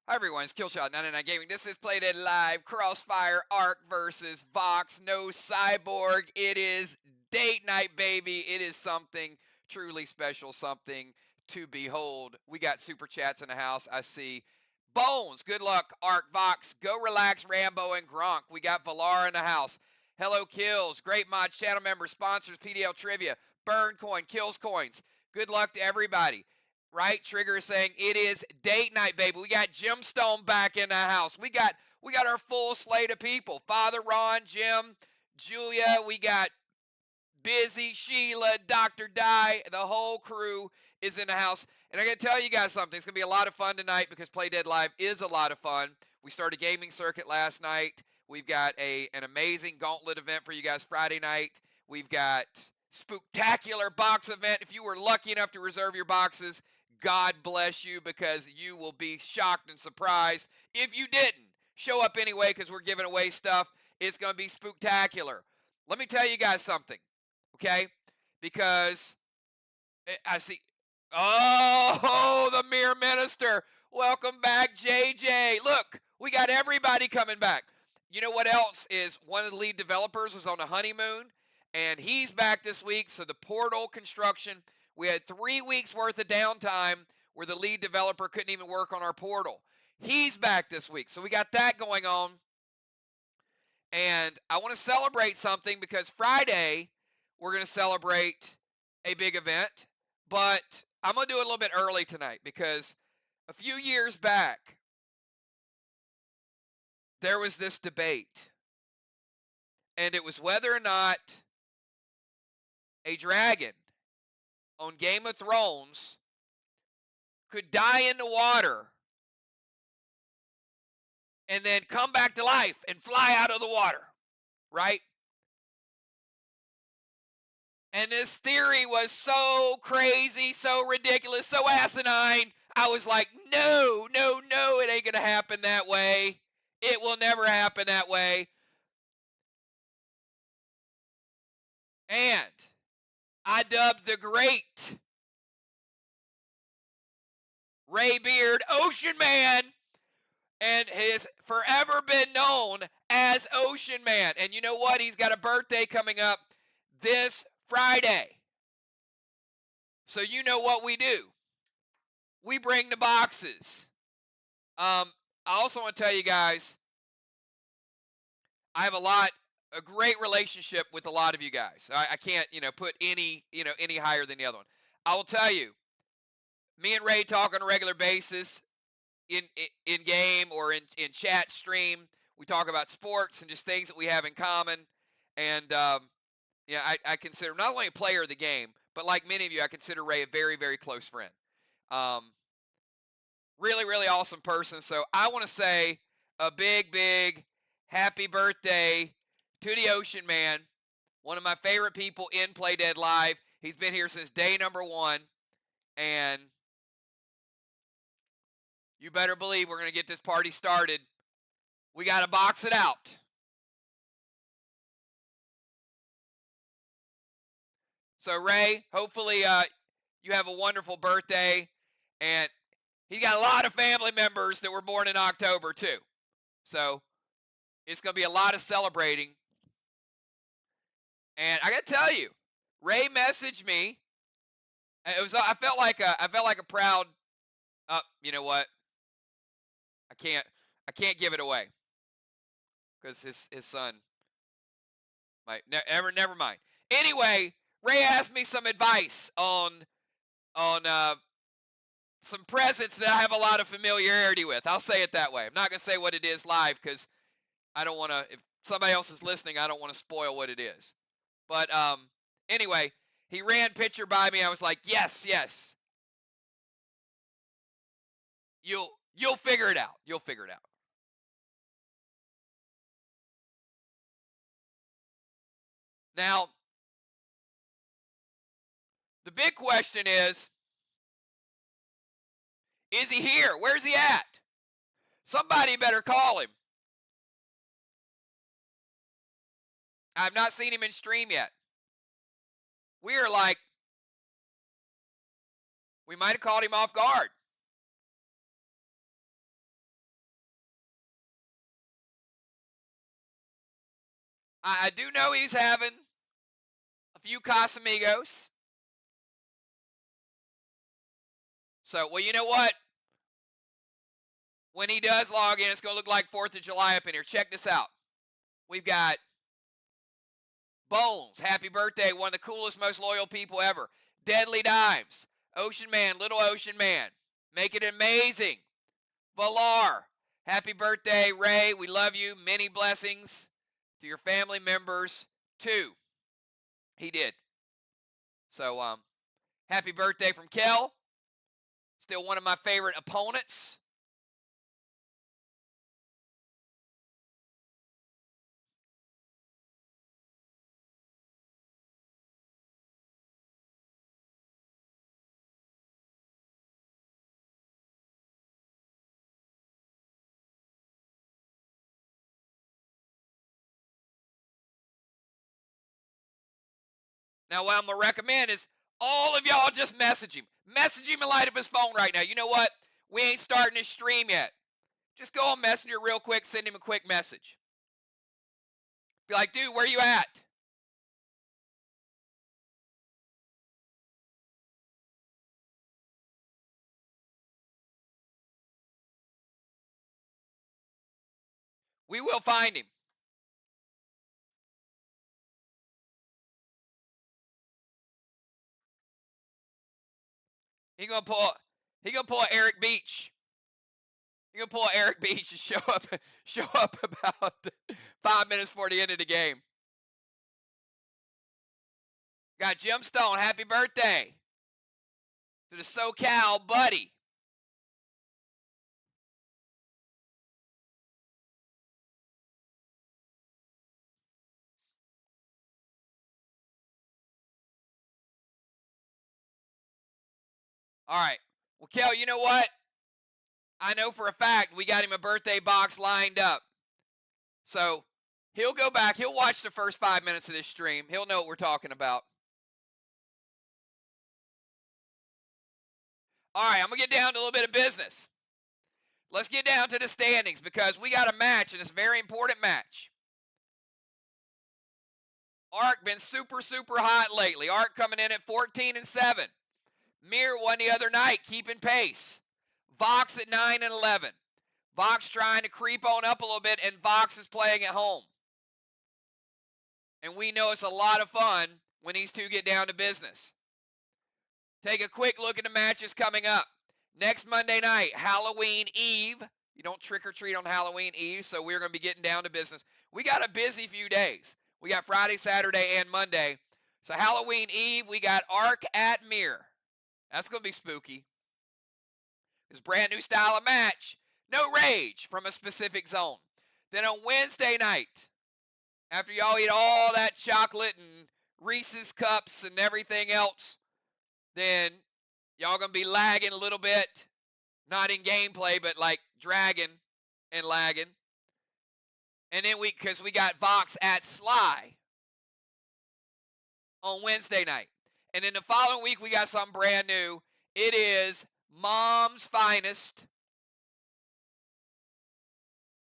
Hi everyone, it's Killshot 99 Gaming. This is Playdead Live, Crossfire, Arc versus VOX, no Cyborg. It is date night, baby. It is something truly special, something to behold. We got super chats in the house. I see Bones, good luck, Arc, VOX, Go Relax, Rambo, and Gronk. We got Valar in the house. Hello Kills, Great Mods, channel members, sponsors, PDL Trivia, Burn Coin, Kills Coins. Good luck to everybody. Right, Trigger is saying it is date night, baby. We got Gemstone back in the house. We got our full slate of people. Father Ron, Jim, Julia. We got Busy, Sheila, Dr. Di. The whole crew is in the house. And I got to tell you guys something. It's going to be a lot of fun tonight because Playdead Live is a lot of fun. We started a gaming circuit last night. We've got an amazing gauntlet event for you guys Friday night. We've got spooktacular box event. If you were lucky enough to reserve your boxes, God bless you, because you will be shocked and surprised if you didn't show up anyway, because we're giving away stuff. It's going to be spooktacular. Let me tell you guys something, okay? Because I see, oh, the Mere Minister. Welcome back, JJ. Look, we got everybody coming back. You know what else is? One of the lead developers was on a honeymoon, and he's back this week. So the portal construction, we had 3 weeks worth of downtime where the lead developer couldn't even work on our portal. He's back this week. So we got that going on. And I want to celebrate something because Friday we're going to celebrate a big event. But I'm going to do it a little bit early tonight because a few years back, there was this debate. And it was whether or not a dragon on Game of Thrones could die in the water and then come back to life and fly out of the water, right? And this theory was so crazy, so ridiculous, so asinine. I was like, no, no, no, it ain't going to happen that way. It will never happen that way. And I dubbed the great Ray Beard Ocean Man, and has forever been known as Ocean Man. And you know what? He's got a birthday coming up this Friday. So you know what we do. We bring the boxes. I also want to tell you guys, I have a great relationship with a lot of you guys. I can't, put any higher than the other one. I will tell you, me and Ray talk on a regular basis in game or in chat stream. We talk about sports and just things that we have in common. And I consider him not only a player of the game, but like many of you, I consider Ray a very, very close friend. Really, really awesome person. So I want to say a big, big happy birthday to the Ocean Man, one of my favorite people in Playdead Live. He's been here since day number 1, and you better believe we're going to get this party started. We got to box it out. So, Ray, hopefully you have a wonderful birthday. And he's got a lot of family members that were born in October, too. So, it's going to be a lot of celebrating. And I got to tell you, Ray messaged me. I felt like a proud. You know what? I can't give it away because his son might never mind. Anyway, Ray asked me some advice on some presents that I have a lot of familiarity with. I'll say it that way. I'm not gonna say what it is live because I don't want to. If somebody else is listening, I don't want to spoil what it is. But anyway, he ran picture by me. I was like, yes. You'll figure it out. You'll figure it out. Now, the big question is he here? Where's he at? Somebody better call him. I've not seen him in stream yet. We might have caught him off guard. I do know he's having a few Casamigos. So, well, you know what? When he does log in, it's going to look like 4th of July up in here. Check this out. We've got Bones, happy birthday, one of the coolest, most loyal people ever. Deadly Dimes, Ocean Man, Little Ocean Man, make it amazing. Valar, happy birthday, Ray, we love you. Many blessings to your family members, too. He did. So, happy birthday from Kel. Still one of my favorite opponents. Now, what I'm going to recommend is all of y'all just message him. Message him and light up his phone right now. You know what? We ain't starting this stream yet. Just go on Messenger real quick, send him a quick message. Be like, dude, where you at? We will find him. He gonna pull Eric Beach. He gonna pull Eric Beach and show up about 5 minutes before the end of the game. Got Jim Stone, happy birthday to the SoCal buddy. All right. Well, Kel, you know what? I know for a fact we got him a birthday box lined up. So he'll go back. He'll watch the first 5 minutes of this stream. He'll know what we're talking about. All right, I'm going to get down to a little bit of business. Let's get down to the standings because we got a match, and it's a very important match. Ark been super, super hot lately. Ark coming in at 14-7. Mir won the other night, keeping pace. VOX at 9-11. VOX trying to creep on up a little bit, and VOX is playing at home. And we know it's a lot of fun when these two get down to business. Take a quick look at the matches coming up. Next Monday night, Halloween Eve. You don't trick or treat on Halloween Eve, so we're going to be getting down to business. We got a busy few days. We got Friday, Saturday, and Monday. So Halloween Eve, we got Ark at Mir. That's going to be spooky. It's a brand new style of match. No rage from a specific zone. Then on Wednesday night, after y'all eat all that chocolate and Reese's Cups and everything else, then y'all going to be lagging a little bit. Not in gameplay, but like dragging and lagging. And then because we got VOX at Sly on Wednesday night. And then the following week, we got something brand new. It is Mom's Finest.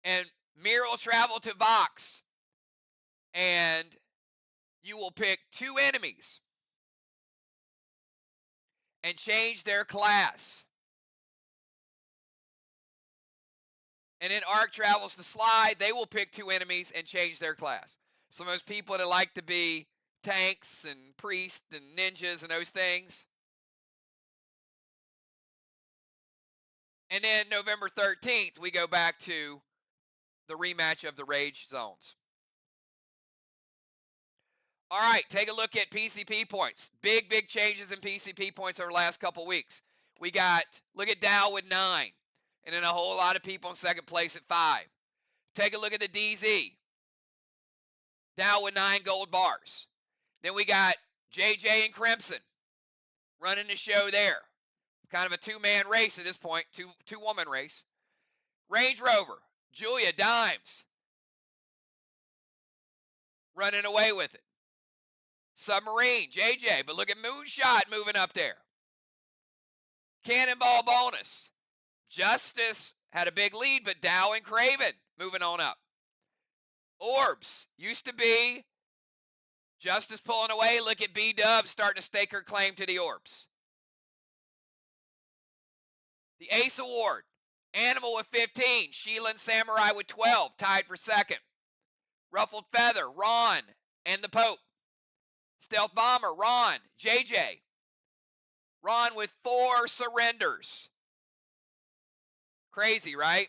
And Mir will travel to VOX. And you will pick two enemies and change their class. And then Ark travels to Sly. They will pick two enemies and change their class. Some of those people that like to be tanks and priests and ninjas and those things. And then November 13th, we go back to the rematch of the Rage Zones. All right, take a look at PCP points. Big changes in PCP points over the last couple weeks. We got, look at Dow with 9. And then a whole lot of people in second place at 5. Take a look at the DZ. Dow with 9 gold bars. Then we got JJ and Crimson running the show there. Kind of a two-man race at this point, two-woman race. Range Rover, Julia Dimes running away with it. Submarine, JJ, but look at Moonshot moving up there. Cannonball Bonus. Justice had a big lead, but Dow and Craven moving on up. Orbs used to be Justice pulling away. Look at B-Dub starting to stake her claim to the orbs. The Ace Award. Animal with 15. Sheila and Samurai with 12. Tied for second. Ruffled Feather. Ron and the Pope. Stealth Bomber. Ron. JJ. Ron with 4 surrenders. Crazy, right?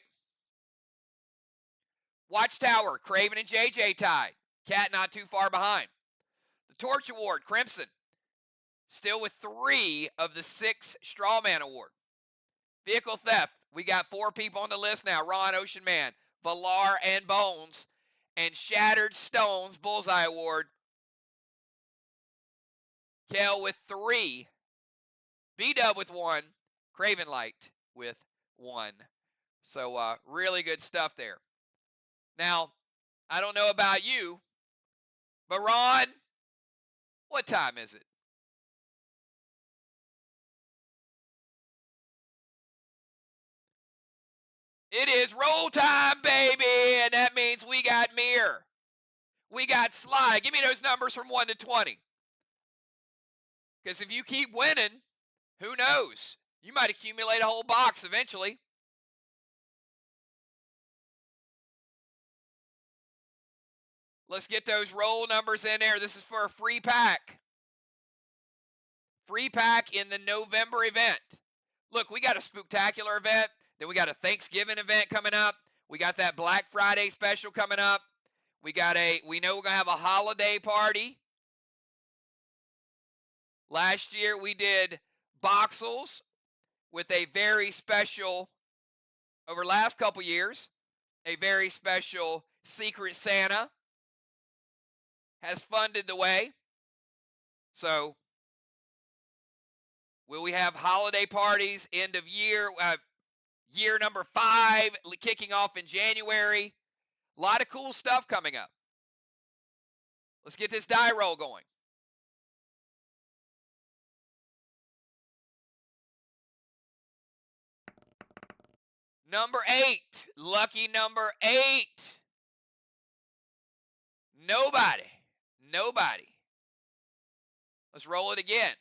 Watchtower. Craven and JJ tied. Cat not too far behind. The Torch Award. Crimson. Still with 3 of the 6 Strawman Award. Vehicle Theft. We got 4 people on the list now. Ron, Ocean Man, Valar, and Bones. And Shattered Stones Bullseye Award. Kel with 3. B-Dub with 1. Craven Light with 1. So really good stuff there. Now, I don't know about you, but Ron, what time is it? It is roll time, baby, and that means we got Mirror. We got Sly. Give me those numbers from 1 to 20. Because if you keep winning, who knows? You might accumulate a whole box eventually. Let's get those roll numbers in there. This is for a free pack. Free pack in the November event. Look, we got a spooktacular event. Then we got a Thanksgiving event coming up. We got that Black Friday special coming up. We know we're going to have a holiday party. Last year we did Boxels with a very special, over the last couple years, a very special Secret Santa has funded the way. So, will we have holiday parties, end of year, year number 5, kicking off in January? A lot of cool stuff coming up. Let's get this die roll going. Number 8. Lucky number 8. Nobody. Let's roll it again.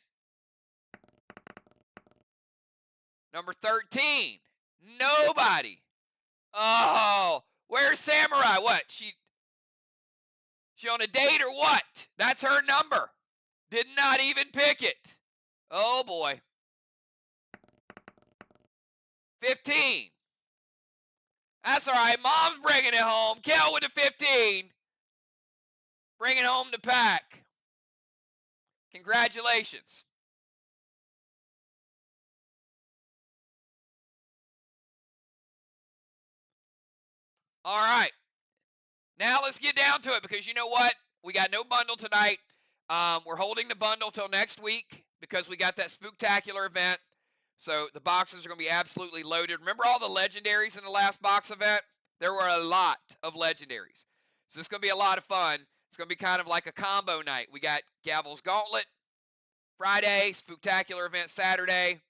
Number 13. Nobody. Oh, where's Samurai? What? She on a date or what? That's her number. Did not even pick it. Oh boy. 15. That's all right. Mom's bringing it home. Kel with the 15. Bringing home the pack. Congratulations. All right. Now let's get down to it, because you know what? We got no bundle tonight. We're holding the bundle till next week because we got that spooktacular event. So the boxes are going to be absolutely loaded. Remember all the legendaries in the last box event? There were a lot of legendaries. So it's going to be a lot of fun. It's going to be kind of like a combo night. We got Gavel's Gauntlet Friday, spooktacular event Saturday.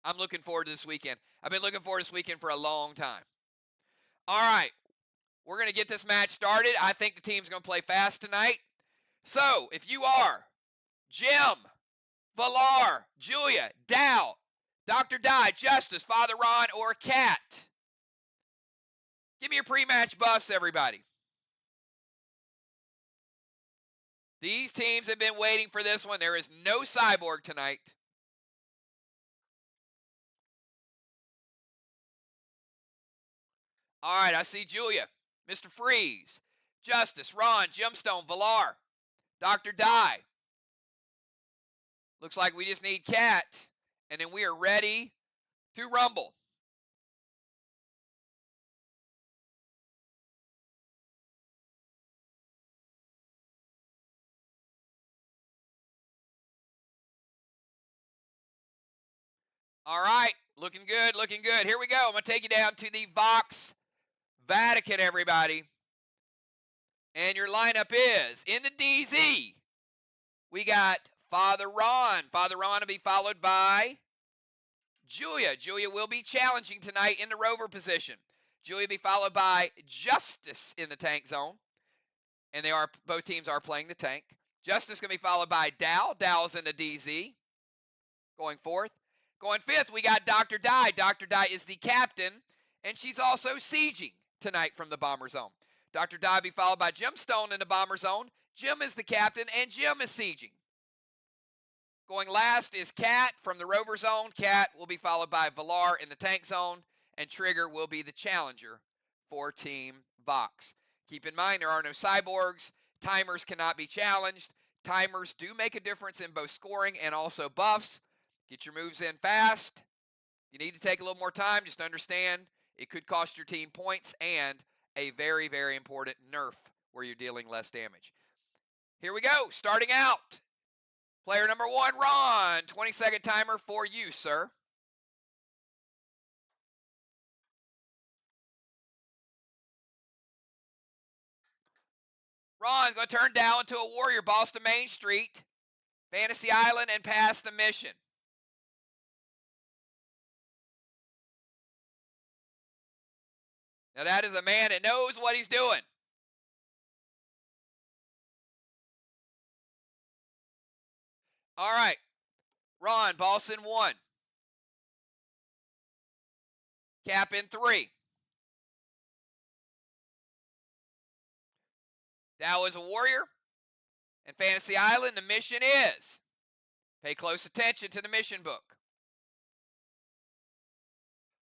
I'm looking forward to this weekend. I've been looking forward to this weekend for a long time. All right. We're going to get this match started. I think the team's going to play fast tonight. So, if you are Jim, Valar, Julia, Dow, Dr. Di, Justice, Father Ron, or Cat, give me your pre-match buffs, everybody. These teams have been waiting for this one. There is no Cyborg tonight. All right, I see Julia, Mr. Freeze, Justice, Ron, Gemstone, Valar, Dr. Di. Looks like we just need Cat, and then we are ready to rumble. All right, looking good, looking good. Here we go. I'm going to take you down to the VOX Vatican, everybody. And your lineup is, in the DZ, we got Father Ron. Father Ron will be followed by Julia. Julia will be challenging tonight in the rover position. Julia be followed by Justice in the tank zone. And both teams are playing the tank. Justice going to be followed by Dow. Dow's in the DZ. Going fourth. Going fifth, we got Dr. Dye. Dr. Dye is the captain, and she's also sieging tonight from the Bomber Zone. Dr. Dye be followed by Jim Stone in the Bomber Zone. Jim is the captain, and Jim is sieging. Going last is Cat from the Rover Zone. Cat will be followed by Valar in the Tank Zone, and Trigger will be the challenger for Team VOX. Keep in mind, there are no cyborgs. Timers cannot be challenged. Timers do make a difference in both scoring and also buffs. Get your moves in fast. You need to take a little more time. Just understand it could cost your team points and a very, very important nerf where you're dealing less damage. Here we go. Starting out. Player number 1, Ron. 20-second timer for you, sir. Ron going to turn Dow into a warrior, boss to Main Street, Fantasy Island, and pass the mission. Now that is a man that knows what he's doing. All right. Ron, boss in 1. Cap in 3. Dow is a warrior. And Fantasy Island, the mission is, pay close attention to the mission book.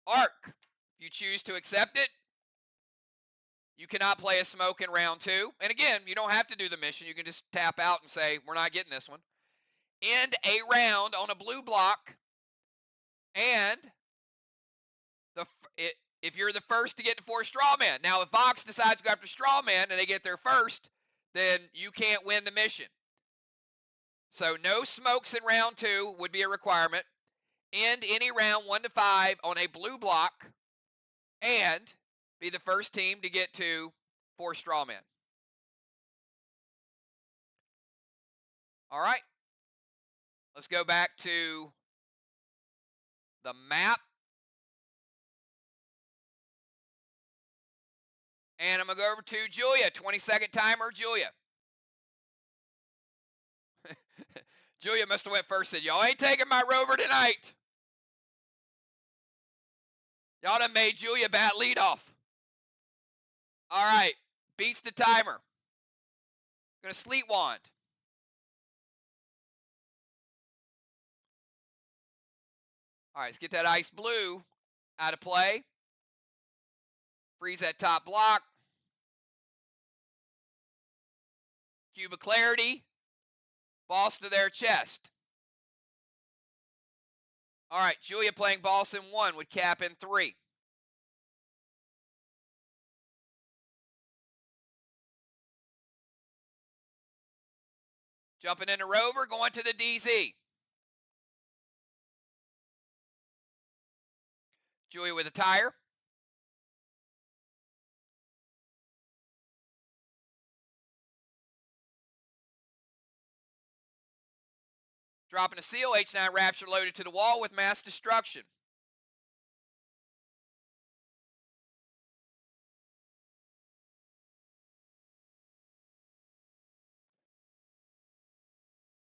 Arc, if you choose to accept it, you cannot play a smoke in round 2. And again, you don't have to do the mission. You can just tap out and say, we're not getting this one. End a round on a blue block. And if you're the first to get to 4 strawmen. Now, if VOX decides to go after strawmen and they get there first, then you can't win the mission. So no smokes in round 2 would be a requirement. End any round 1 to 5 on a blue block. And be the first team to get to 4 strawmen. All right. Let's go back to the map. And I'm going to go over to Julia. 20-second timer, Julia. Julia must have went first and said, y'all ain't taking my rover tonight. Y'all done made Julia bat leadoff. All right. Beats the timer. Going to Sleet Wand. All right, let's get that ice blue out of play. Freeze that top block. Cube of Clarity. Boss to their chest. All right, Julia playing boss in 1 with cap in 3. Jumping into rover, going to the DZ. Julia with a tire. Dropping a seal, H9 Rapture loaded to the wall with mass destruction.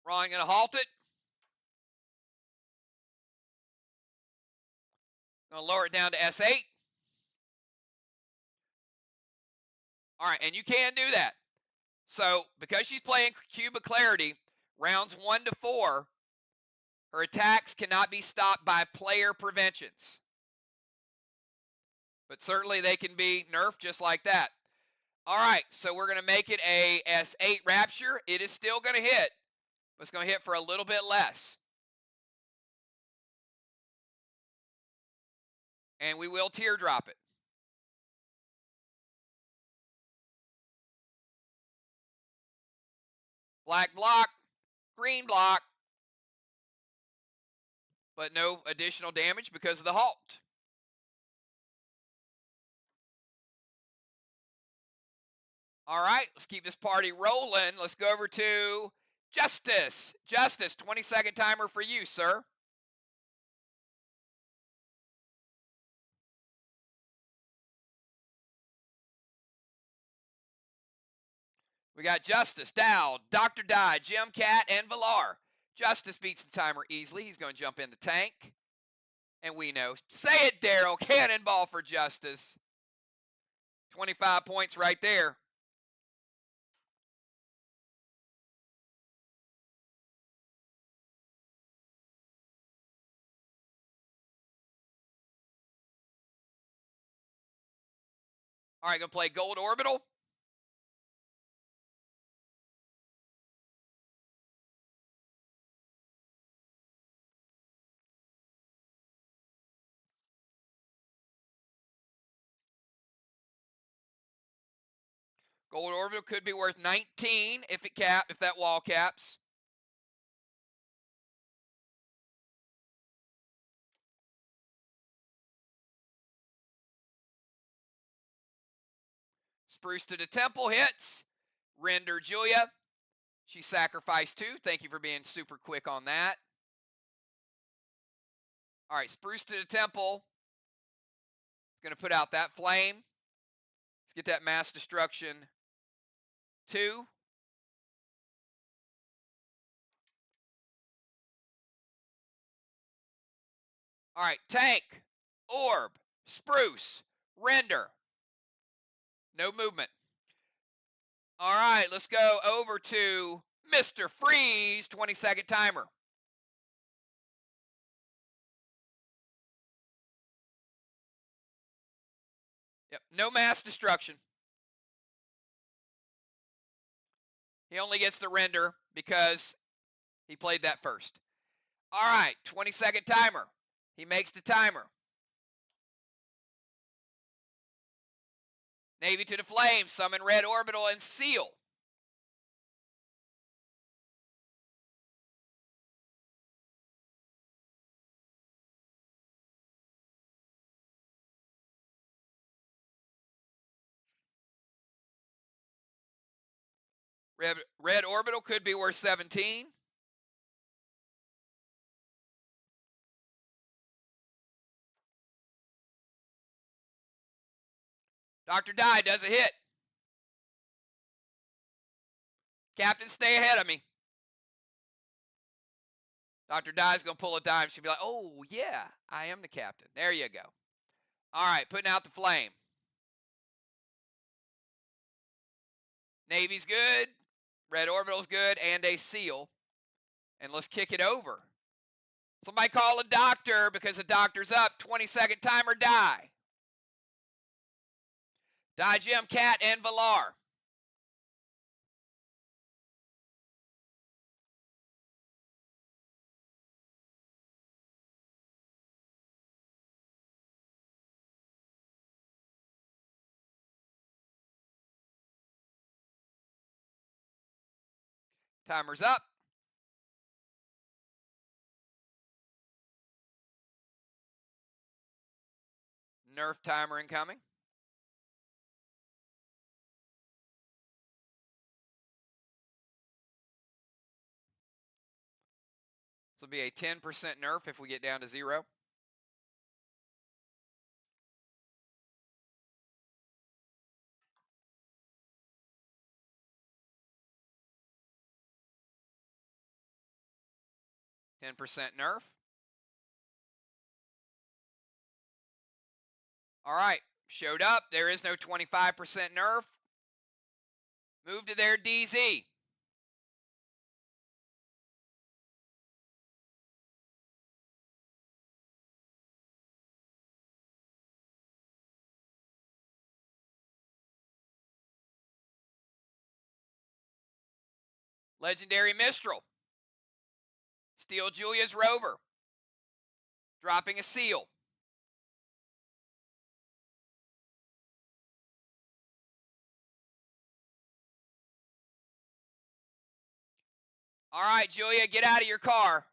Ron going to halt it. Going to lower it down to S8. All right, and you can do that. So, because she's playing Cube of Clarity, rounds 1 to 4, her attacks cannot be stopped by player preventions. But certainly they can be nerfed just like that. All right, so we're going to make it a S8 Rapture. It is still going to hit, but it's going to hit for a little bit less. And we will teardrop it. Black block, green block, but no additional damage because of the halt. All right, let's keep this party rolling. Let's go over to Justice. Justice, 20-second timer for you, sir. We got Justice, Dow, Dr. Die, Jim Cat, and Villar. Justice beats the timer easily. He's going to jump in the tank. And we know. Say it, Daryl. Cannonball for Justice. 25 points right there. All right, going to play Gold Orbital. Gold Orbital could be worth 19 if that wall caps. Spruce to the Temple hits. Render Julia. She sacrificed 2. Thank you for being super quick on that. All right, Spruce to the Temple. Going to put out that flame. Let's get that mass destruction 2. All right, Tank, Orb, Spruce, Render. No movement. All right, let's go over to Mr. Freeze, 20-second timer. Yep, no mass destruction. He only gets the render because he played that first. All right, 20-second timer. He makes the timer. Navy to the Flames, summon Red Orbital and Seal. Red Orbital could be worth 17. Dr. Die does a hit. Captain, stay ahead of me. Dr. Die's going to pull a dime. She'll be like, oh, yeah, I am the captain. There you go. All right, putting out the flame. Navy's good. Red Orbital's good. And a Seal. And let's kick it over. Somebody call a doctor because the doctor's up. 20-second timer, Die. Die, Jim, Cat, and Villar. Timer's up. Nerf timer incoming. This will be a 10% nerf if we get down to 0. %10 nerf. All right, showed up. There is no 25% nerf. Move to their DZ. Legendary Mistral. Steal Julia's Rover. Dropping a Seal. All right, Julia, get out of your car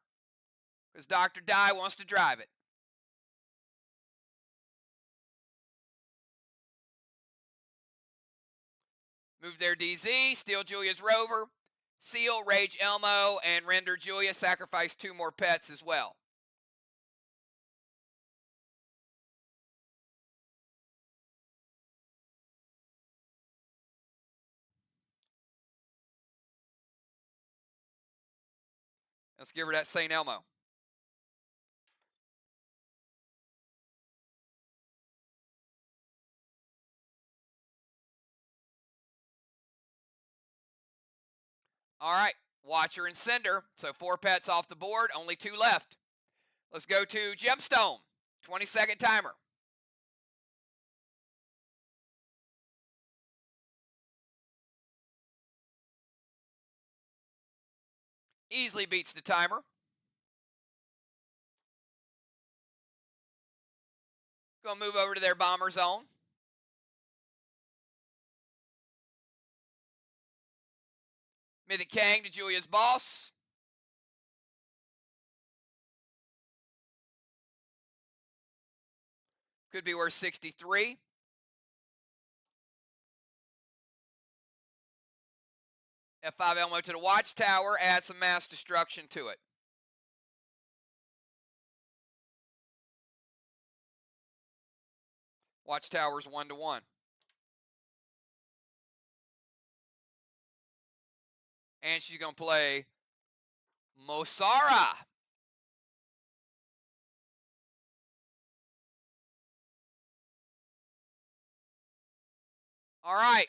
because Dr. Die wants to drive it. Move their DZ, steal Julia's Rover, Seal, Rage Elmo, and render Julia. Sacrifice 2 more pets as well. Let's give her that St. Elmo. All right, Watcher and Cinder. So 4 pets off the board, only 2 left. Let's go to Gemstone. 20-second timer. Easily beats the timer. Gonna move over to their bomber zone. Mythic Kang to Julia's boss. Could be worth 63. F5 Elmo to the Watchtower. Add some mass destruction to it. Watchtower's 1-1. And she's going to play Mosara. All right.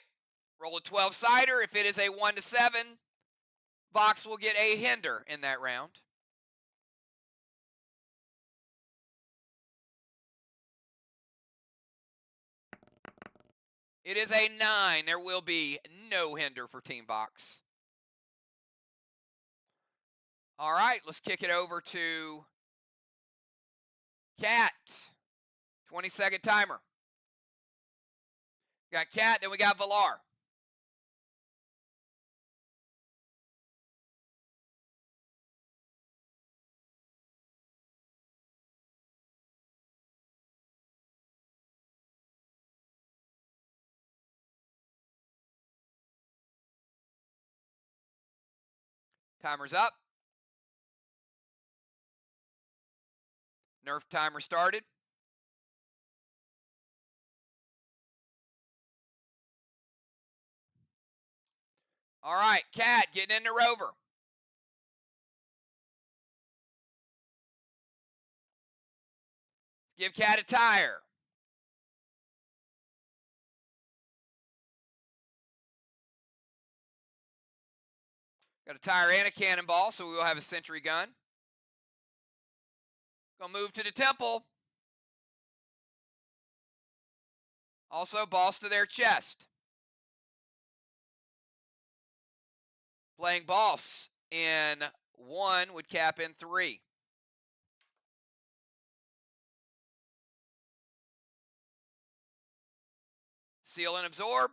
Roll a 12-sider. If it is a 1-7, VOX will get a hinder in that round. It is a 9. There will be no hinder for Team VOX. All right, let's kick it over to Cat. 20-second timer. We got Cat, then we got Valar. Timer's up. Nerf timer started. All right, Cat getting into Rover. Let's give Cat a tire. Got a tire and a cannonball, so we will have a sentry gun. Gonna move to the temple. Also, boss to their chest. Playing boss in 1 would cap in 3. Seal and absorb.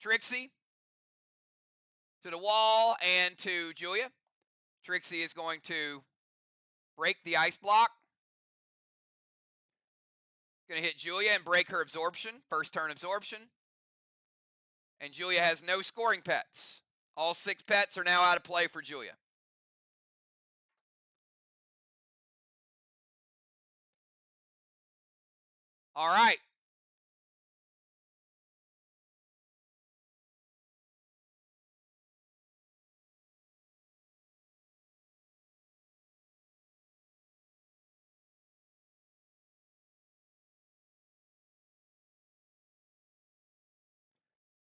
Trixie to the wall and to Julia. Trixie is going to break the ice block. Going to hit Julia and break her absorption. First turn absorption. And Julia has no scoring pets. All 6 pets are now out of play for Julia. All right.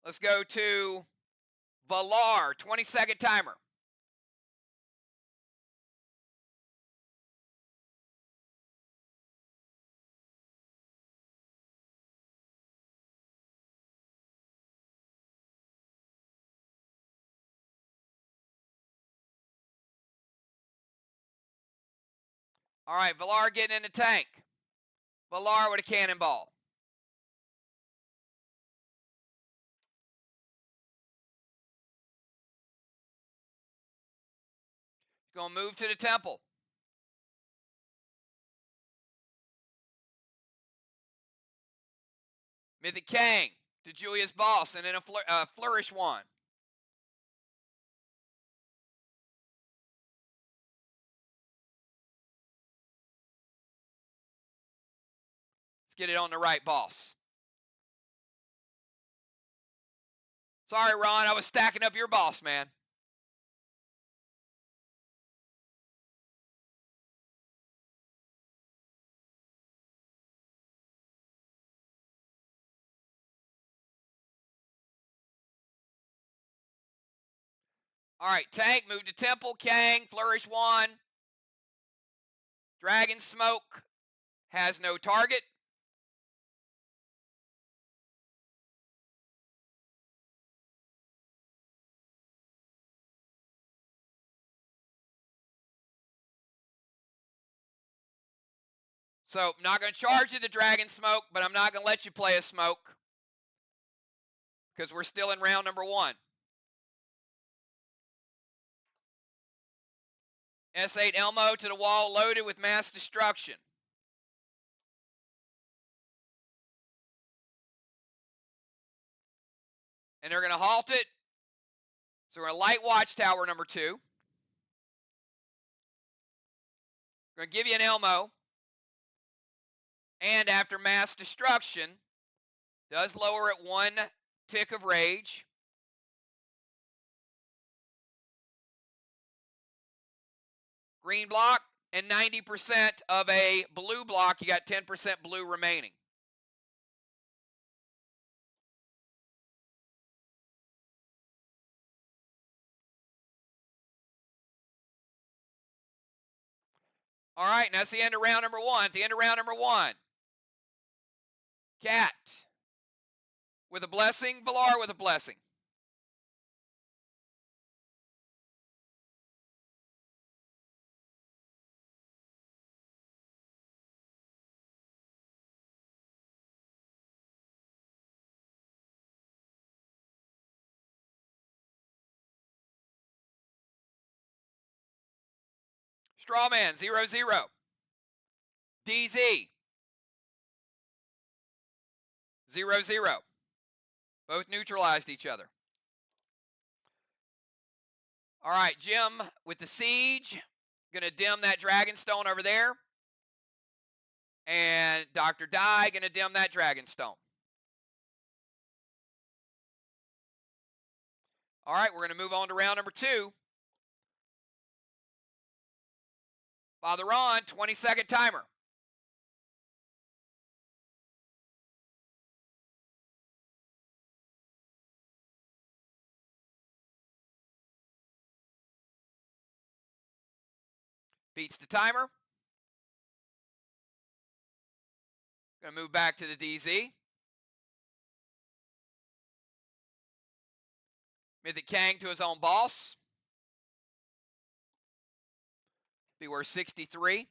Let's go to Valar. 20-second timer. All right, Valar getting in the tank. Valar with a cannonball. Going to move to the temple. Mythic Kang to Julia's boss, and then a flourish wand. Let's get it on the right, boss. Sorry, Ron, I was stacking up your boss, man. All right, tank, move to temple. Kang, flourish 1. Dragon smoke has no target. So, I'm not going to charge you the dragon smoke, but I'm not going to let you play a smoke because we're still in round number 1. S8 Elmo to the wall, loaded with mass destruction. And they're going to halt it. So we're going to light watchtower number 2. We're going to give you an Elmo. And after mass destruction, does lower it 1 tick of rage. Green block and 90% of a blue block. You got 10% blue remaining. All right, and that's the end of round number 1. At the end of round number 1, Cat with a blessing, Valar with a blessing. Strawman, 0-0. DZ, 0-0. Both neutralized each other. All right, Jim with the siege. Going to dim that Dragonstone over there. And Dr. Dye going to dim that Dragonstone. All right, we're going to move on to round number 2. Father Ron, 20-second timer. Beats the timer. Going to move back to the DZ. Mythic Kang to his own boss. Be worth 63.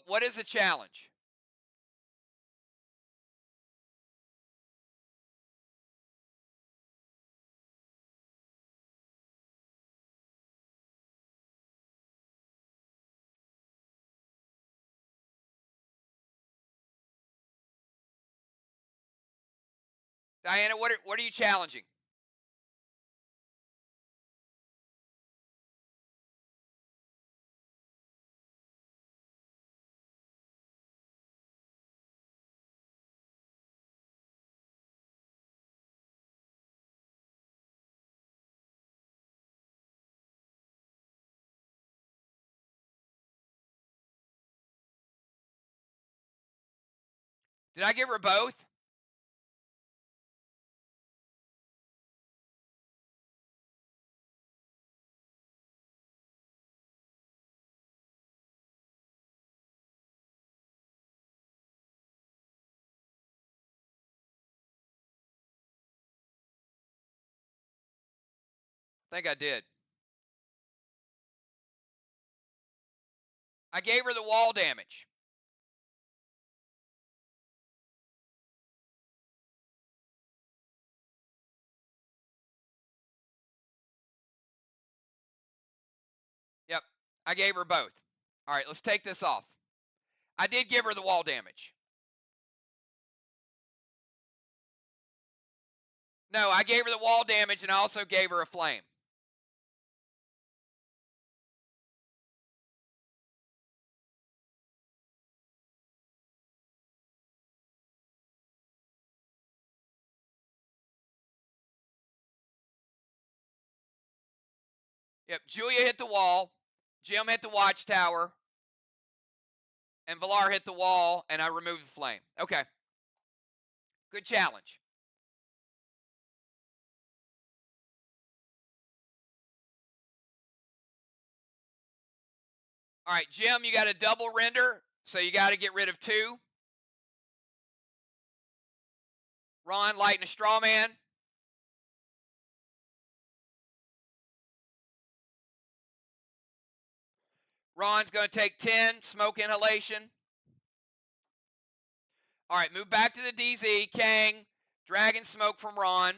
What is the challenge? Diana, what are you challenging? Did I give her both? I think I did. I gave her the wall damage. Yep, I gave her both. All right, let's take this off. I did give her the wall damage. No, I gave her the wall damage and I also gave her a flame. Yep, Julia hit the wall, Jim hit the watchtower, and Villar hit the wall, and I removed the flame. Okay. Good challenge. All right, Jim, you got a double render, so you got to get rid of 2. Ron lighting a straw man. Ron's going to take 10, smoke inhalation. All right, move back to the DZ. Kang, dragon smoke from Ron.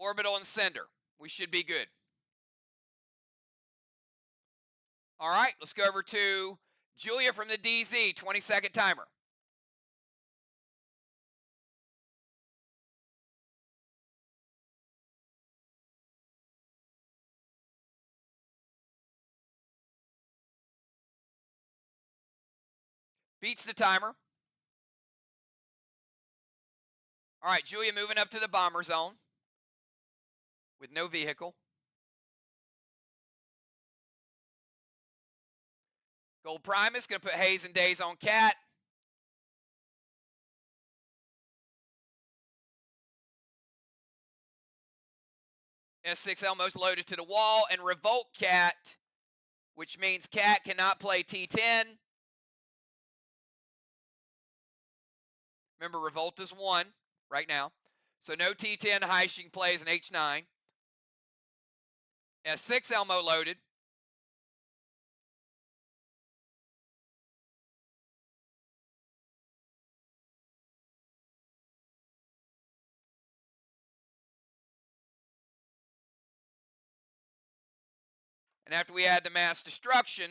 Orbital and Cinder. We should be good. All right, let's go over to Julia from the DZ, 20-second timer. Beats the timer. All right, Julia moving up to the bomber zone with no vehicle. Gold Primus going to put Haze and Days on Cat. S6 Elmo's loaded to the wall, and Revolt Cat, which means Cat cannot play T10. Remember, Revolt is 1 right now. So no T10, Heishing plays an H9. S6 Elmo loaded. And after we add the mass destruction,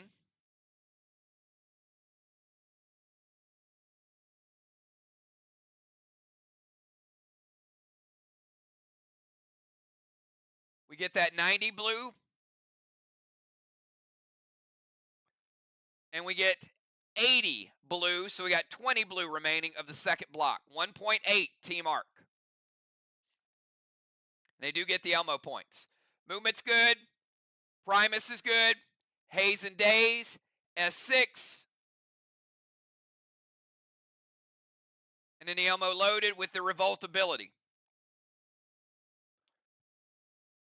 we get that 90 blue. And we get 80 blue, so we got 20 blue remaining of the second block. 1.8 Team Arc. They do get the Elmo points. Movement's good. Primus is good. Haze and Days. S6. And then the Elmo loaded with the Revolt ability.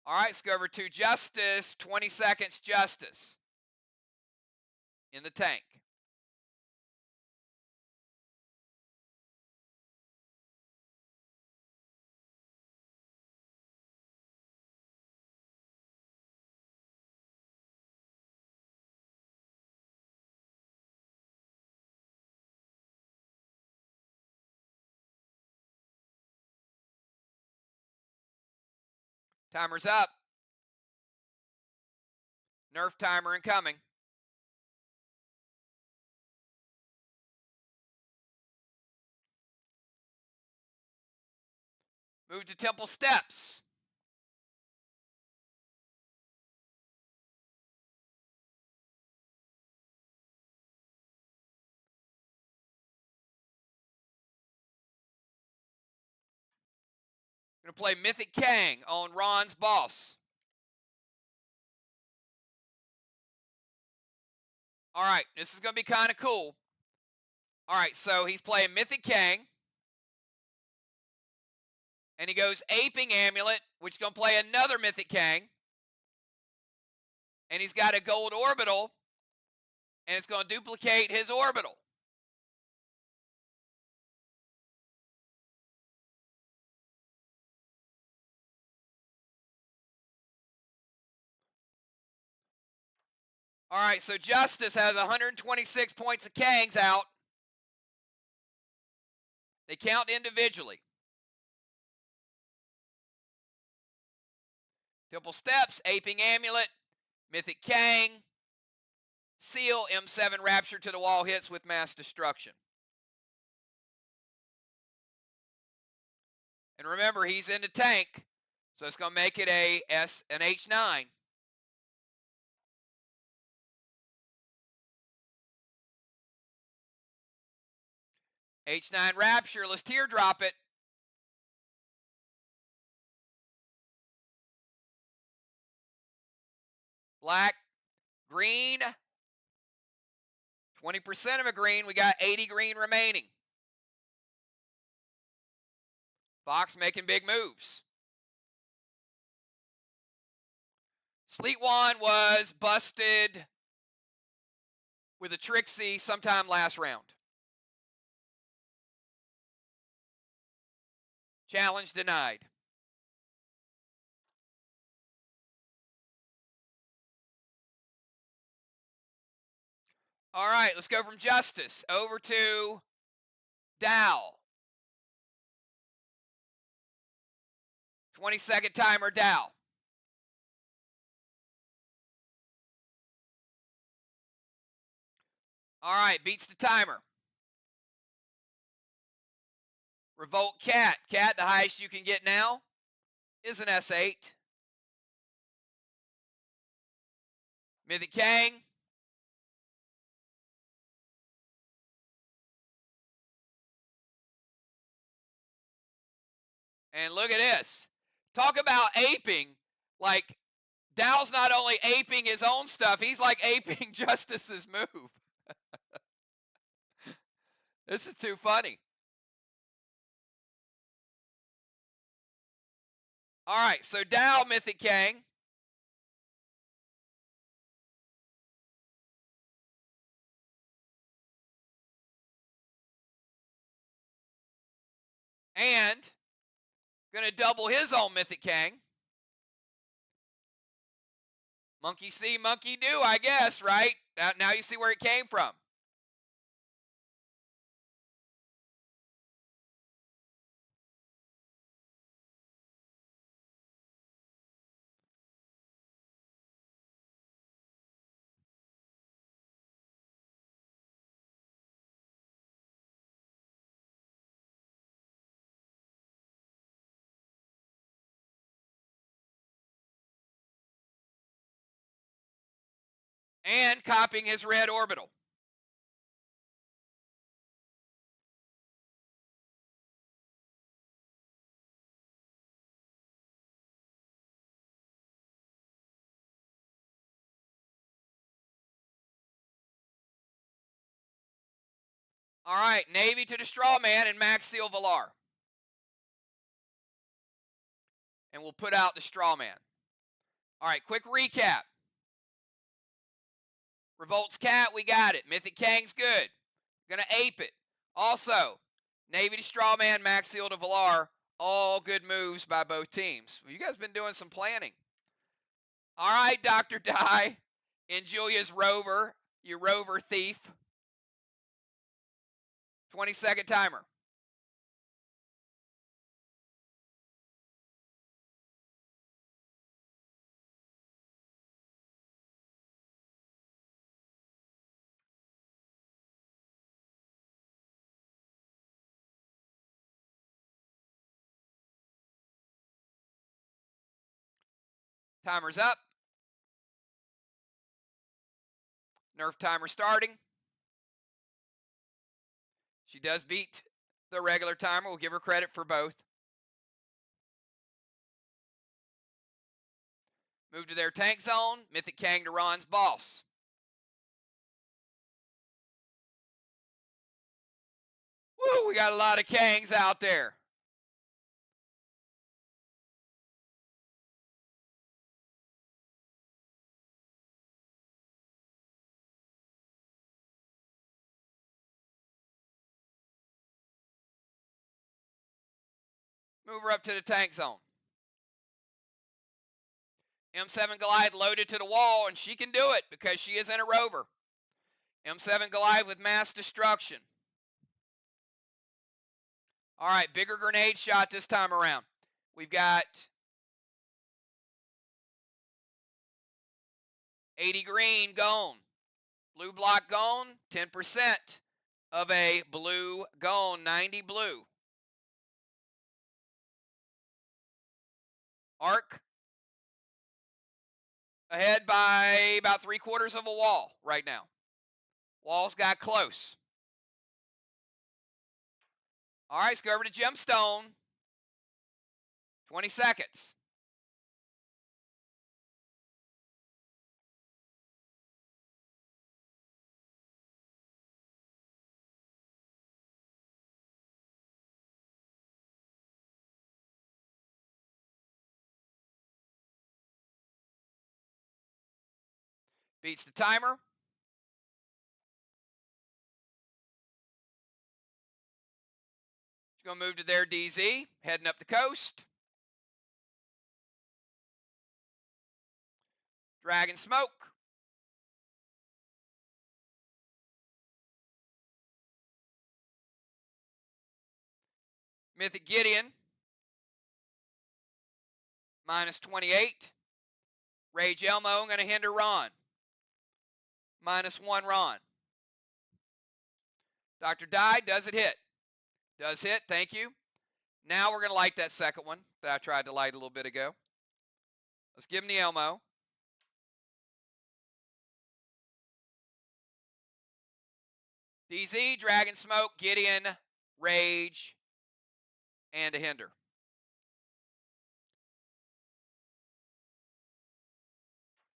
All right, let's go over to Justice. 20 seconds, Justice. In the tank. Timer's up. Nerf timer incoming. Move to Temple Steps. Going to play Mythic Kang on Ron's boss. All right, this is going to be kind of cool. All right, so he's playing Mythic Kang. And he goes Aping Amulet, which is going to play another Mythic Kang. And he's got a gold orbital. And it's going to duplicate his orbital. All right, so Justice has 126 points of Kangs out. They count individually. Temple Steps, Aping Amulet, Mythic Kang, Seal, M7 Rapture to the wall hits with Mass Destruction. And remember, he's in the tank, so it's going to make it an H9. H9 Rapture, let's teardrop it. Black, green, 20% of a green. We got 80 green remaining. VOX making big moves. Sleet Wand was busted with a Trixie sometime last round. Challenge denied. All right, let's go from Justice over to Dow. 20-second timer, Dow. All right, beats the timer. Revolt Cat. Cat, the highest you can get now is an S8. Mythic Kang. And look at this. Talk about aping. Like, Dow's not only aping his own stuff, he's like aping Justice's move. This is too funny. All right, so Dow, Mythic Kang. And going to double his own Mythic Kang. Monkey see, monkey do, I guess, right? Now you see where it came from. And copying his red orbital. All right, Navy to the Straw Man and Max Seal Valar. And we'll put out the Straw Man. All right, quick recap. Revolt's Cat, we got it. Mythic Kang's good. Gonna ape it. Also, Navy to Straw Man, Max Seal to Valar. All good moves by both teams. Well, you guys been doing some planning. All right, Dr. Die and Julia's Rover, you Rover thief. 20-second timer. Timer's up. Nerf timer starting. She does beat the regular timer. We'll give her credit for both. Move to their tank zone. Mythic Kang to Ron's boss. Woo, we got a lot of Kangs out there. Move her up to the tank zone. M7 Goliath loaded to the wall, and she can do it because she is in a rover. M7 Goliath with mass destruction. All right, bigger grenade shot this time around. We've got 80 green gone. Blue block gone, 10% of a blue gone, 90 blue. Arc ahead by about 3/4 of a wall right now. Walls got close. All right, let's go over to Gemstone. 20 seconds. Beats the timer. She's going to move to their DZ, heading up the coast. Dragon Smoke. Mythic Gideon. Minus 28. Rage Elmo, I'm going to hinder Ron. Minus 1 Ron. Dr. Die, does it hit? Does hit, thank you. Now we're going to light that second one that I tried to light a little bit ago. Let's give him the Elmo. DZ, Dragon Smoke, Gideon, Rage, and a hinder.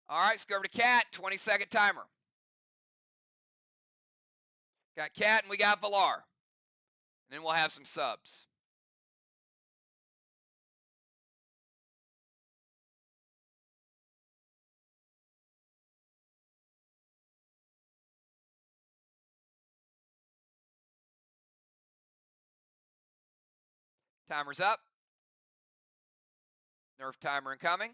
All right, let's go over to Cat, 20-second timer. Got Cat and we got Valar. And then we'll have some subs. Timer's up. Nerf timer incoming.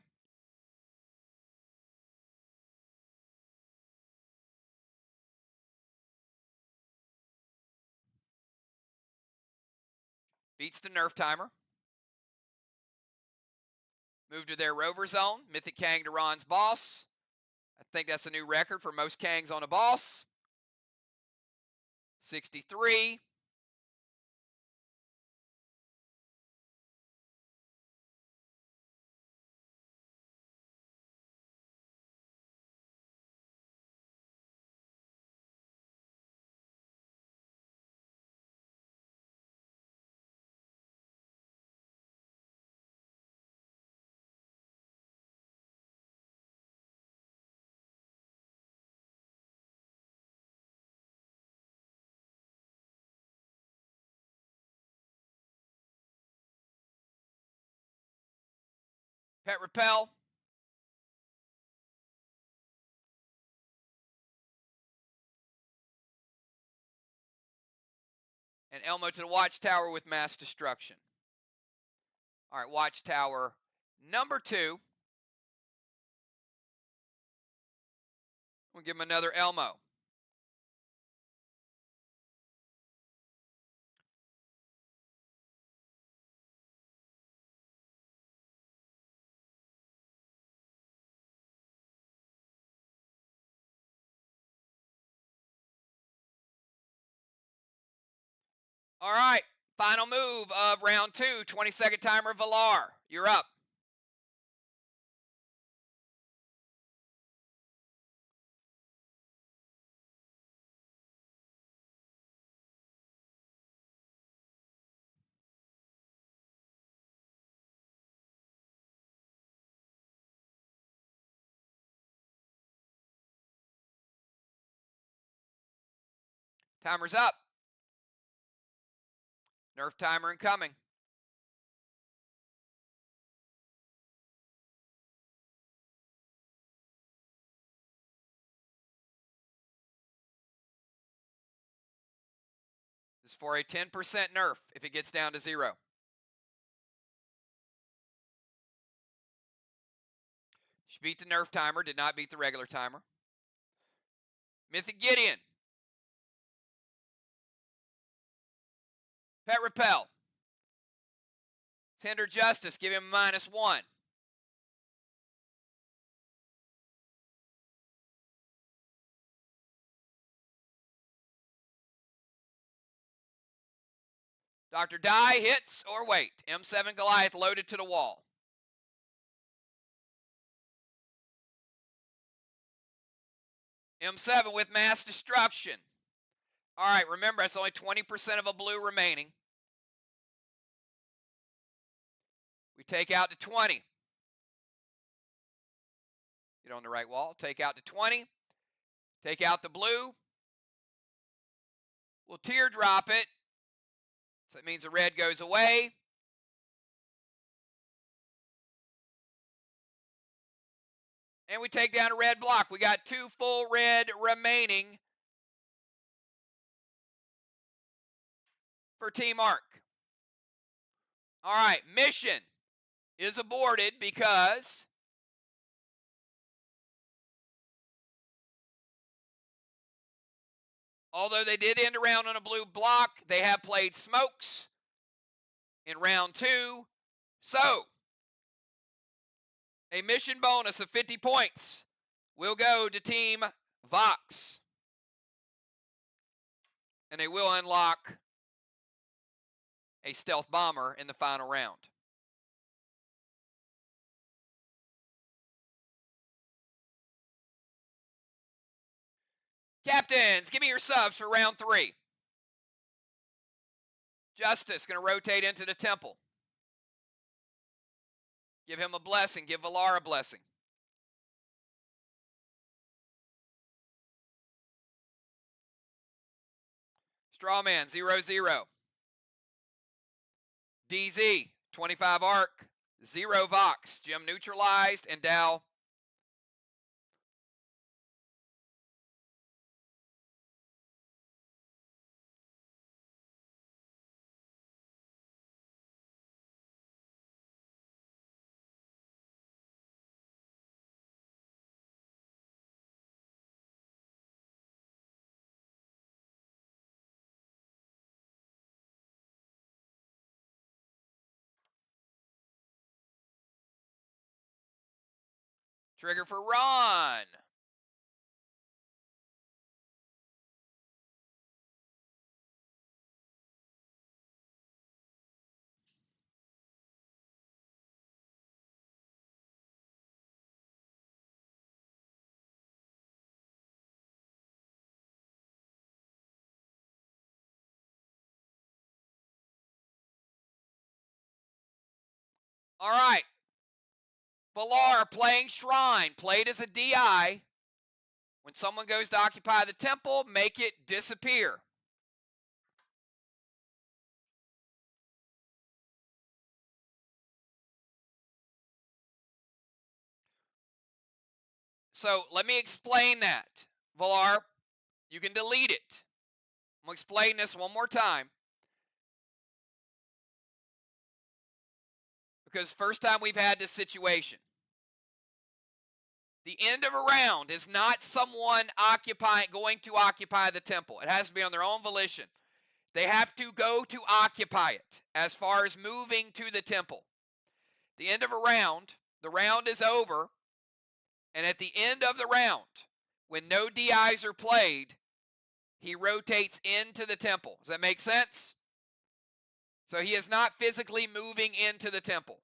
Beats the Nerf timer. Move to their rover zone. Mythic Kang to Ron's boss. I think that's a new record for most Kangs on a boss. 63. Pet Repel. And Elmo to the Watchtower with mass destruction. All right, Watchtower number 2. We'll give him another Elmo. All right, final move of round 2, 20-second timer, Valar. You're up. Timer's up. Nerf timer incoming. This is for a 10% nerf if it gets down to 0. She beat the Nerf timer, did not beat the regular timer. Mythic Gideon. Pet Repel. Tender Justice, give him -1. Dr. Die hits or wait. M7 Goliath loaded to the wall. M7 with mass destruction. All right, remember, that's only 20% of a blue remaining. We take out to 20. Get on the right wall. Take out to 20. Take out the blue. We'll teardrop it. So that means the red goes away. And we take down a red block. We got 2 full red remaining for Team Arc. All right, mission is aborted because although they did end a round on a blue block, they have played smokes in round 2. So, a mission bonus of 50 points will go to Team VOX. And they will unlock a stealth bomber in the final round. Captains, give me your subs for round 3. Justice going to rotate into the temple. Give him a blessing. Give Valar a blessing. Strawman, 0-0. DZ, 25 Arc, 0 Vox. Jim neutralized, and Dow. Trigger for Ron. All right. Valar playing Shrine. Played as a DI. When someone goes to occupy the temple, make it disappear. So let me explain that. Valar, you can delete it. I'm going to explain this one more time. Because first time we've had this situation. The end of a round is not someone going to occupy the temple. It has to be on their own volition. They have to go to occupy it as far as moving to the temple. The end of a round, the round is over, and at the end of the round, when no DIs are played, he rotates into the temple. Does that make sense? So he is not physically moving into the temple.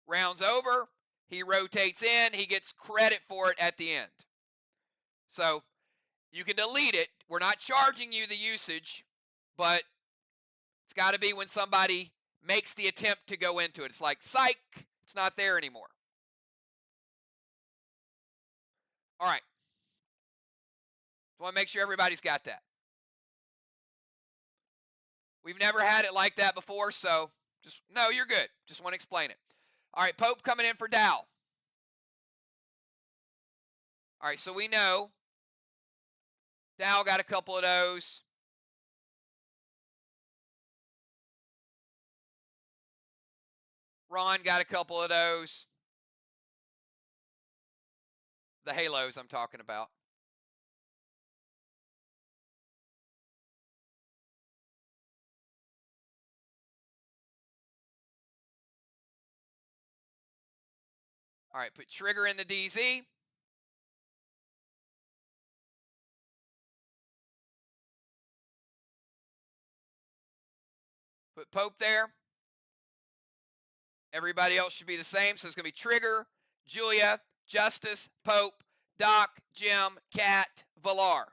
Round's over, he rotates in, he gets credit for it at the end. So you can delete it. We're not charging you the usage, but it's got to be when somebody makes the attempt to go into it. It's like, psych, it's not there anymore. All right. So I want to make sure everybody's got that. We've never had it like that before, so no, you're good. Just want to explain it. All right, Pope coming in for Dow. All right, so we know Dow got a couple of those. Ron got a couple of those. The halos I'm talking about. All right, put Trigger in the DZ. Put Pope there. Everybody else should be the same, so it's going to be Trigger, Julia, Justice, Pope, Doc, Jim, Cat, Valar.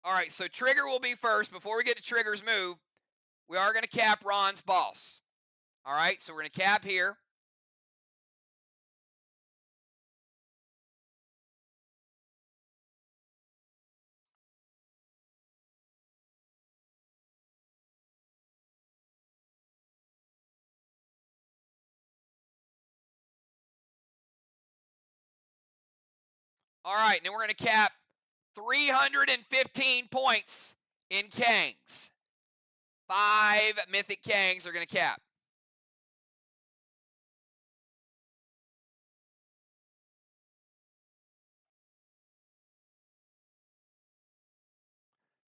All right, so Trigger will be first. Before we get to Trigger's move, we are going to cap Ron's boss. All right, so we're going to cap here. All right, and then we're going to cap 315 points in Kangs. 5 Mythic Kangs are going to cap.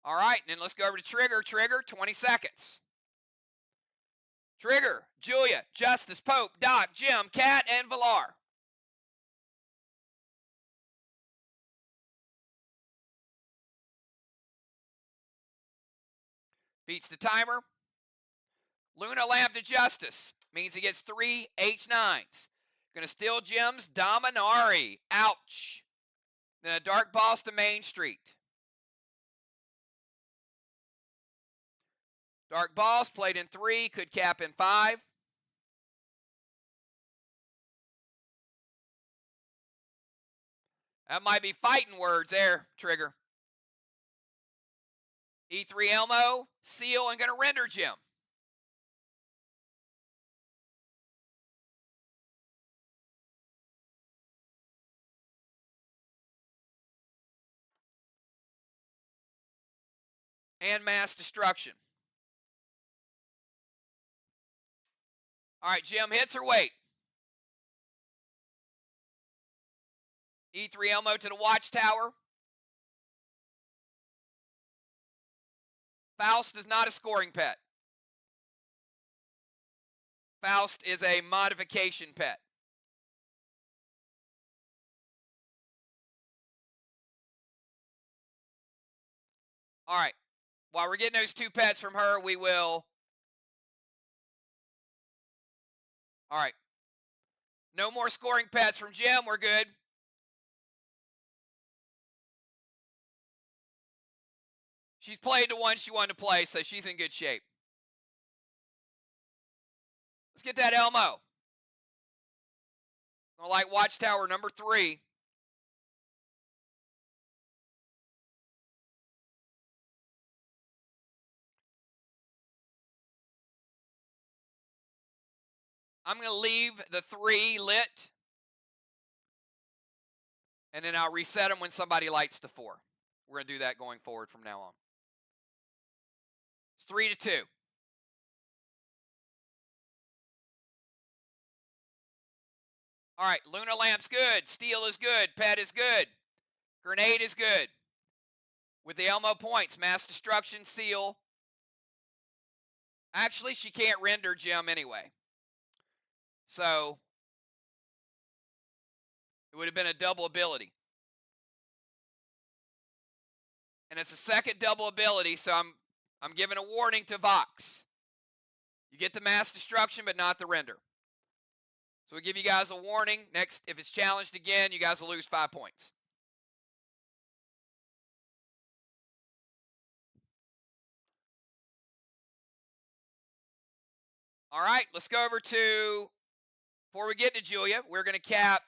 All right, and then let's go over to Trigger. Trigger, 20 seconds. Trigger, Julia, Justice, Pope, Doc, Jim, Cat, and Valar. Beats the timer. Luna Lamp to Justice. Means he gets 3 H9s. Gonna steal Jim's Dominari. Ouch. Then a Dark Boss to Main Street. Dark Boss played in 3, could cap in 5. That might be fighting words there, Trigger. E3 Elmo, Seal, and gonna render Jim. And Mass Destruction. All right, Jim hits or wait. E3 Elmo to the Watchtower. Faust is not a scoring pet. Faust is a modification pet. All right. While we're getting those 2 pets from her, we will. All right. No more scoring pets from Jim. We're good. She's played the one she wanted to play, so she's in good shape. Let's get that Elmo. I like Watchtower number 3. I'm going to leave the 3 lit. And then I'll reset them when somebody lights the 4. We're going to do that going forward from now on. It's 3-2. All right, Luna Lamp's good. Steel is good. Pet is good. Grenade is good. With the Elmo points, Mass Destruction, Seal. Actually, she can't render Jim anyway. So, it would have been a double ability. And it's a second double ability, so I'm giving a warning to VOX. You get the Mass Destruction, but not the render. So we give you guys a warning. Next, if it's challenged again, you guys will lose 5 points. All right, let's go over to, before we get to Julia, we're going to cap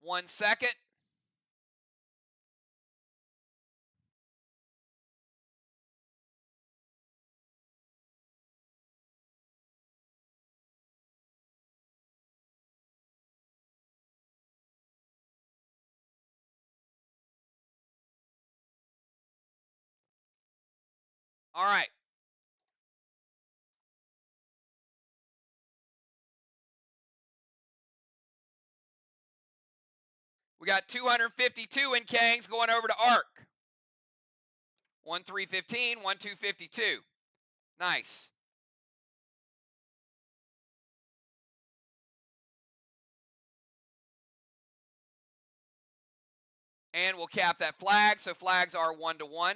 one second. All right. We got 252 in Kangs going over to Arc. 1-3-15, 1-2-52. Nice. And we'll cap that flag, so flags are 1-1.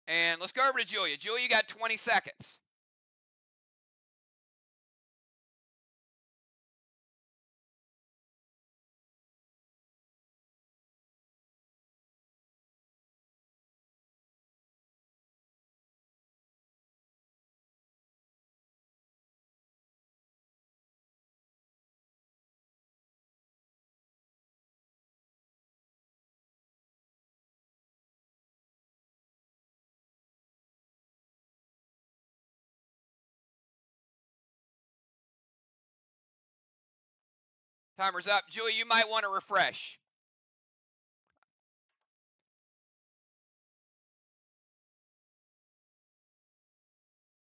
And let's go over to Julia. Julia, you got 20 seconds. Timer's up. Julia, you might want to refresh.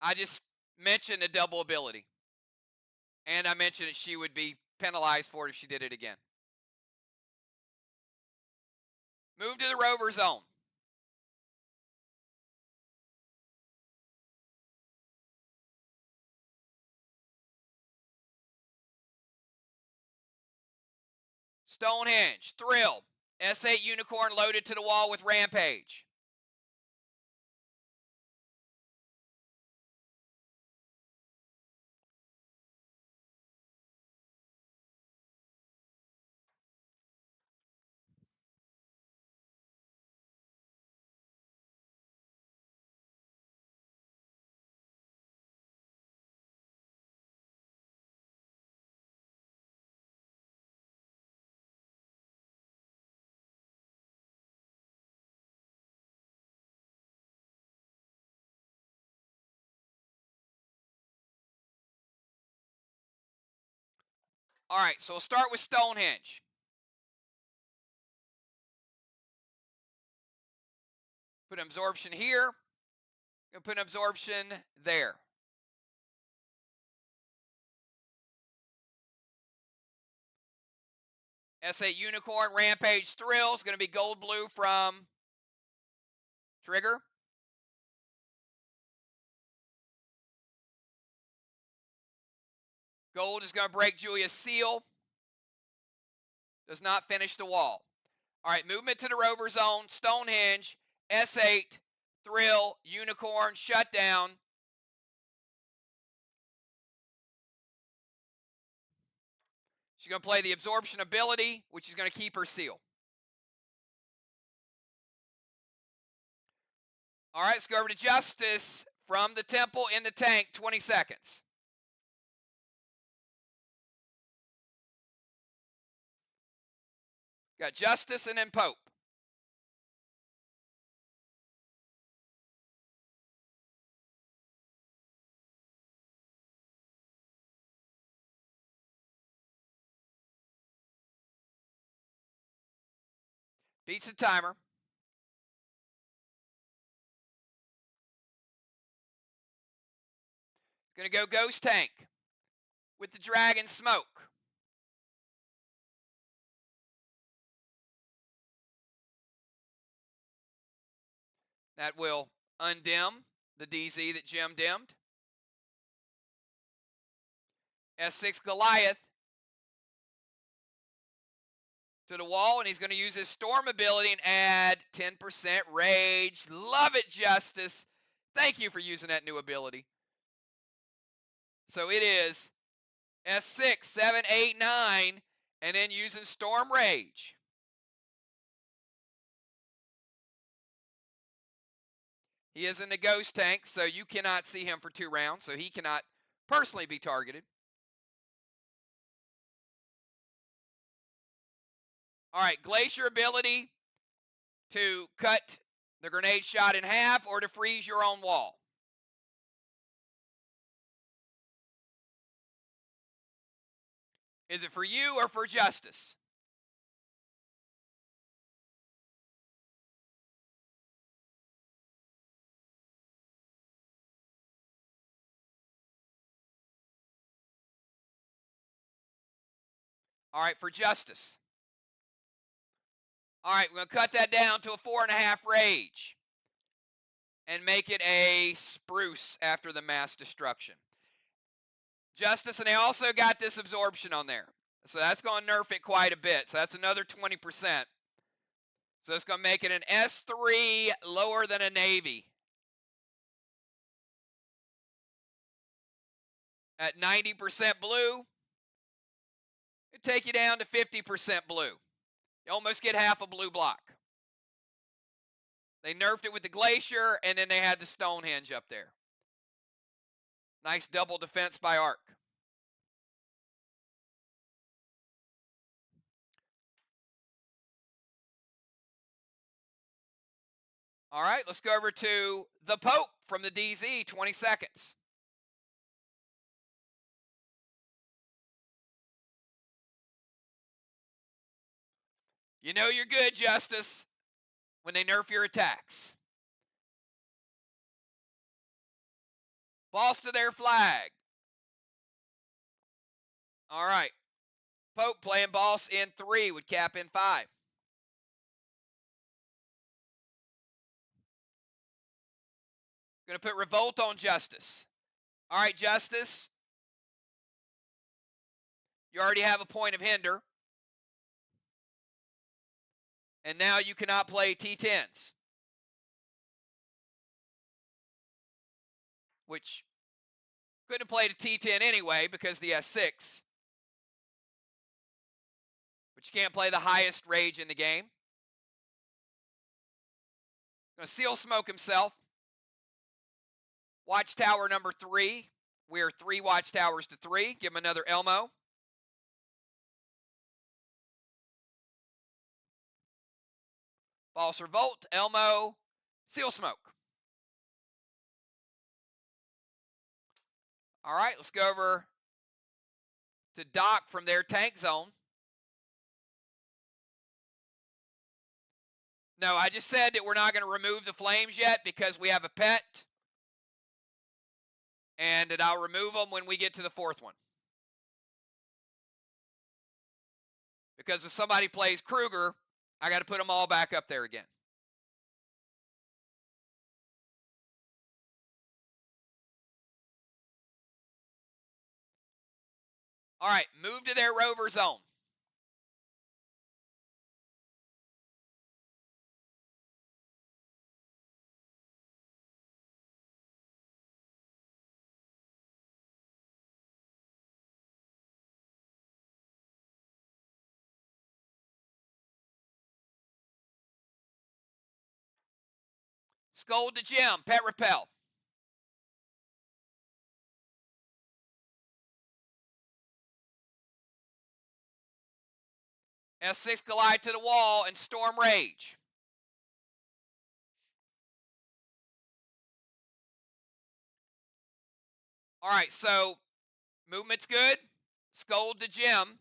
I just mentioned a double ability. And I mentioned that she would be penalized for it if she did it again. Move to the rover zone. Stonehenge, Thrill, S8 Unicorn loaded to the wall with Rampage. All right, so we'll start with Stonehenge. Put absorption here. Gonna put an absorption there. S8 Unicorn, Rampage, Thrill is gonna be gold blue from Trigger. Gold is gonna break Julia's seal. Does not finish the wall. All right, movement to the rover zone. Stonehenge, S8, Thrill, Unicorn, Shutdown. She's going to play the absorption ability, which is going to keep her seal. All right, let's go over to Justice from the temple in the tank, 20 seconds. Got Justice and then Pope. Beats the timer. Going to go Ghost Tank with the Dragon Smoke. That will undim the DZ that Jim dimmed. S6 Goliath to the wall, and he's going to use his Storm ability and add 10% Rage. Love it, Justice. Thank you for using that new ability. So it is S6, 7, 8, 9, and then using Storm Rage. He is in the Ghost Tank, so you cannot see him for 2 rounds, so he cannot personally be targeted. All right, Glacier ability to cut the grenade shot in half or to freeze your own wall. Is it for you or for Justice? All right, for Justice. All right, we're going to cut that down to a 4.5 rage and make it a spruce after the mass destruction. Justice, and they also got this absorption on there. So that's going to nerf it quite a bit. So that's another 20%. So it's going to make it an S3 lower than a Navy. At 90% blue, it'd take you down to 50% blue. You almost get half a blue block. They nerfed it with the Glacier, and then they had the Stonehenge up there. Nice double defense by Arc. All right, let's go over to the Pope from the DZ, 20 seconds. You know you're good, Justice, when they nerf your attacks. Boss to their flag. All right. Pope playing boss in 3 with cap in 5. Going to put Revolt on Justice. All right, Justice. You already have a point of hinder. And now you cannot play T10s. Which couldn't have played a T10 anyway because the S6. But you can't play the highest rage in the game. Going to seal smoke himself. Watchtower number 3. We're 3 watchtowers to 3. Give him another Elmo. False Revolt, Elmo, seal smoke. All right, let's go over to Doc from their tank zone. No, I just said that we're not going to remove the flames yet because we have a pet. And that I'll remove them when we get to the 4th one. Because if somebody plays Kruger, I got to put them all back up there again. All right, move to their rover zone. Scold to Jim, pet repel. S6 collide to the wall and storm rage. All right, so movement's good. Scold to Jim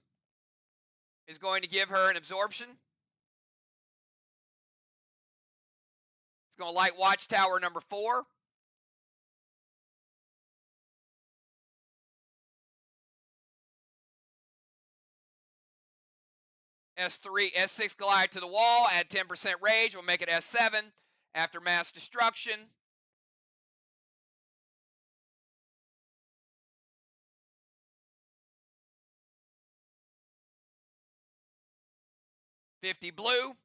is going to give her an absorption. It's going to light watchtower number 4. S3, S6 glide to the wall, add 10% rage. We'll make it S7 after mass destruction. $50 blue.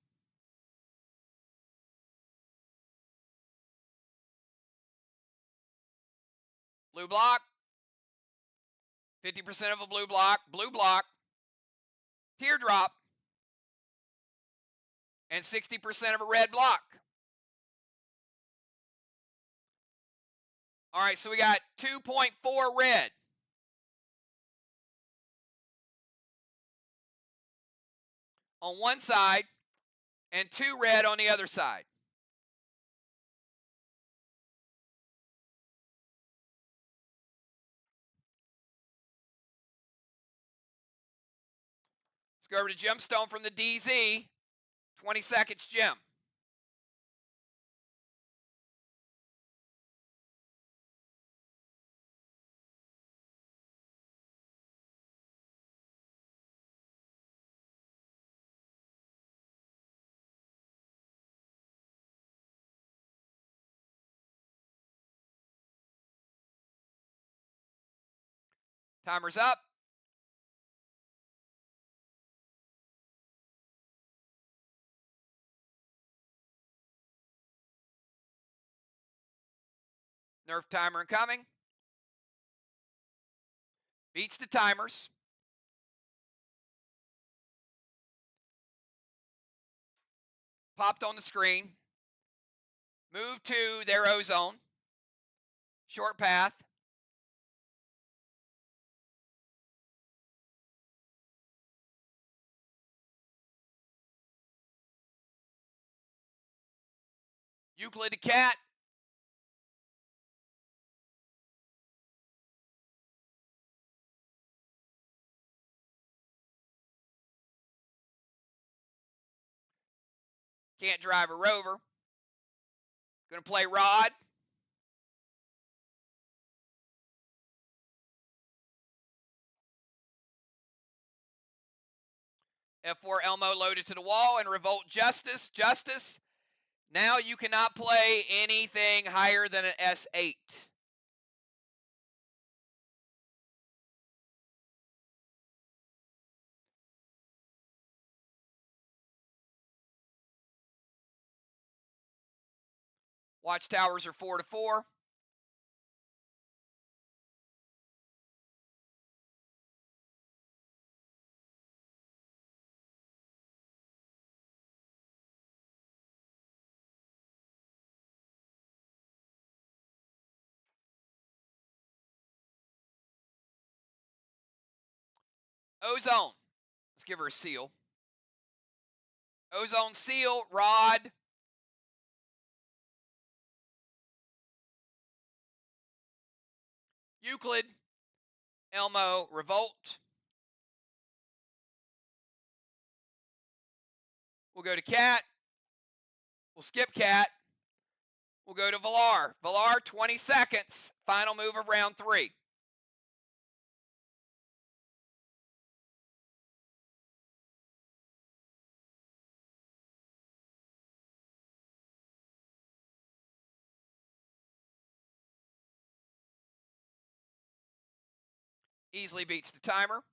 Blue block. 50% of a blue block. Blue block. Teardrop. And 60% of a red block. All right, so we got 2.4 red. On one side and 2 red on the other side. Go over to Gemstone from the DZ. 20 seconds, Gem. Timer's up. Nerf timer incoming. Beats the timers. Popped on the screen. Move to their ozone. Short path. Euclid to cat. Can't drive a rover. Gonna play Rod. F4 Elmo loaded to the wall and Revolt Justice. Justice. Now you cannot play anything higher than an S8. Watchtowers are 4-4. Ozone. Let's give her a seal. Ozone seal, Rod. Euclid. Elmo, Revolt. We'll go to cat. We'll skip cat. We'll go to Valar. Valar, 20 seconds. Final move of round 3. Easily beats the timer.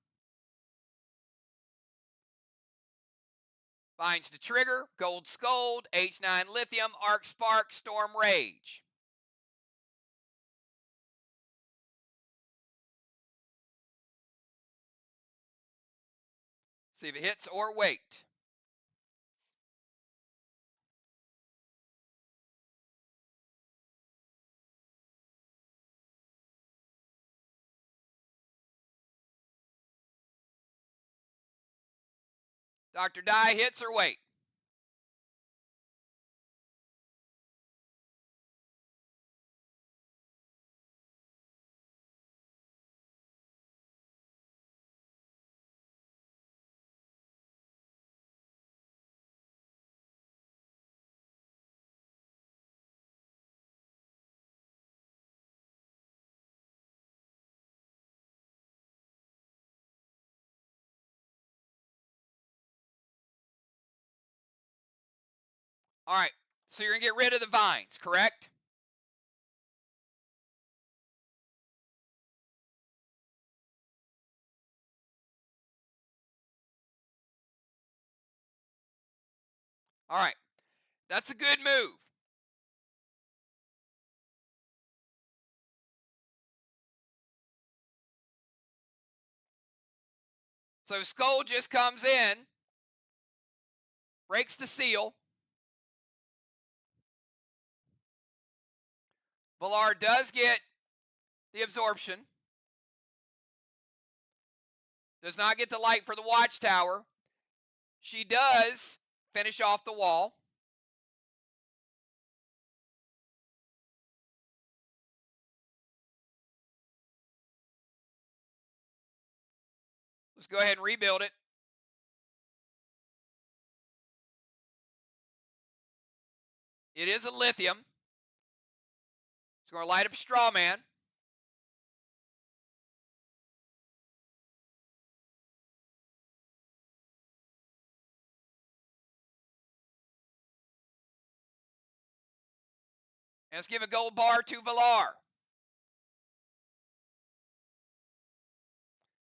Binds to trigger, Gold Scold, H9 Lithium, Arc Spark, Storm Rage. See if it hits or wait. Dr. Die hits or wait. All right, so you're going to get rid of the vines, correct? All right, that's a good move. So Skull just comes in, breaks the seal. Valar does get the absorption. Does not get the light for the watchtower. She does finish off the wall. Let's go ahead and rebuild it. It is a lithium. It's going to light up a straw man. And let's give a gold bar to Villar.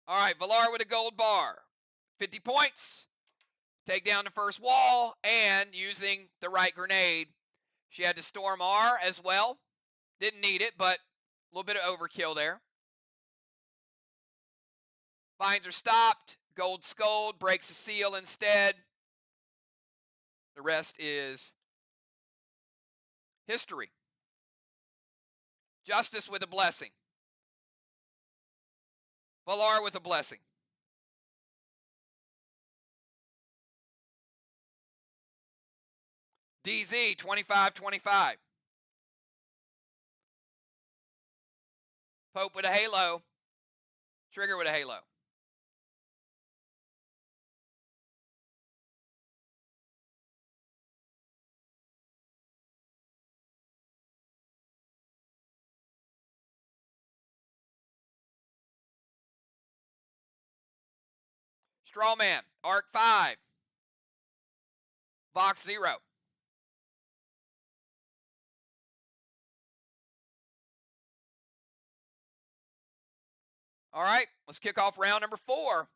All right, Villar with a gold bar. 50 points. Take down the first wall, and using the right grenade, she had to storm R as well. Didn't need it, but a little bit of overkill there. Vines are stopped. Gold Scold breaks the seal instead. The rest is history. Justice with a blessing. Villar with a blessing. DZ 25-25. Pope with a halo. Trigger with a halo. Strawman, Arc 5. Vox 0. All right, let's kick off round number 4.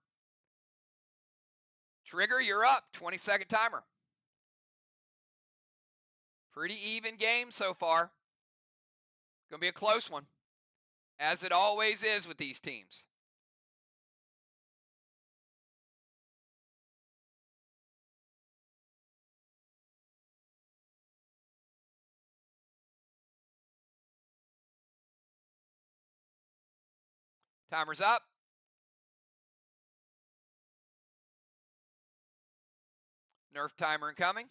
Trigger, you're up. 20-second timer. Pretty even game so far. Going to be a close one, as it always is with these teams. Timer's up. Nerf timer incoming.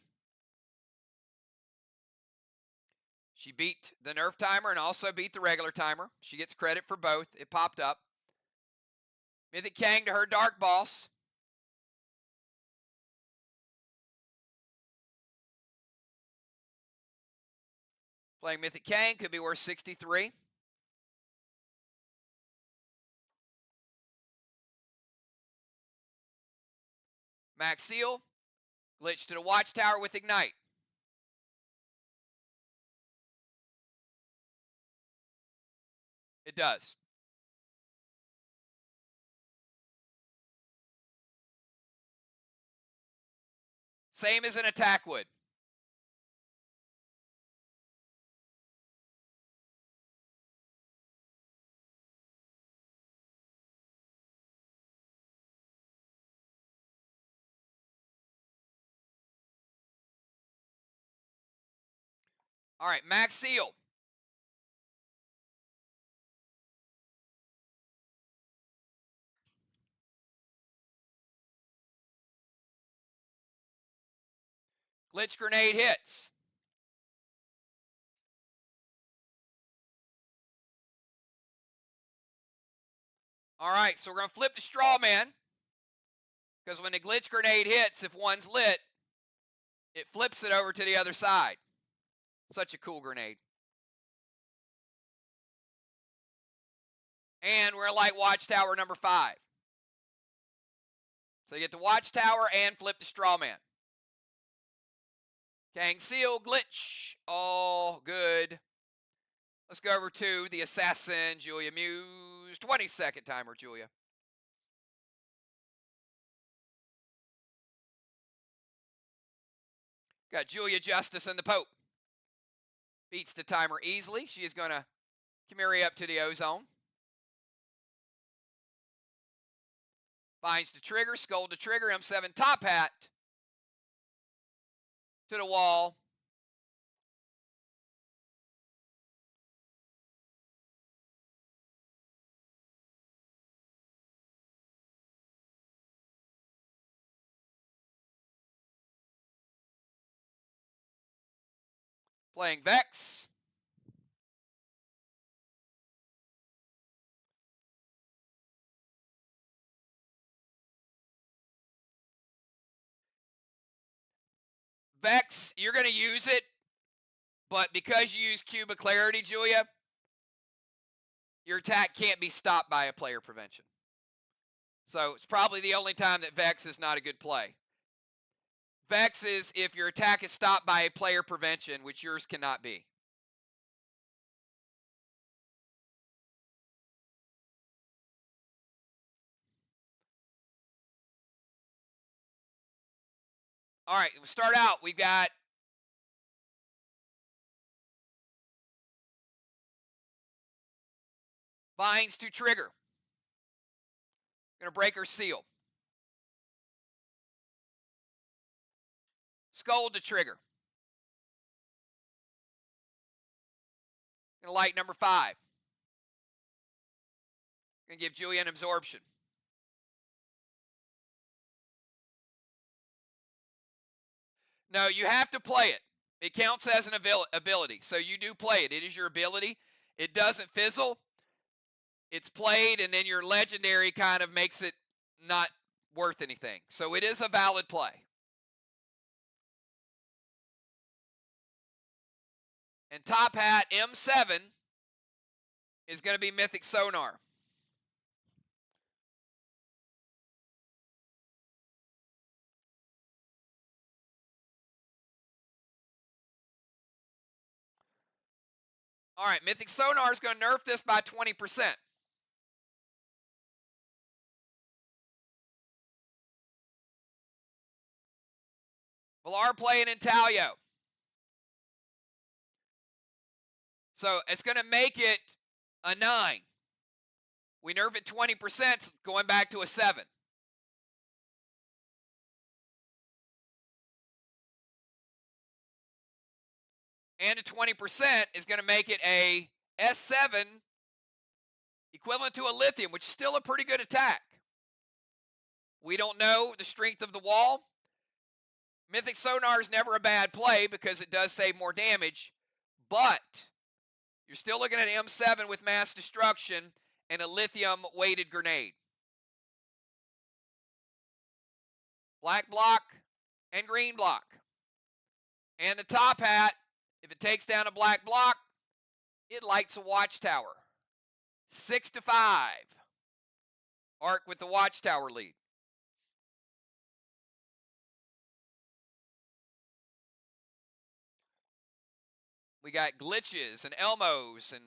She beat the Nerf timer and also beat the regular timer. She gets credit for both. It popped up. Mythic Kang to her Dark Boss. Playing Mythic Kang could be worth 63. Max Seal. Glitch to the Watchtower with Ignite. It does. Same as an attack would. All right, Max Seal. Glitch Grenade hits. All right, so we're going to flip the Straw Man, because when the Glitch Grenade hits, if one's lit, it flips it over to the other side. Such a cool grenade. And we're like Watchtower number 5. So you get the Watchtower and flip the Straw Man. Kang Seal, Glitch, all good. Let's go over to the Assassin, Julia Muse. 20-second timer, Julia. Got Julia Justice and the Pope. Beats the timer easily. She is going to Chimera up to the Ozone. Finds the trigger, Scold the trigger, M7 top hat. To the wall. Playing Vex. Vex, you're going to use it But because you use Cube of Clarity, Julia, your attack can't be stopped by a player prevention. So it's probably the only time that Vex is not a good play. Vex is if your attack is stopped by a player prevention, which yours cannot be. All right, we'll start out. We've got Binds to trigger. Going to break or seal. Scold to trigger. Going to light number 5. Going to give Julia an absorption. No, you have to play it. It counts as an ability, so you do play it. It is your ability. It doesn't fizzle. It's played, and then your legendary kind of makes it not worth anything. So it is a valid play. And top hat M7 is going to be Mythic Sonar. All right, Mythic Sonar is going to nerf this by 20%. Valar playing Intalio. So it's going to make it a 9. We nerf it 20%, going back to a 7. And a 20% is going to make it a S7 equivalent to a Lithium, which is still a pretty good attack. We don't know the strength of the wall. Mythic Sonar is never a bad play because it does save more damage, but you're still looking at M7 with mass destruction and a Lithium weighted grenade. Black block and green block. And the top hat, if it takes down a black block, it lights a watchtower. 6-5. Arc with the watchtower lead. We got glitches and Elmos and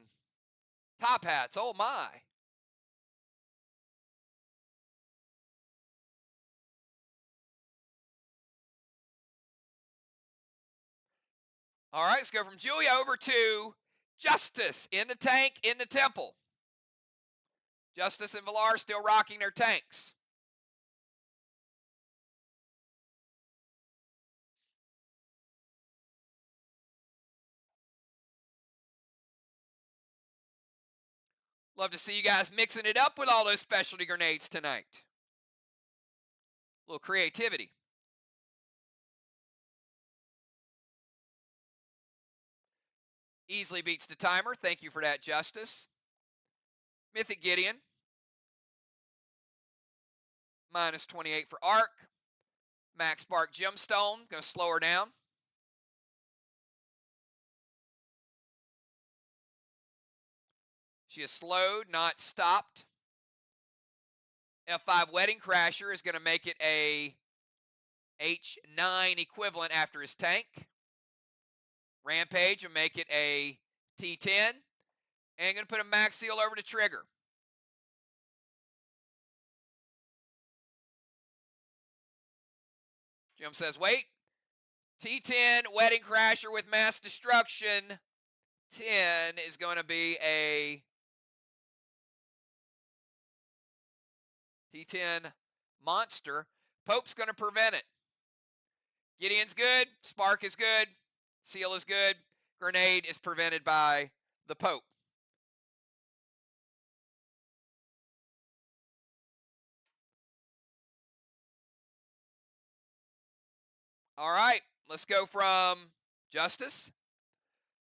top hats. Oh my. All right, let's go from Julia over to Justice in the tank in the temple. Justice and Valar still rocking their tanks. Love to see you guys mixing it up with all those specialty grenades tonight. A little creativity. Easily beats the timer. Thank you for that, Justice. Mythic Gideon. Minus 28 for Arc. Max Spark Gemstone. Going to slow her down. She is slowed, not stopped. F5 Wedding Crasher is going to make it a H9 equivalent after his tank. Rampage will make it a T10. And going to put a Max Seal over to trigger. Jim says, wait. T10 Wedding Crasher with Mass Destruction. 10 is going to be a T10 Monster. Pope's going to prevent it. Gideon's good. Spark is good. Seal is good. Grenade is prevented by the Pope. All right, let's go from Justice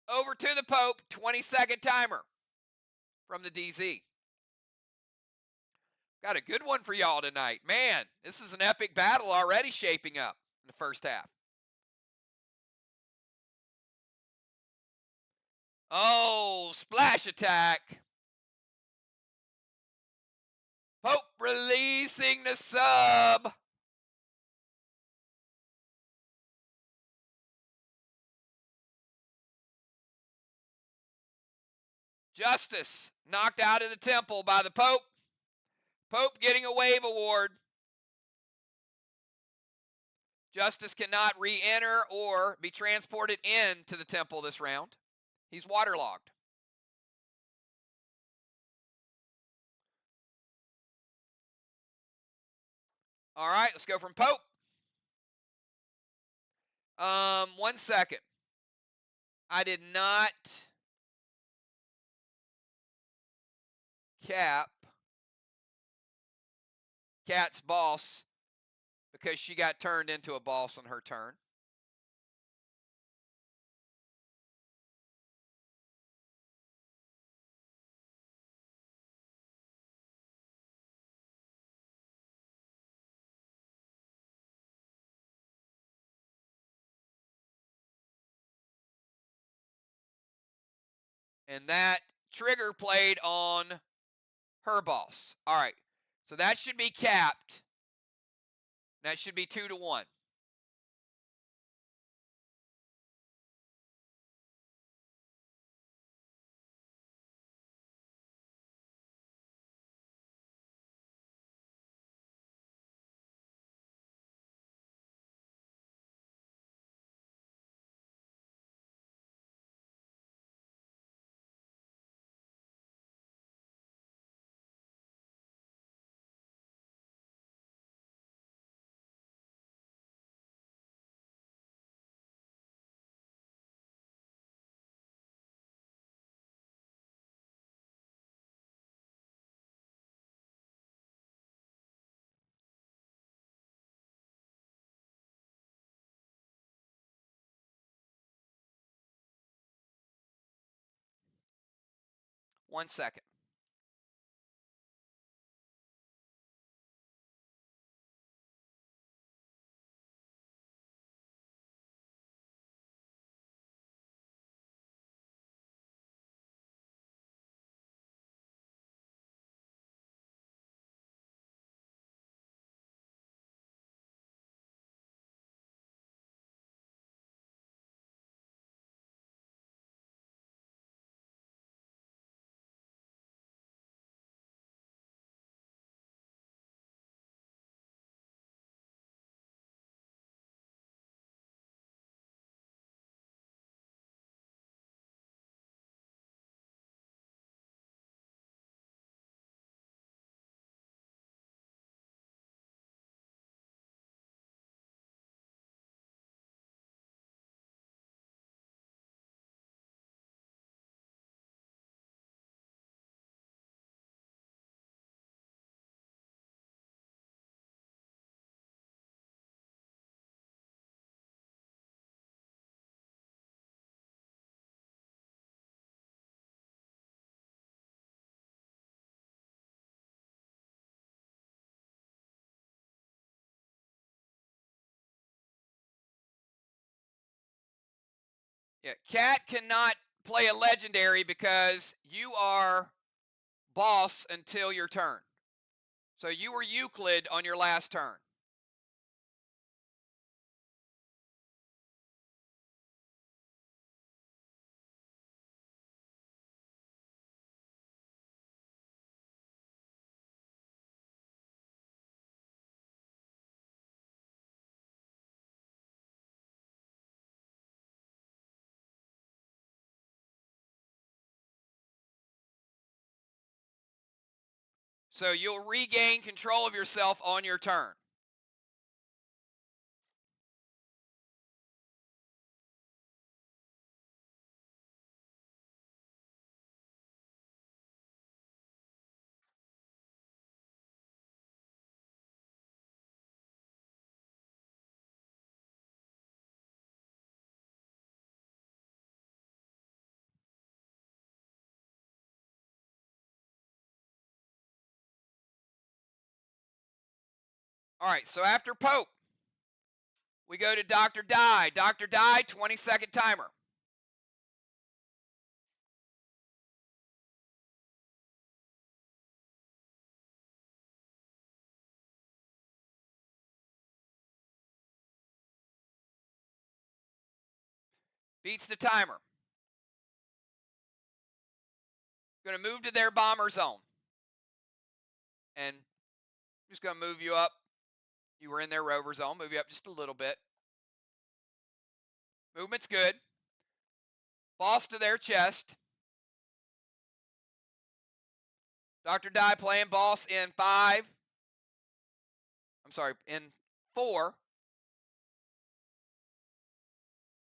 over to the Pope. 20-second timer from the DZ. Got a good one for y'all tonight. Man, this is an epic battle already shaping up in the first half. Oh, splash attack. Pope releasing the sub. Justice knocked out of the temple by the Pope. Pope getting a wave award. Justice cannot re-enter or be transported into the temple this round. He's waterlogged. All right, let's go from Pope. 1 second. I did not cap Cat's boss because she got turned into a boss on her turn. And that trigger played on her boss. All right, so that should be capped. That should be 2-1. One second. Yeah, Cat cannot play a legendary because you are boss until your turn. So you were Euclid on your last turn. So you'll regain control of yourself on your turn. All right, so after Pope, we go to Dr. Die. Dr. Die, 20-second timer. Beats the timer. Going to move to their bomber zone. And I'm just going to move you up. You were in their rover zone. Move you up just a little bit. Movement's good. Boss to their chest. Dr. Die playing boss in 4.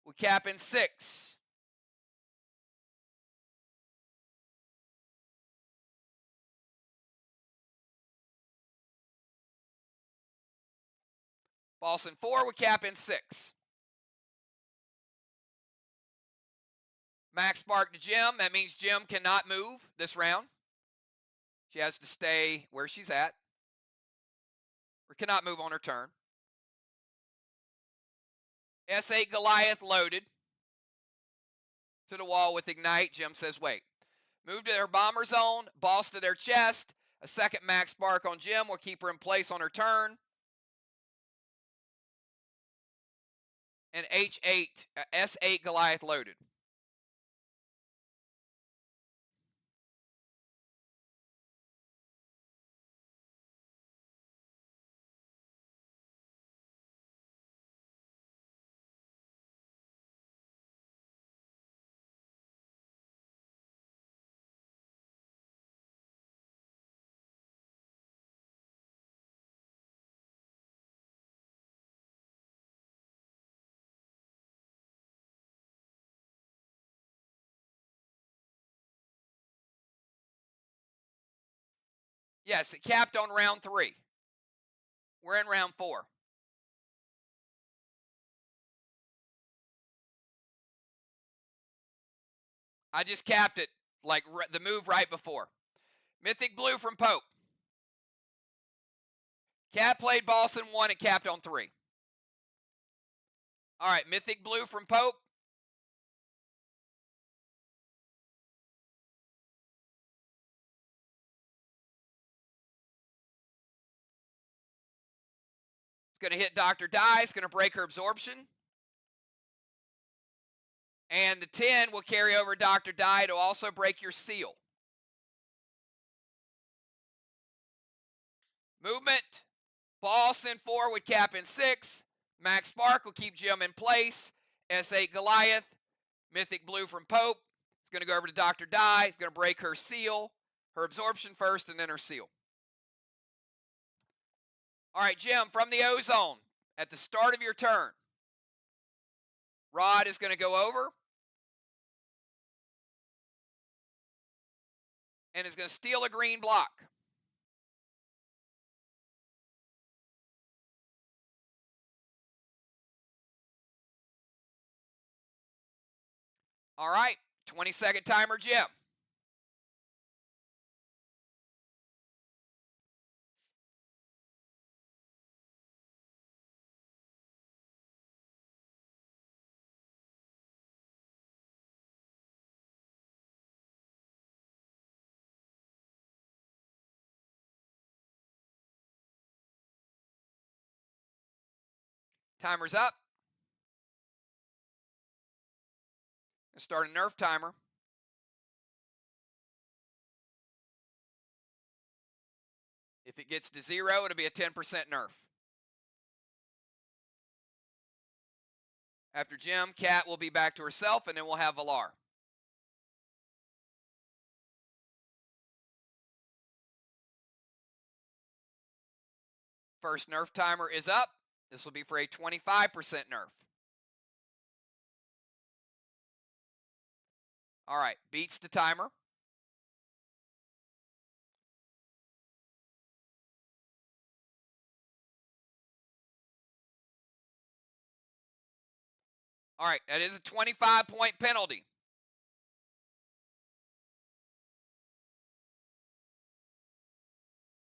We cap in 6. Boss in 4, we cap in 6. Max spark to Jim. That means Jim cannot move this round. She has to stay where she's at. Or cannot move on her turn. S8 Goliath loaded. To the wall with Ignite. Jim says wait. Move to their bomber zone. Boss to their chest. A second max spark on Jim will keep her in place on her turn. And S8 Goliath loaded. Yes, it capped on round 3. We're in round 4. I just capped it like the move right before. Mythic Blue from Pope. Cat played boss in 1 and capped on 3. All right, Mythic Blue from Pope. It's going to hit Dr. Die. It's going to break her absorption. And the 10 will carry over Dr. Die to also break your seal. Movement. Boss in 4 would cap in 6. Max Spark will keep Jim in place. S8 Goliath. Mythic Blue from Pope. It's going to go over to Dr. Die. It's going to break her seal. Her absorption first and then her seal. All right, Jim, from the ozone, at the start of your turn, Rod is going to go over and is going to steal a green block. All right, 20-second timer, Jim. Timer's up. Let's start a nerf timer. If it gets to 0, it'll be a 10% nerf. After Jim, Kat will be back to herself, and then we'll have Valar. First nerf timer is up. This will be for a 25% nerf. All right, beats the timer. All right, that is a 25-point penalty.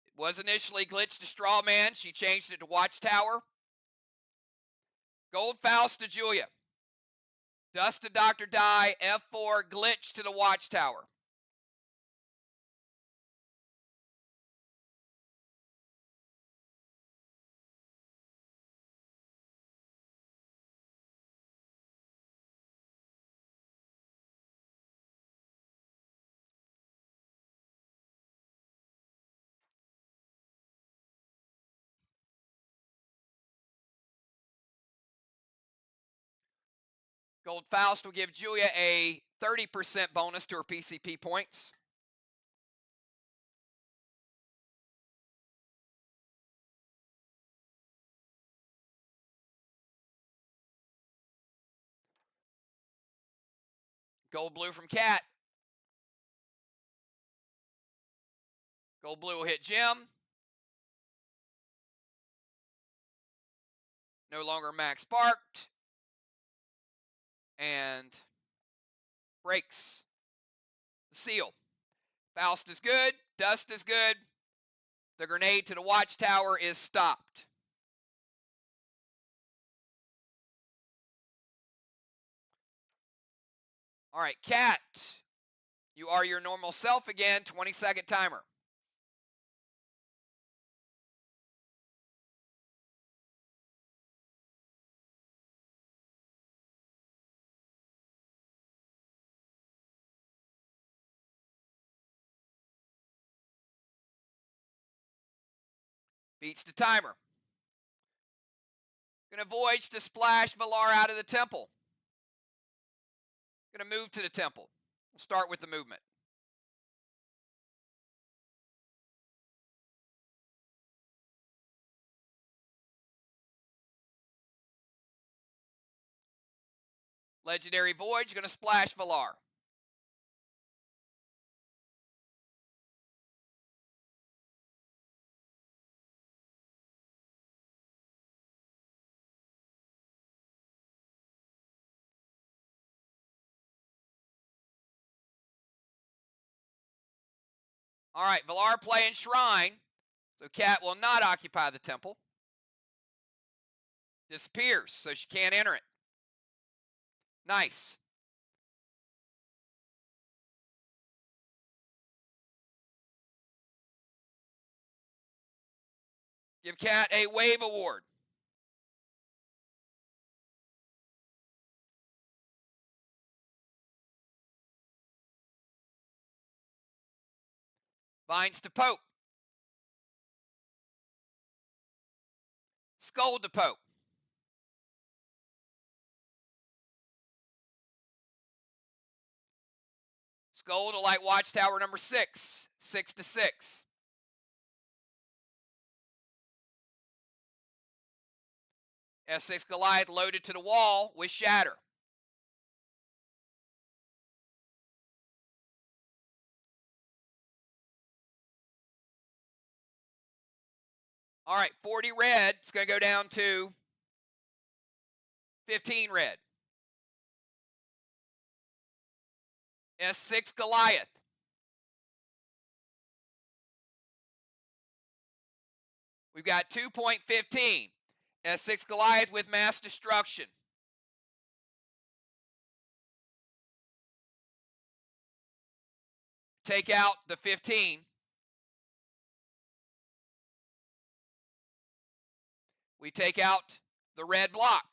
It was initially glitched to Straw Man. She changed it to Watchtower. Gold Faust to Julia. Dust to Dr. Die. F4, glitch to the Watchtower. Gold Faust will give Julia a 30% bonus to her PCP points. Gold Blue from Cat. Gold Blue will hit Jim. No longer max sparked. And breaks the seal. Faust is good. Dust is good. The grenade to the watchtower is stopped. All right, Cat. You are your normal self again. 20-second timer. Beats the timer. Gonna voyage to splash Valar out of the temple. Gonna move to the temple. We'll start with the movement. Legendary Voyage, gonna splash Valar. All right, Valar playing Shrine, so Cat will not occupy the temple. Disappears, so she can't enter it. Nice. Give Cat a Wave Award. Binds to Pope. Scold to Pope. Scold to light watchtower number 6. 6-6. S6 Goliath loaded to the wall with Shatter. All right, 40 red. It's going to go down to 15 red. S6 Goliath. We've got 2.15. S6 Goliath with mass destruction. Take out the 15. We take out the red block.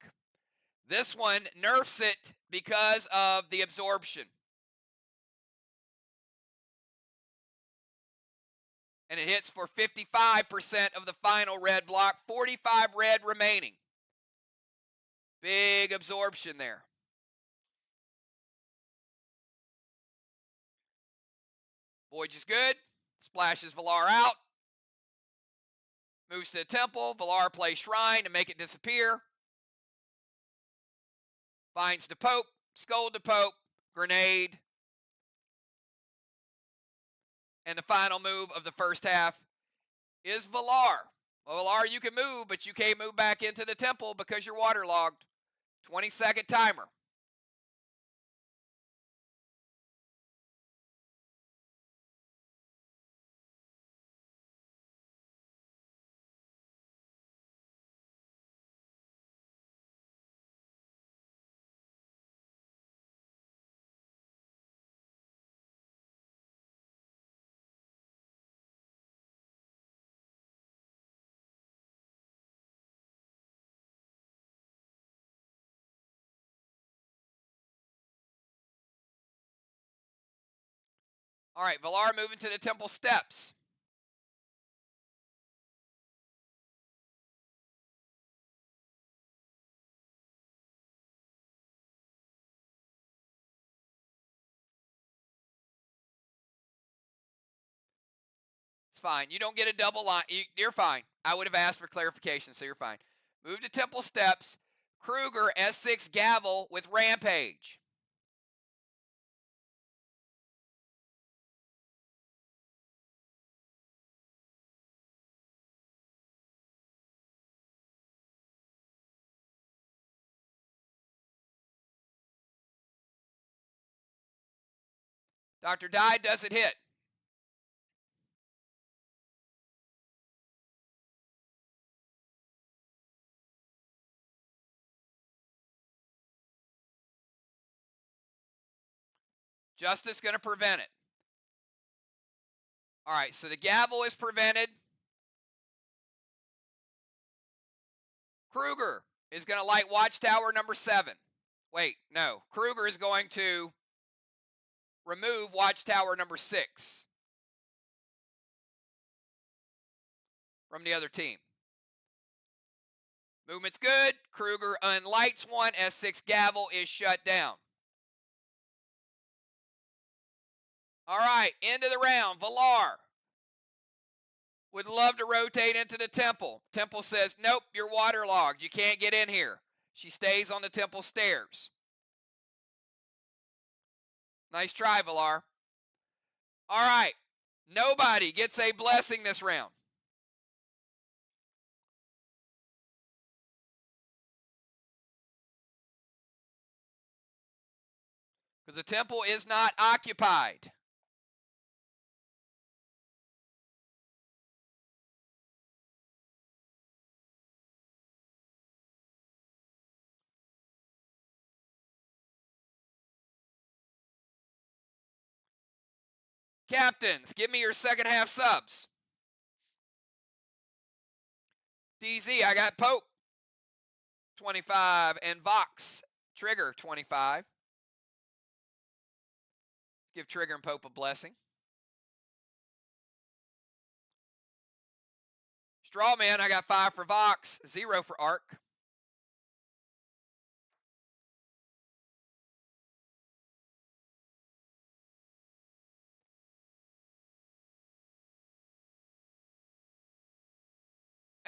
This one nerfs it because of the absorption. And it hits for 55% of the final red block. 45 red remaining. Big absorption there. Voyage is good. Splashes Valar out. Moves to the temple. Valar plays Shrine to make it disappear. Binds to Pope. Scold to Pope. Grenade. And the final move of the first half is Valar. Well, Valar, you can move, but you can't move back into the temple because you're waterlogged. 20-second timer. All right, Valar moving to the temple steps. It's fine. You don't get a double line. You're fine. I would have asked for clarification, so you're fine. Move to Temple Steps. Kruger, S6 Gavel with Rampage. Dr. Dye doesn't hit. Justice going to prevent it. All right, so the gavel is prevented. Kruger is going to light Watchtower number 7. Wait, no. Kruger is going to remove Watchtower number 6 from the other team. Movement's good. Kruger unlights one. S6 gavel is shut down. All right, end of the round. Villar would love to rotate into the temple. Temple says, nope, you're waterlogged. You can't get in here. She stays on the temple stairs. Nice try, Villar. All right, nobody gets a blessing this round. Because the temple is not occupied. Captains, give me your second half subs. DZ, I got Pope, 25, and Vox, Trigger, 25. Give Trigger and Pope a blessing. Strawman, I got 5 for Vox, 0 for Arc.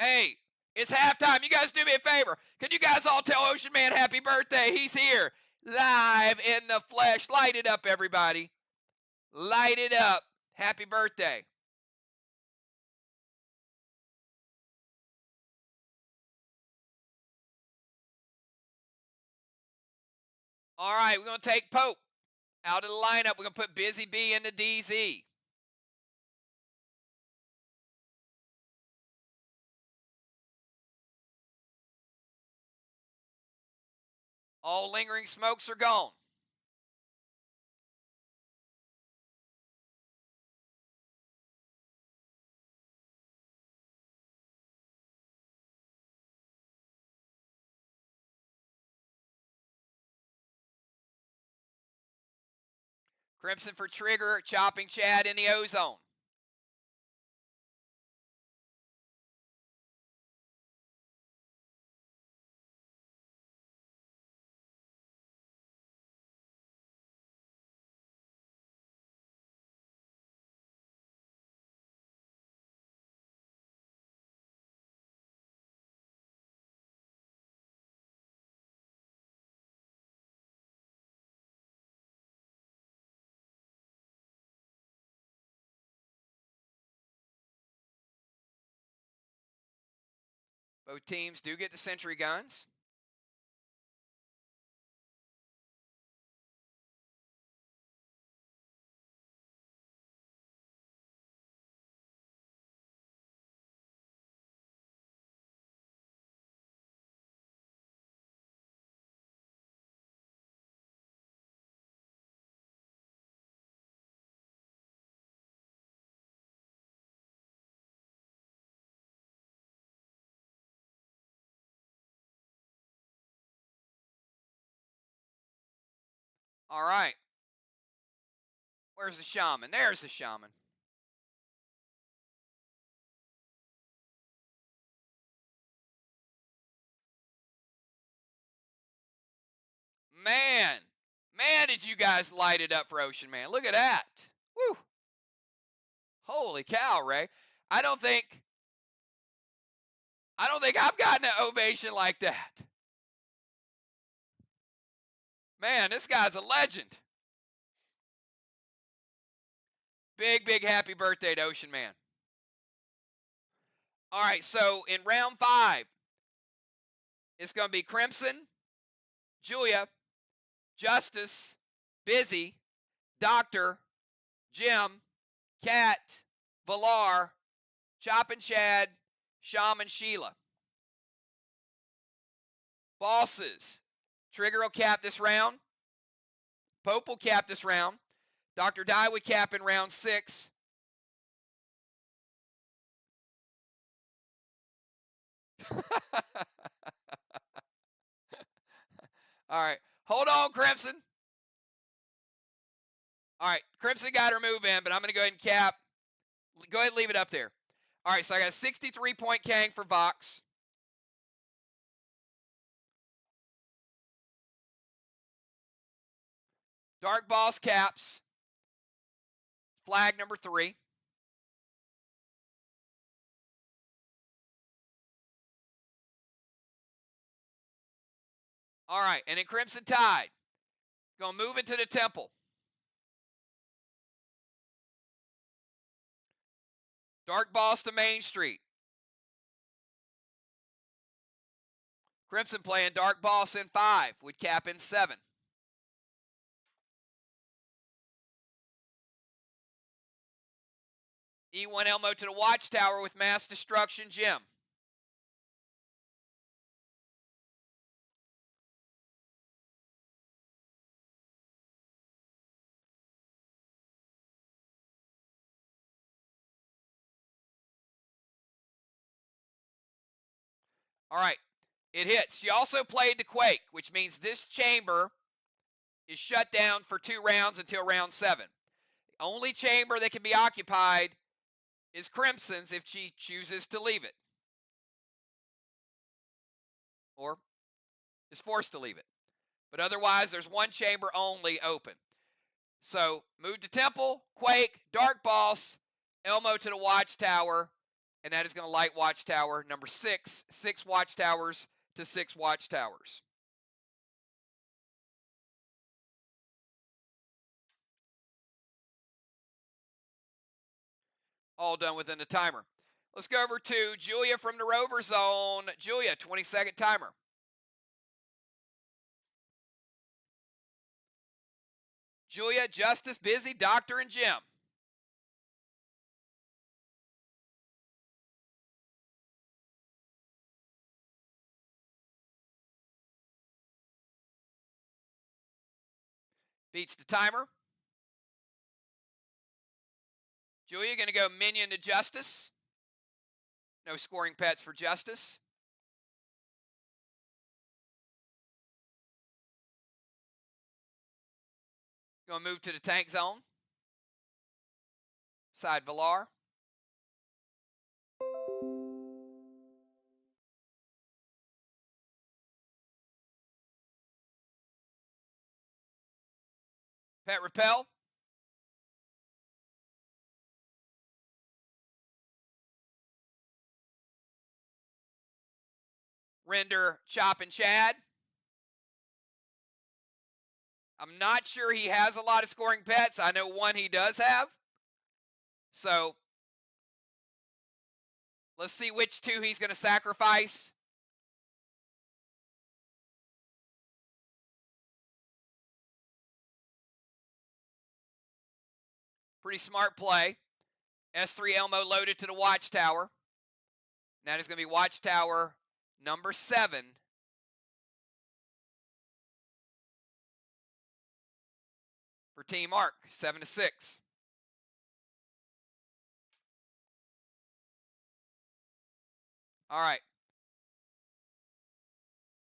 Hey, it's halftime. You guys do me a favor. Can you guys all tell Ocean Man happy birthday? He's here. Live in the flesh. Light it up, everybody. Light it up. Happy birthday. All right, we're going to take Pope out of the lineup. We're going to put Busy B into DZ. All lingering smokes are gone. Crimson for Trigger, chopping Chad in the ozone. Both teams do get the sentry guns. All right. Where's the shaman? There's the shaman. Man, did you guys light it up for Ocean Man. Look at that. Woo. Holy cow, Ray. I don't think I've gotten an ovation like that. Man, this guy's a legend. Big, big happy birthday to Ocean Man. All right, so in round 5, it's going to be Crimson, Julia, Justice, Busy, Doctor, Jim, Cat, Valar, Chop and Chad, Shaman, Sheila. Bosses. Trigger will cap this round. Pope will cap this round. Dr. Dye would cap in round 6. All right. Hold on, Crimson. All right. Crimson got her move in, but I'm going to go ahead and cap. Go ahead and leave it up there. All right. So I got a 63-point Kang for Vox. Dark Boss caps. Flag number 3. All right. And then Crimson Tide. Going to move into the temple. Dark Boss to Main Street. Crimson playing Dark Boss in 5 with cap in 7. E1 Elmo to the Watchtower with Mass Destruction, Jim. All right, it hits. She also played the Quake, which means this chamber is shut down for 2 rounds until round 7. The only chamber that can be occupied is Crimson's if she chooses to leave it. Or is forced to leave it. But otherwise, there's one chamber only open. So, move to Temple, Quake, Dark Boss, Elmo to the Watchtower, and that is going to light Watchtower number 6. 6 Watchtowers to 6 Watchtowers. All done within the timer. Let's go over to Julia from the Rover Zone. Julia, 20-second timer. Julia, Justice, Busy, Doctor, and Jim. Beats the timer. Julia, going to go Minion to Justice. No scoring pets for Justice. Going to move to the Tank Zone. Side Valar. Pet Repel. Render Chop and Chad. I'm not sure he has a lot of scoring pets. I know one he does have. So, let's see which 2 he's going to sacrifice. Pretty smart play. S3 Elmo loaded to the Watchtower. That is going to be Watchtower number 7. For Team Arc, 7-6. All right.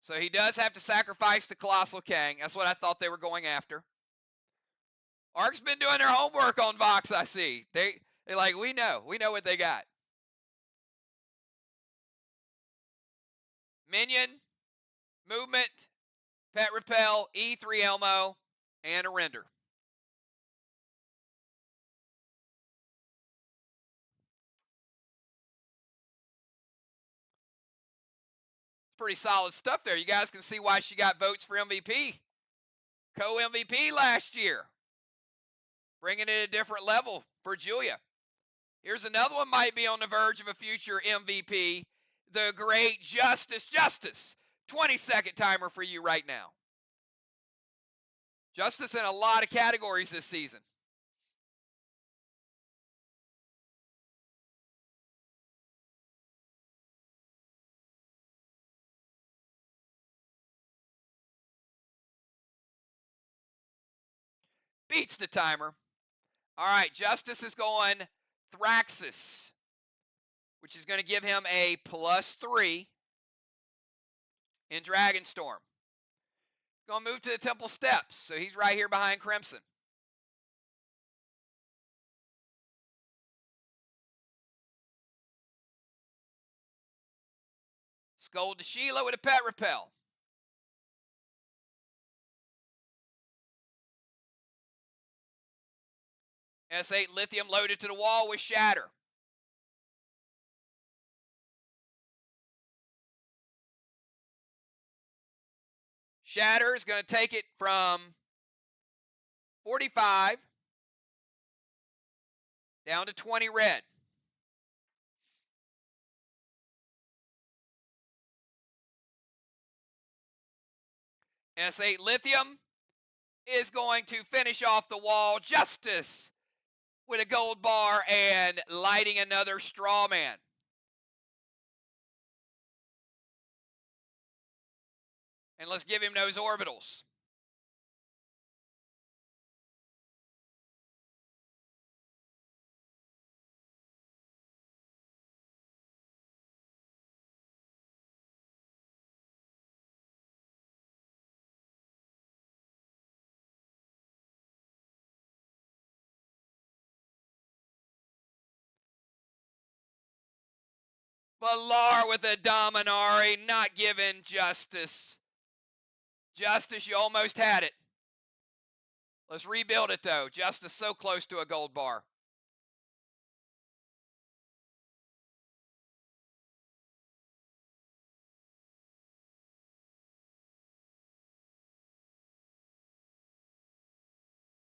So he does have to sacrifice the Colossal Kang. That's what I thought they were going after. Arc's been doing their homework on Vox, I see. They're like, we know what they got. Minion, Movement, Pet Repel, E3 Elmo, and a Render. Pretty solid stuff there. You guys can see why she got votes for MVP. Co-MVP last year. Bringing it a different level for Julia. Here's another one might be on the verge of a future MVP. The great Justice. 20-second timer for you right now. Justice in a lot of categories this season. Beats the timer. All right, Justice is going Thraxis, which is going to give him a +3 in Dragonstorm. Going to move to the Temple Steps, so he's right here behind Crimson. Scold to Sheila with a Pet Repel. S8 Lithium loaded to the wall with Shatter. Shatter is going to take it from 45 down to 20 red. S8 Lithium is going to finish off the wall. Justice with a gold bar and lighting another straw man. And let's give him those orbitals. Valar with a Dominari, not giving Justice. Justice, you almost had it. Let's rebuild it, though. Justice so close to a gold bar.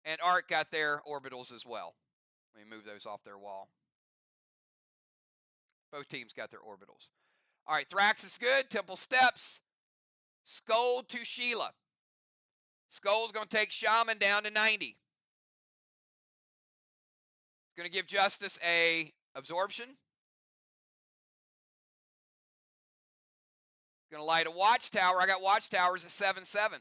And Art got their orbitals as well. Let me move those off their wall. Both teams got their orbitals. All right, Thrax is good. Temple Steps. Scold to Sheila. Skull's going to take Shaman down to 90. Going to give Justice a absorption. Going to light a Watchtower. I got Watchtowers at 7-7.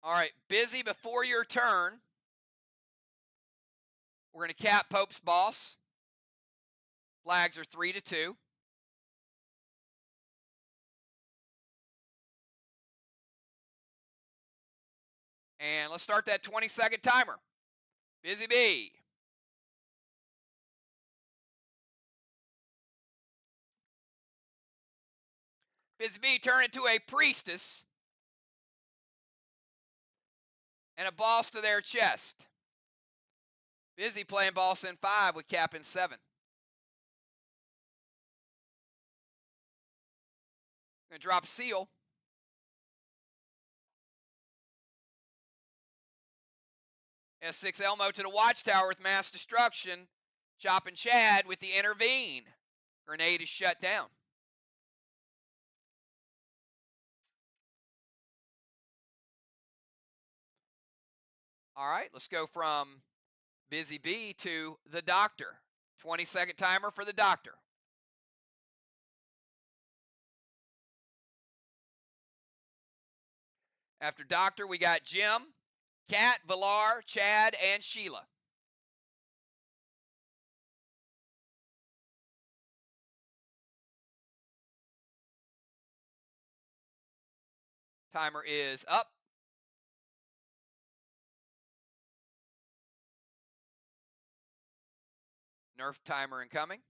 All right, busy before your turn. We're going to cap Pope's Boss. Flags are 3-2. And let's start that 20-second timer. Busy Bee. Busy Bee turn into a Priestess. And a boss to their chest. Busy playing boss in 5 with cap in 7. Going to drop Seal. S6 Elmo to the Watchtower with Mass Destruction. Chopping Chad with the Intervene. Grenade is shut down. All right, let's go from Busy Bee to the Doctor. 20-second timer for the Doctor. After Doctor, we got Jim, Kat, Valar, Chad, and Sheila. Timer is up. Nerf timer incoming.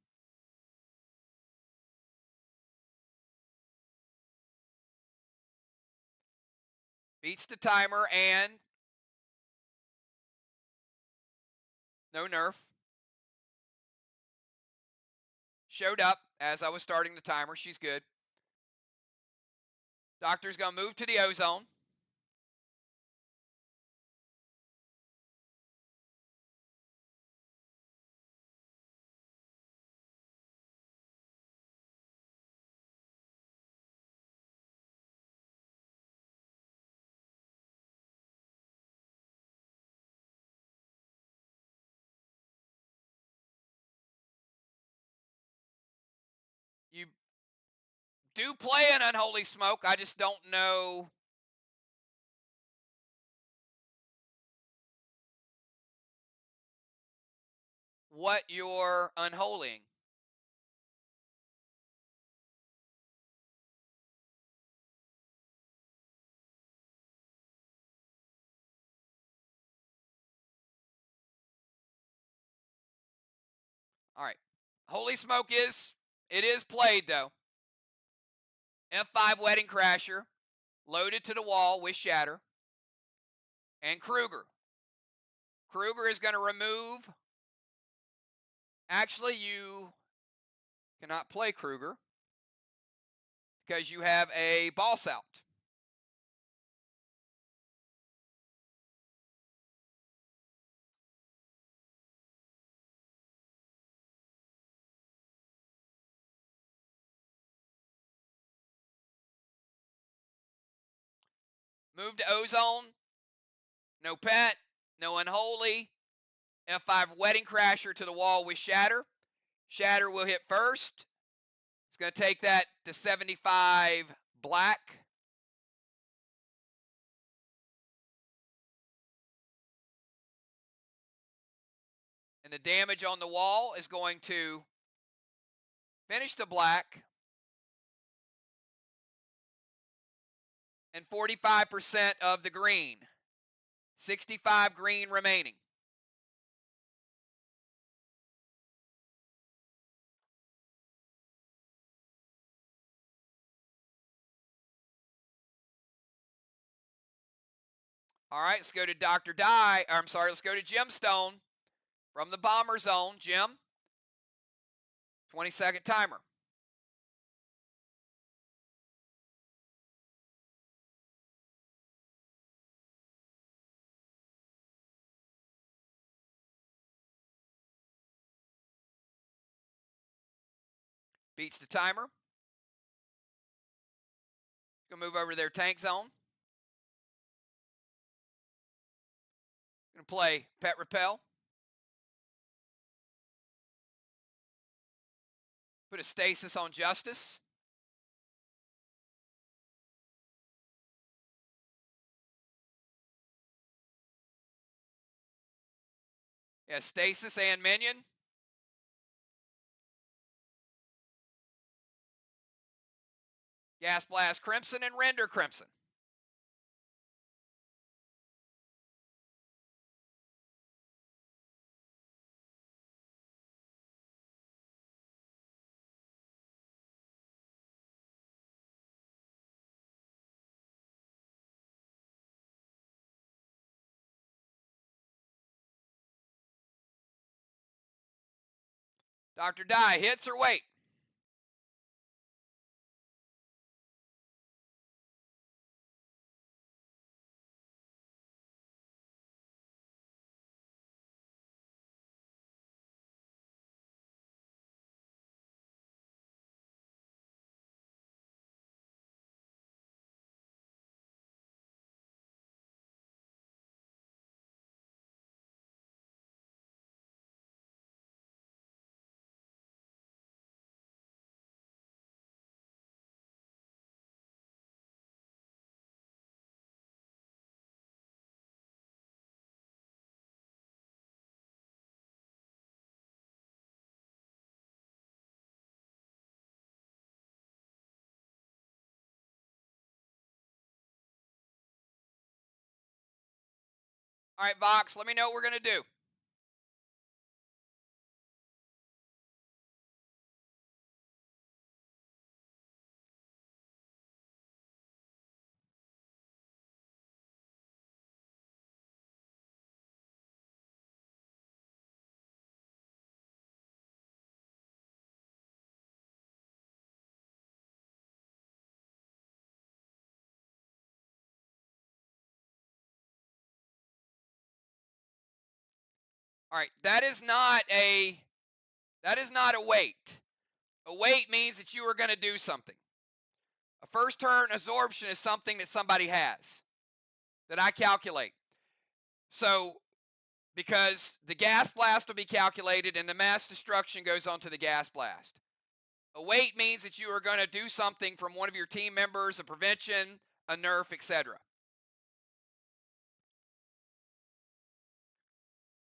Beats the timer and no nerf. Showed up as I was starting the timer. She's good. Doctor's going to move to the ozone. You do play an unholy smoke. I just don't know what you're unholying. All right. Holy smoke it is played though. F5 Wedding Crasher, loaded to the wall with Shatter. And Kruger. Kruger is going to remove. Actually, you cannot play Kruger because you have a boss out. Move to ozone. No pet. No unholy. F5 Wedding Crasher to the wall with Shatter. Shatter will hit first. It's going to take that to 75 black. And the damage on the wall is going to finish the black. And 45% of the green. 65 green remaining. All right, let's go to Dr. Die. Or, I'm sorry, let's go to Gemstone from the bomber zone. Jim, 20-second timer. Beats the timer. Gonna move over to their tank zone. Gonna play Pet Repel. Put a stasis on Justice. Yeah, stasis and minion. Gas Blast Crimson and Render Crimson. Dr. Die, hits or wait? All right, Vox, let me know what we're going to do. All right, that is not a wait. A wait means that you are going to do something. A first turn absorption is something that somebody has that I calculate. So, because the gas blast will be calculated and the mass destruction goes onto the gas blast. A wait means that you are going to do something from one of your team members, a prevention, a nerf, etc.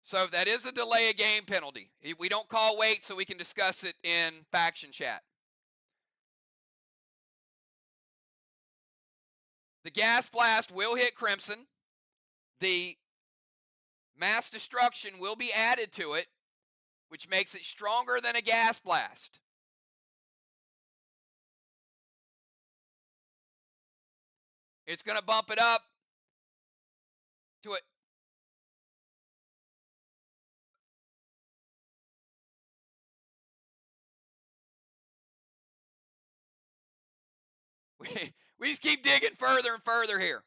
So that is a delay a game penalty. We don't call wait so we can discuss it in faction chat. The gas blast will hit Crimson. The mass destruction will be added to it, which makes it stronger than a gas blast. It's going to bump it up to it. We just keep digging further and further here.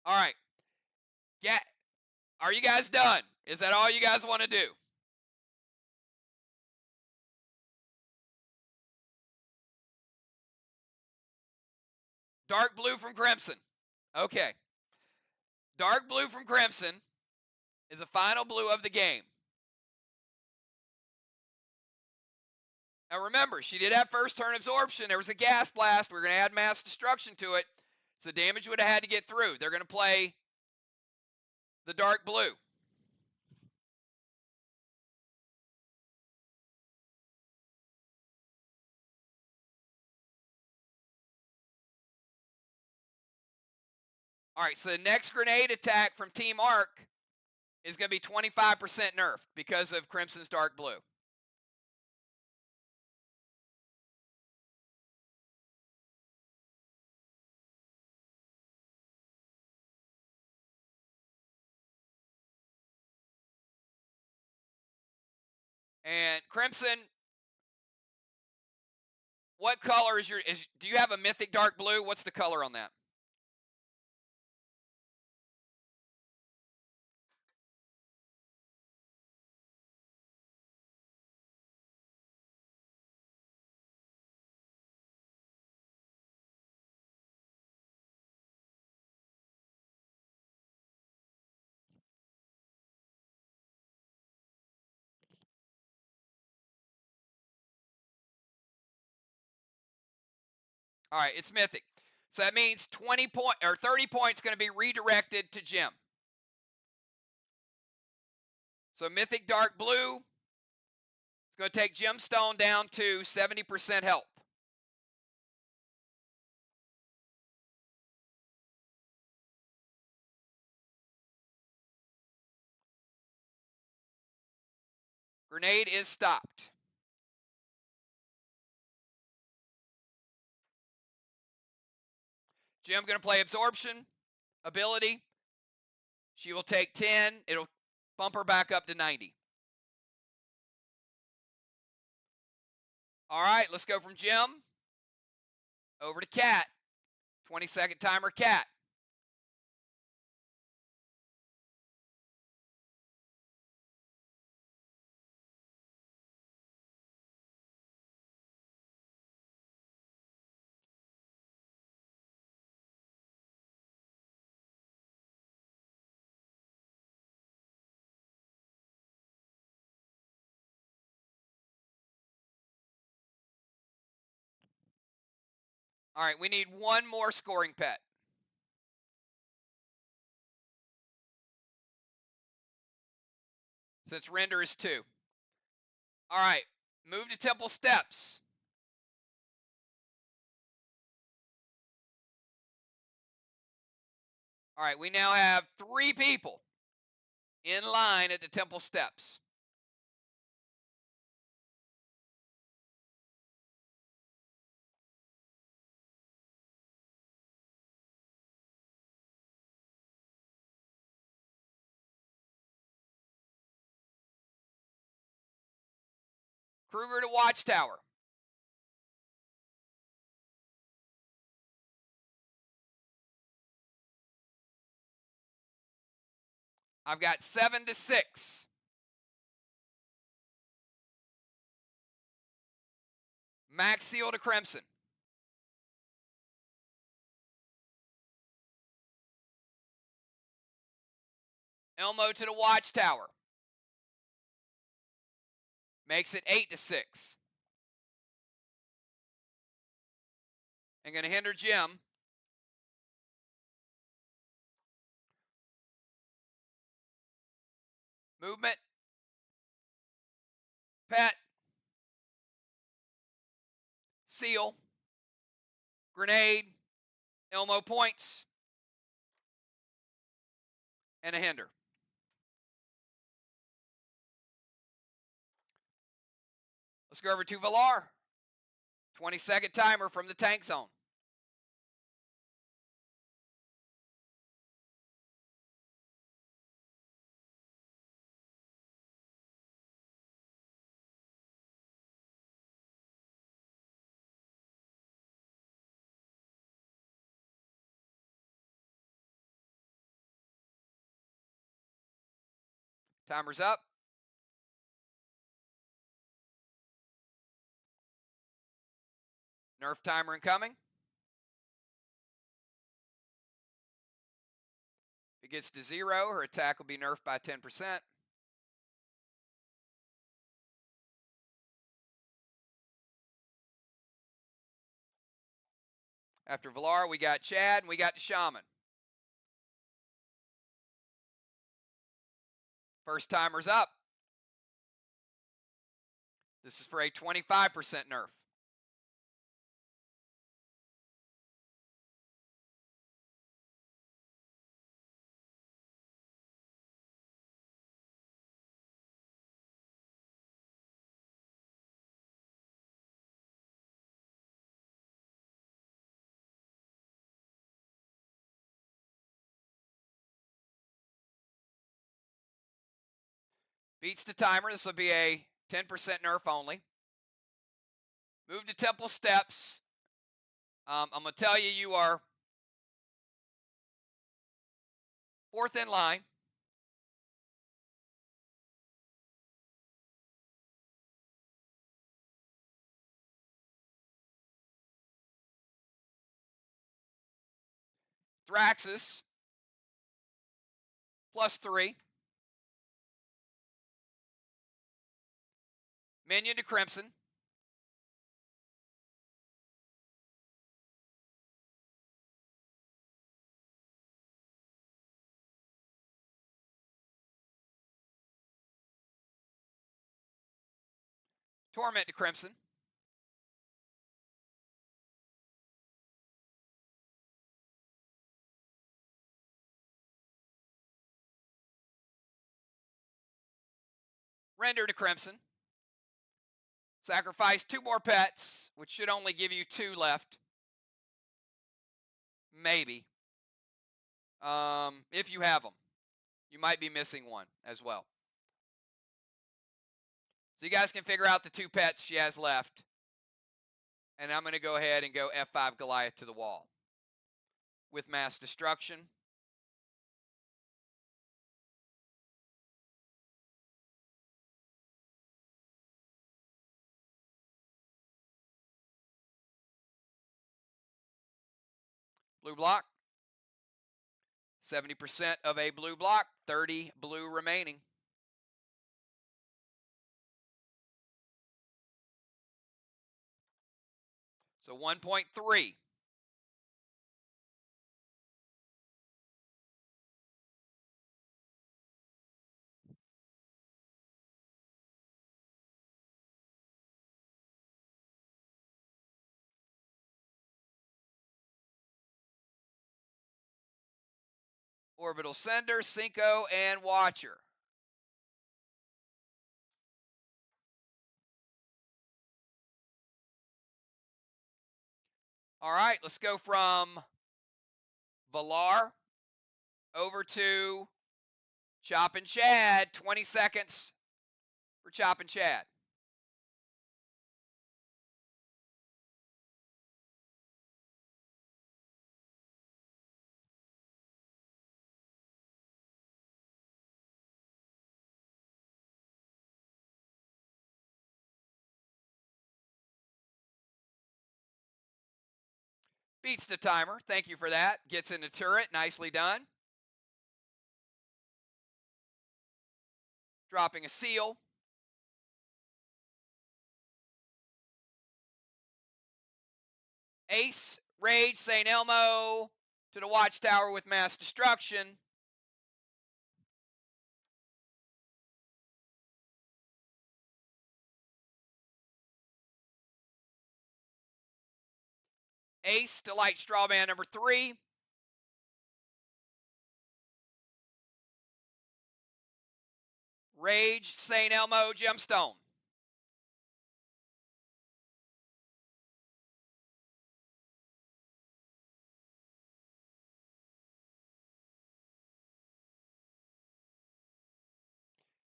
All right. Are you guys done? Is that all you guys want to do? Dark blue from Crimson. Okay. Dark blue from Crimson is the final blue of the game. Now remember, she did have first turn absorption. There was a gas blast. We're going to add mass destruction to it. So damage would have had to get through. They're going to play the dark blue. All right, so the next grenade attack from Team Arc is going to be 25% nerfed because of Crimson's dark blue. And Crimson, what color is do you have a mythic dark blue? What's the color on that? All right, it's mythic. So that means 30 points going to be redirected to Jim. So mythic dark blue is going to take Gemstone down to 70% health. Grenade is stopped. Jim going to play absorption ability. She will take 10. It'll bump her back up to 90. All right, let's go from Jim over to Cat. 20-second timer, Cat. All right, we need one more scoring pet. Since render is 2. All right, move to Temple Steps. All right, we now have 3 people in line at the Temple Steps. Kruger to Watchtower. I've got 7-6. Max Seal to Crimson. Elmo to the Watchtower. Makes it 8-6. I'm going to hinder Jim. Movement. Pet. Seal. Grenade. Elmo points. And a hinder. Let's go over to Valar. 20-second timer from the tank zone. Timer's up. Nerf timer incoming. If it gets to 0, her attack will be nerfed by 10%. After Valar, we got Chad and we got the Shaman. First timer's up. This is for a 25% nerf. Beats the timer. This will be a 10% nerf only. Move to Temple Steps. I'm going to tell you, you are 4th in line. Thraxus, +3. Minion to Crimson. Torment to Crimson. Render to Crimson. Sacrifice 2 more pets, which should only give you 2 left. Maybe. If you have them. You might be missing one as well. So you guys can figure out the 2 pets she has left. And I'm going to go ahead and go F5 Goliath to the wall. With mass destruction. Blue block. 70% of a blue block. 30 blue remaining. So 1.3. Orbital Sender, Cinco, and Watcher. All right, let's go from Valar over to Chop and Chad. 20 seconds for Chop and Chad. Beats the timer. Thank you for that. Gets in the turret. Nicely done. Dropping a seal. Ace, Rage, St. Elmo to the watchtower with mass destruction. Ace to light strawman number 3. Rage, St. Elmo, gemstone.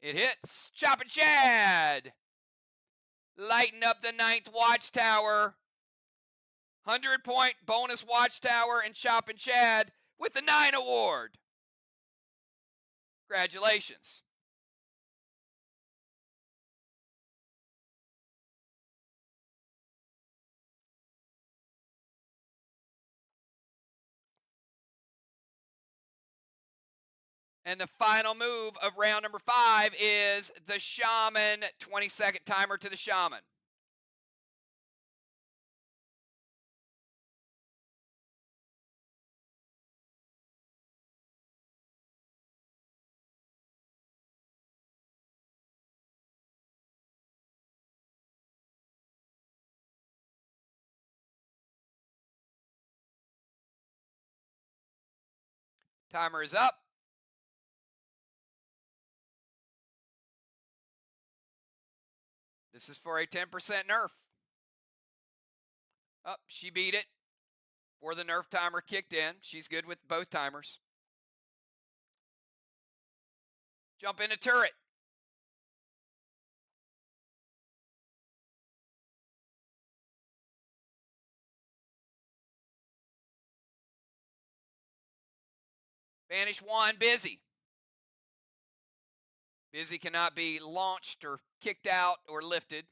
It hits. Chop and Chad. Lighten up the 9th watchtower. 100-point bonus watchtower and Chop and Chad with the 9 award. Congratulations. And the final move of round number 5 is the Shaman. 20-second timer to the Shaman. Timer is up. This is for a 10% nerf. Oh, she beat it before the nerf timer kicked in. She's good with both timers. Jump into turret. Banish 1, busy. Busy cannot be launched or kicked out or lifted.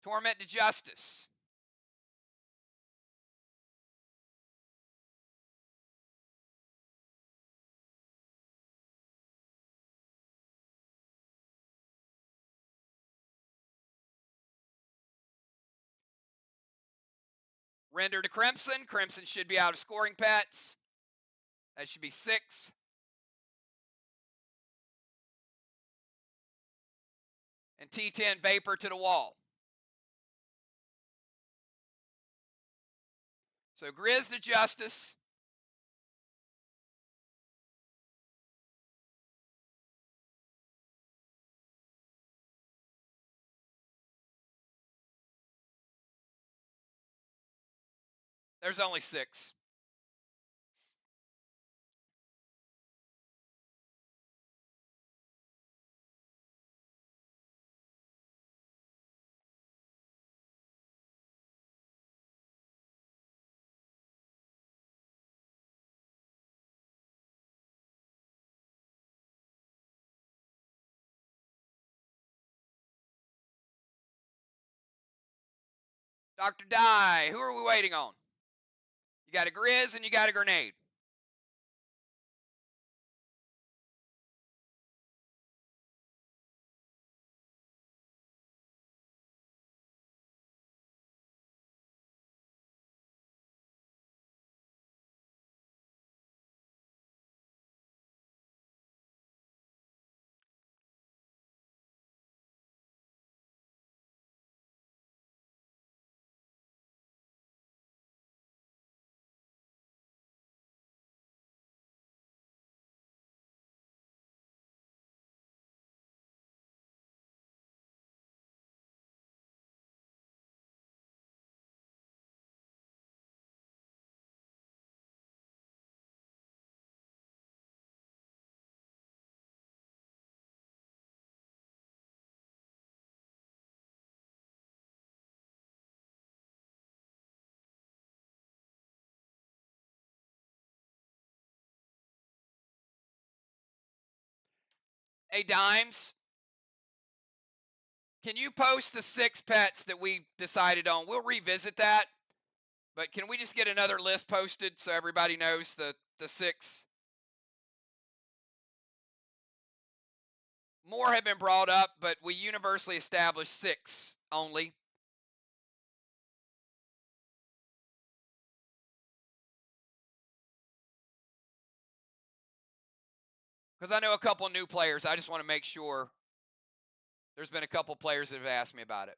Torment to Justice. Render to Crimson. Crimson should be out of scoring pets. That should be 6. And T10 Vapor to the wall. So Grizz to Justice. There's only 6. Dr. Die, who are we waiting on? You got a Grizz and you got a Grenade. Hey, Dimes, can you post the 6 pets that we decided on? We'll revisit that, but can we just get another list posted so everybody knows the 6? More have been brought up, but we universally established 6 only. Because I know a couple new players. I just want to make sure. There's been a couple players that have asked me about it.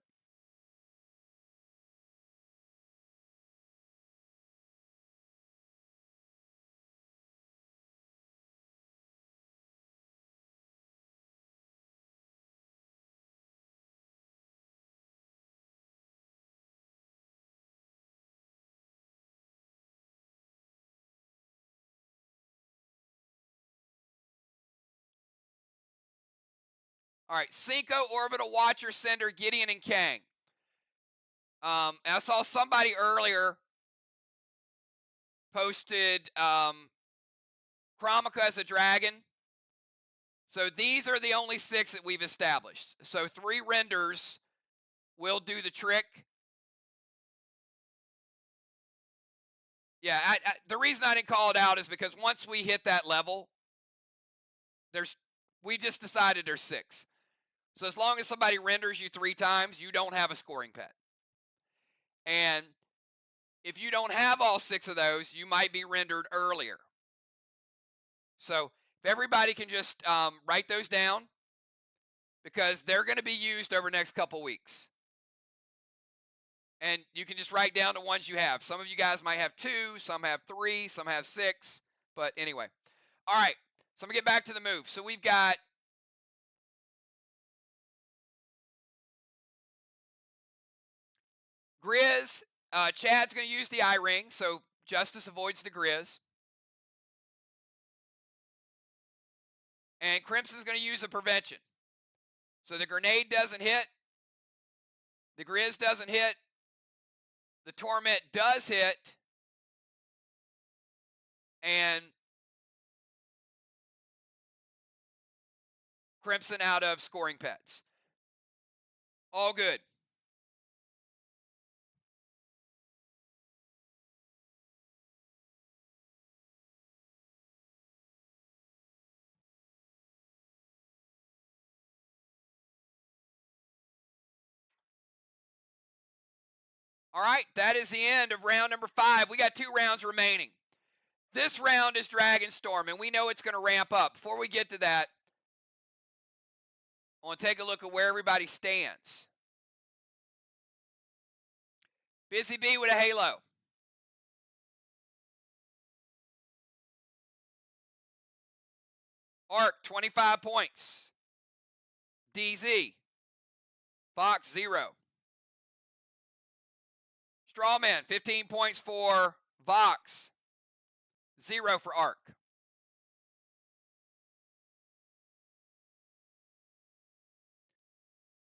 All right, Cinco, Orbital Watcher, Sender, Gideon, and Kang. I saw somebody earlier posted Chromica as a dragon. So these are the only 6 that we've established. So 3 renders will do the trick. Yeah, the reason I didn't call it out is because once we hit that level, we just decided there's 6. So as long as somebody renders you 3 times, you don't have a scoring pet. And if you don't have all 6 of those, you might be rendered earlier. So if everybody can just write those down, because they're going to be used over the next couple weeks. And you can just write down the ones you have. Some of you guys might have 2, some have 3, some have 6. But anyway. All right. So I'm going to get back to the move. So we've got Grizz. Chad's going to use the eye ring, so Justice avoids the Grizz. And Crimson's going to use a prevention. So the grenade doesn't hit. The Grizz doesn't hit. The Torment does hit. And Crimson out of scoring pets. All good. All right, that is the end of round number 5. We got 2 rounds remaining. This round is Dragonstorm, and we know it's going to ramp up. Before we get to that, I want to take a look at where everybody stands. Busy Bee with a halo. Arc, 25 points. DZ. Fox, 0. Strawman, 15 points for Vox. 0 for Arc.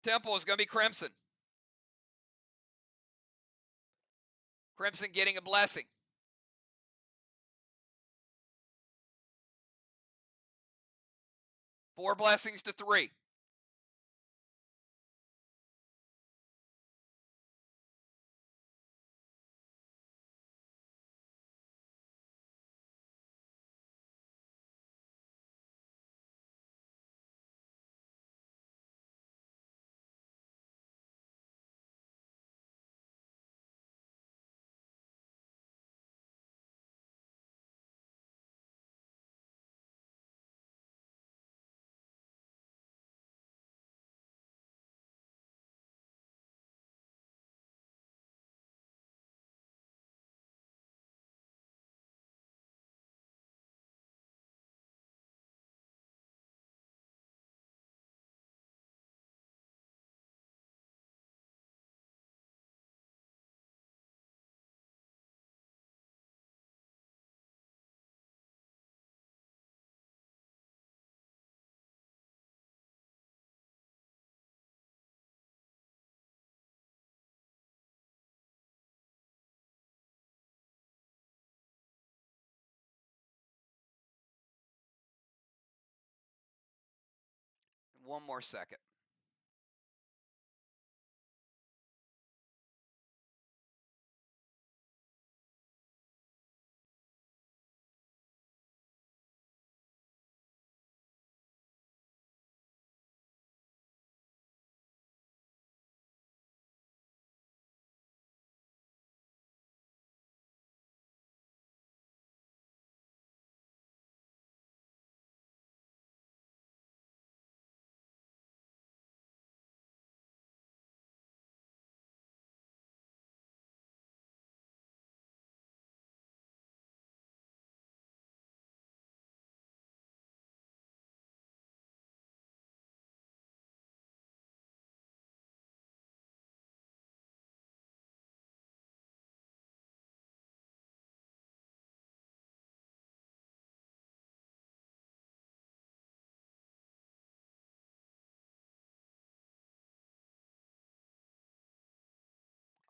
Temple is going to be Crimson. Crimson getting a blessing. 4 blessings to 3. one more second.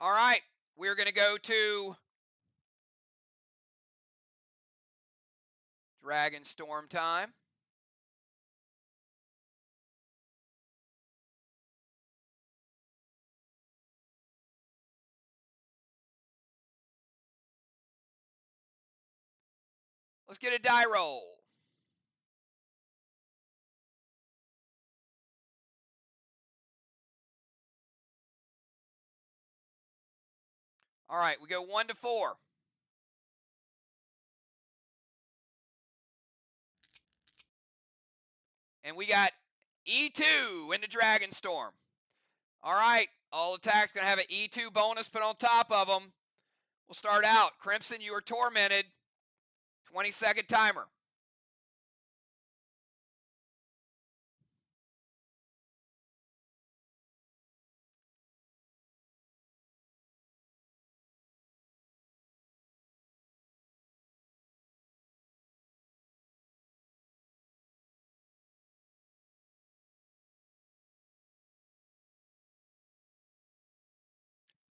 All right, we're going to go to Dragon Storm time. Let's get a die roll. All right, we go 1 to 4. And we got E2 in the Dragon Storm. All right, all attacks going to have an E2 bonus put on top of them. We'll start out. Crimson, you are tormented. 20-second timer.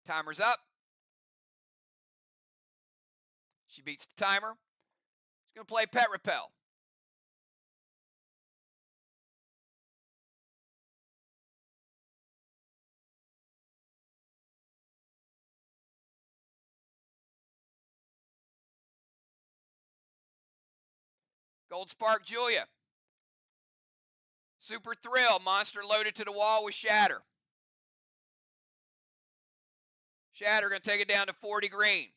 Timer's up. She beats the timer. She's going to play Pet Repel. Gold Spark Julia. Super Thrill. Monster loaded to the wall with Shatter. Shatter going to take it down to 40 green.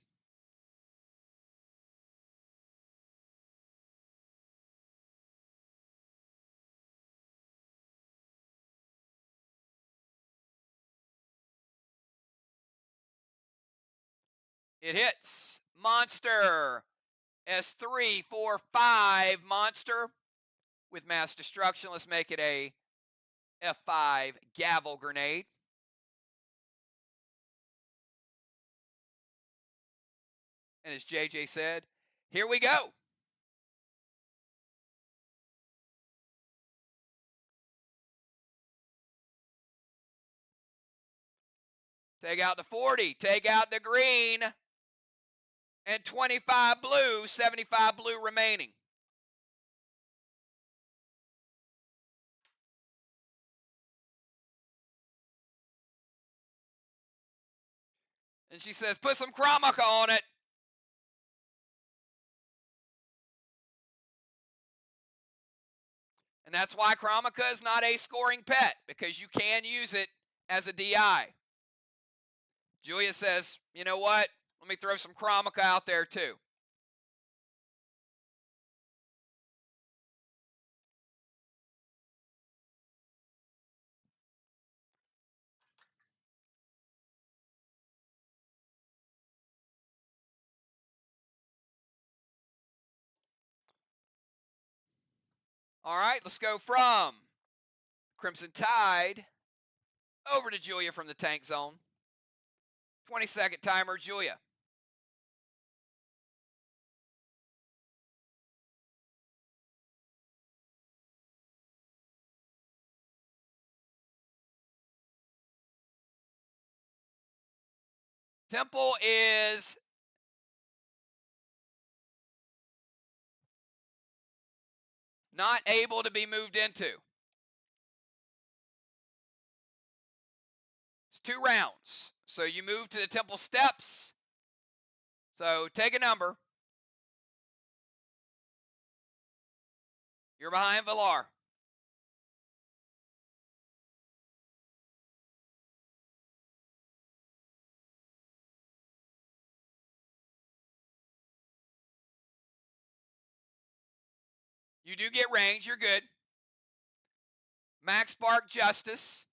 It hits. Monster. S3, 4, 5. Monster with Mass Destruction. Let's make it a F5 Gavel Grenade. And as JJ said, here we go. Take out the 40. Take out the green. And 25 blue, 75 blue remaining. And she says, put some Kromaka on it. And that's why Kromaka is not a scoring pet, because you can use it as a DI. Julia says, you know what? Let me throw some Kromaka out there too. All right, let's go from Crimson Tide over to Julia from the tank zone. 20-second timer, Julia. Temple is not able to be moved into. 2 rounds. So you move to the temple steps. So take a number. You're behind Villar. You do get range. You're good. Max Spark Justice.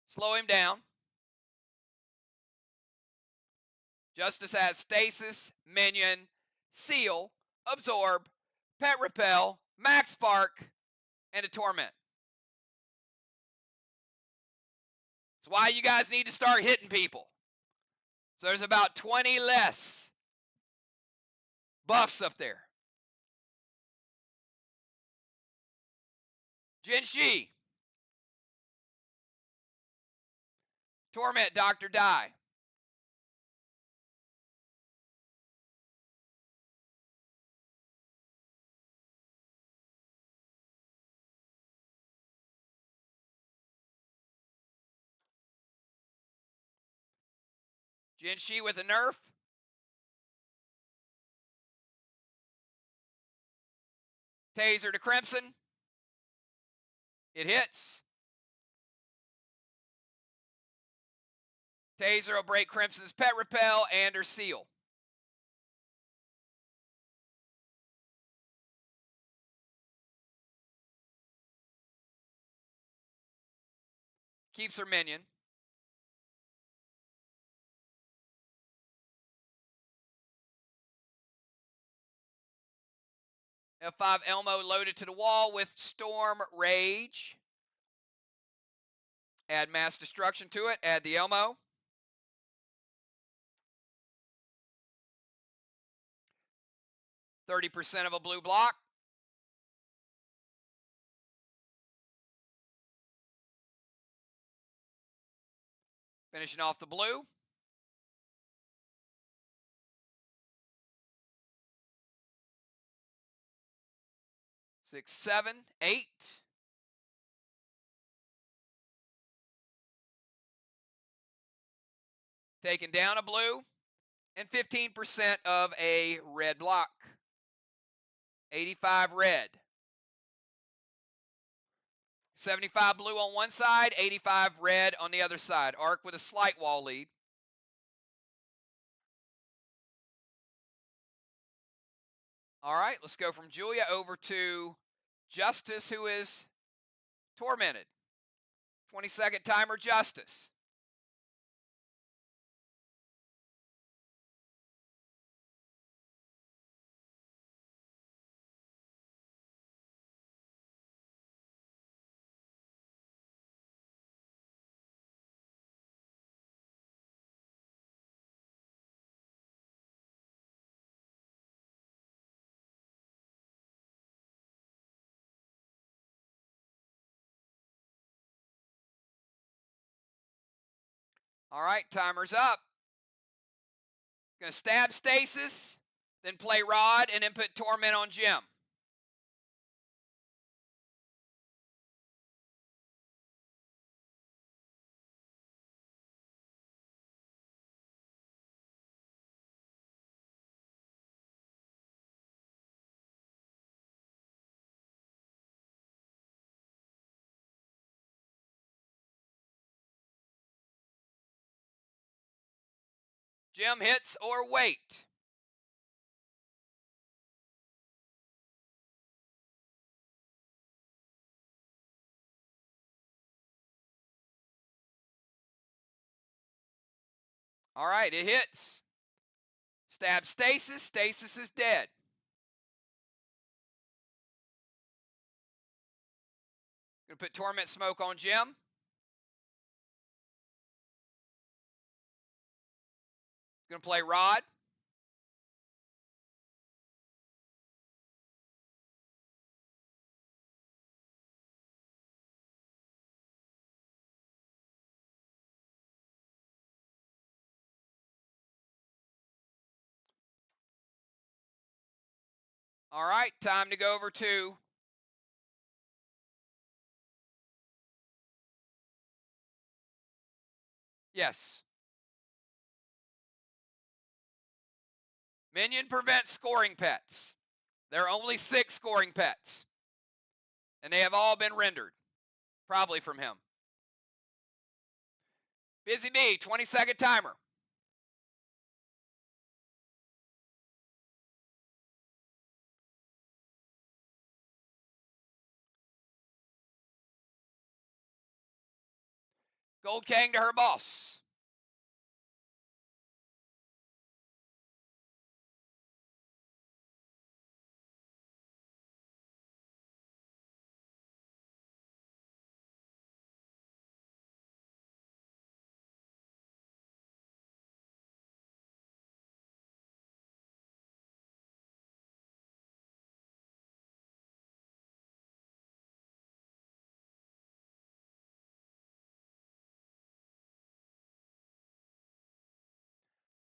Slow him down. Justice has Stasis, Minion, Seal, Absorb, Pet Repel, Max Spark, and a Torment. That's why you guys need to start hitting people. So there's about 20 less buffs up there. Jinshi. Torment Dr. Die. Jinshi with a nerf. Taser to Crimson. It hits. Taser will break Crimson's Pet Repel and her Seal. Keeps her minion. F5 Elmo loaded to the wall with Storm Rage. Add Mass Destruction to it. Add the Elmo. %30 of a blue block. Finishing off the blue. 6, 7, 8. Taking down a blue and 15% of a red block. 85 red. 75 blue on one side, 85 red on the other side. Arc with a slight wall lead. All right, let's go from Julia over to Justice, who is tormented. 20-second timer, Justice. All right, timer's up. Gonna stab Stasis, then play Rod, and then put Torment on Jim. Jim hits or wait. All right, it hits. Stab Stasis. Stasis is dead. Gonna put Torment Smoke on Jim. Gonna play Rod. All right, time to go over to Yes. Minion prevents scoring pets. There are only 6 scoring pets. And they have all been rendered. Probably from him. Busy Bee, 20-second timer. Gold King to her boss.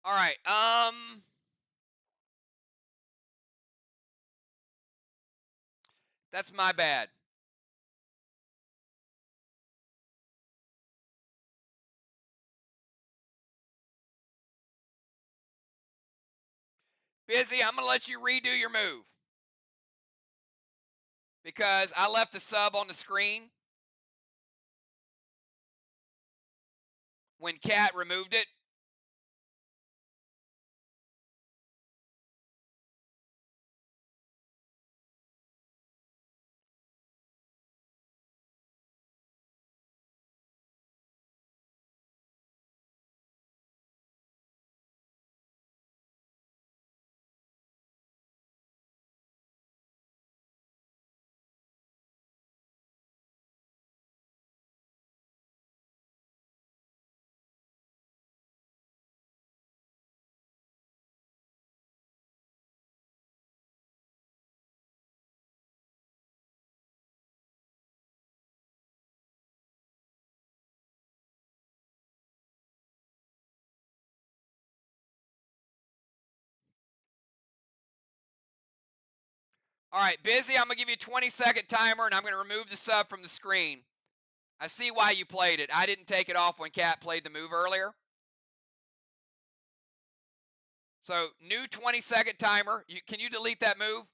All right. That's my bad. Busy, I'm going to let you redo your move. Because I left the sub on the screen when Cat removed it. All right, Busy, I'm going to give you a 20-second timer, and I'm going to remove the sub from the screen. I see why you played it. I didn't take it off when Cat played the move earlier. So, new 20-second timer. Can you delete that move?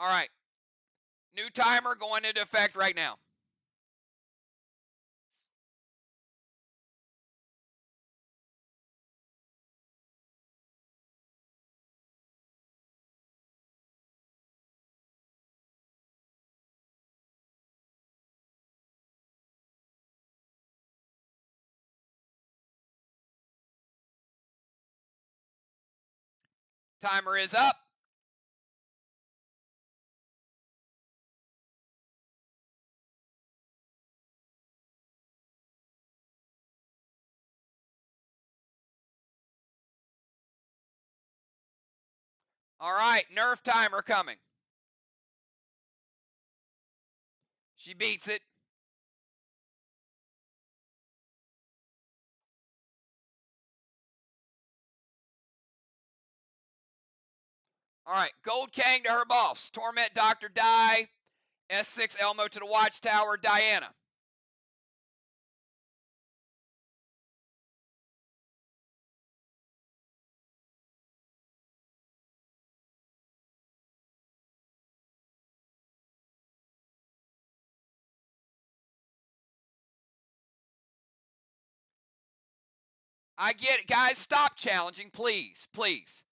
All right. New timer going into effect right now. Timer is up. All right, nerf timer coming. She beats it. All right, Gold King to her boss. Torment Dr. Die. S6 Elmo to the Watchtower. Diana. I get it. Guys, stop challenging, please. Please.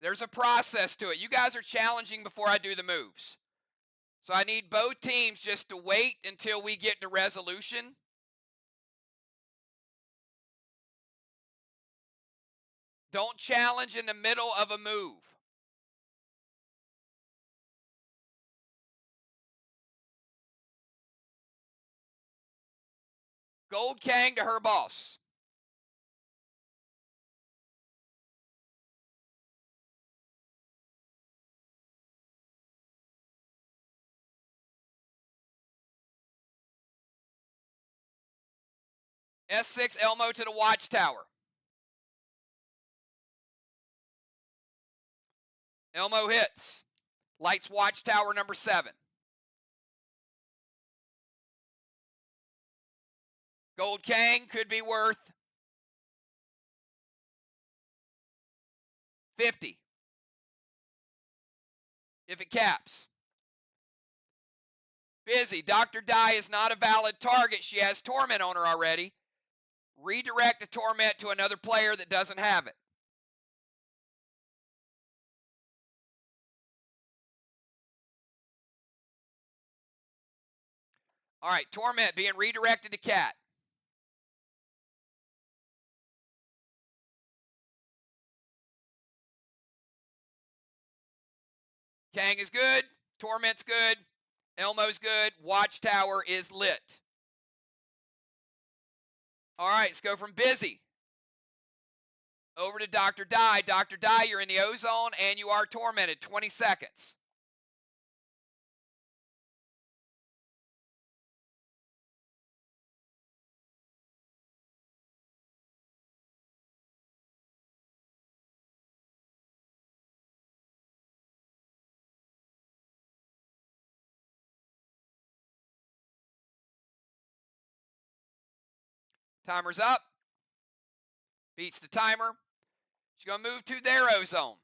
There's a process to it. You guys are challenging before I do the moves. So I need both teams just to wait until we get to resolution. Don't challenge in the middle of a move. Gold King to her boss. S6 Elmo to the Watchtower. Elmo hits. Lights Watchtower number 7. Gold Kang could be worth 50 if it caps. Busy. Dr. Die is not a valid target. She has Torment on her already. Redirect a Torment to another player that doesn't have it. All right, Torment being redirected to Cat. Kang is good. Torment's good. Elmo's good. Watchtower is lit. All right, let's go from Busy over to Dr. Die. Dr. Die, you're in the O-Zone and you are tormented. 20 seconds. Timer's up. Beats the timer. She's going to move to their O-Zone.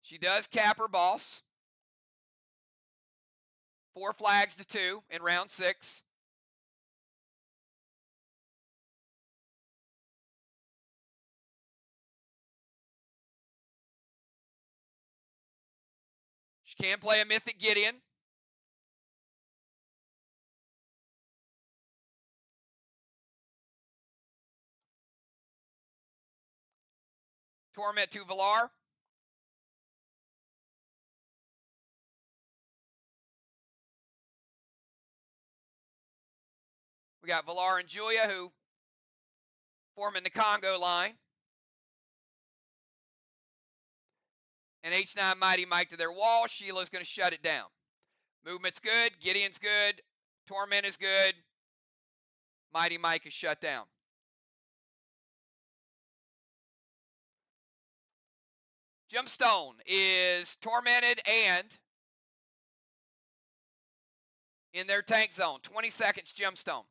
She does cap her boss. 4 flags to 2 in round 6. She can play a Mythic Gideon. Torment to Valar. We got Valar and Julia who forming the Congo line. And H9 Mighty Mike to their wall. Sheila's going to shut it down. Movement's good. Gideon's good. Torment is good. Mighty Mike is shut down. Gemstone is tormented and in their tank zone. 20 seconds, Gemstone.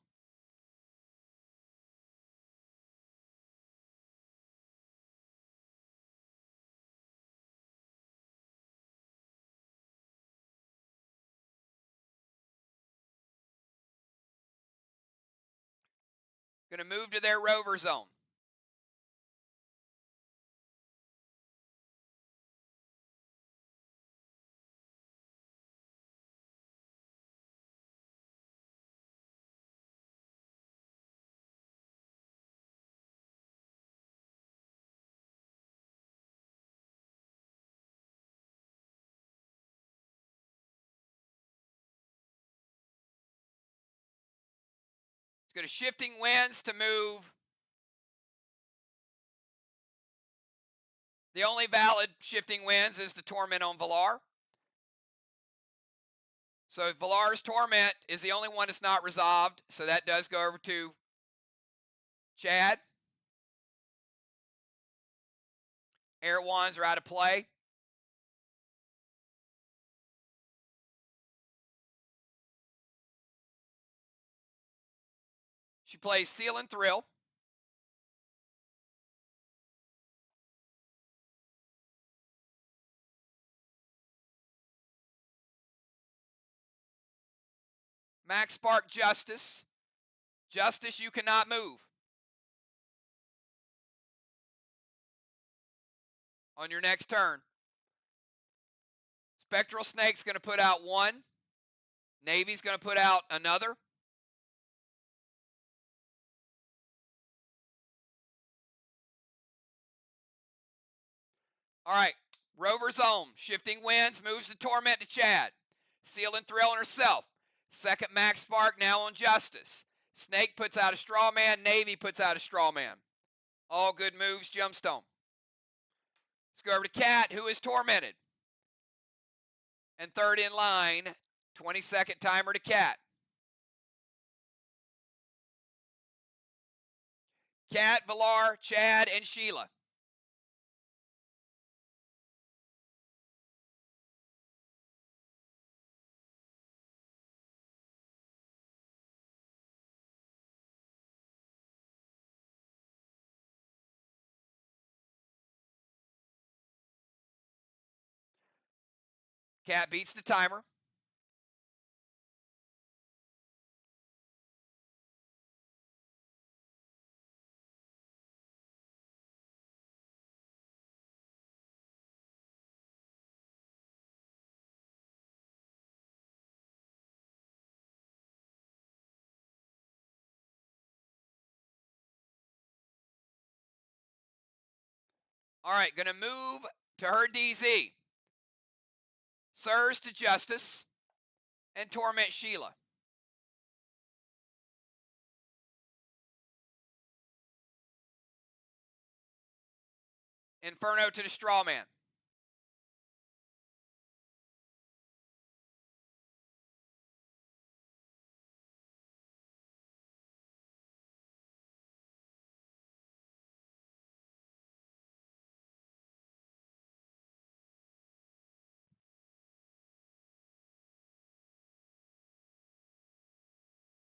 Going to move to their rover zone. It's going to shifting winds to move. The only valid shifting winds is the Torment on Valar. So Valar's Torment is the only one that's not resolved. So that does go over to Chad. Air Wands are out of play. She plays Seal and Thrill. Max Spark Justice. Justice, you cannot move. On your next turn. Spectral Snake's going to put out 1. Navy's going to put out another. All right. Rover Zone. Shifting Winds moves the Torment to Chad. Seal and Thrill on herself. Second Max Spark now on Justice. Snake puts out a Straw Man. Navy puts out a Straw Man. All good moves, Gemstone. Let's go over to Cat, who is tormented. And third in line, 20-second timer to Cat. Kat, Villar, Chad, and Sheila. Kat beats the timer. All right, going to move to her DZ. Sirs to Justice and Torment Sheila. Inferno to the Strawman.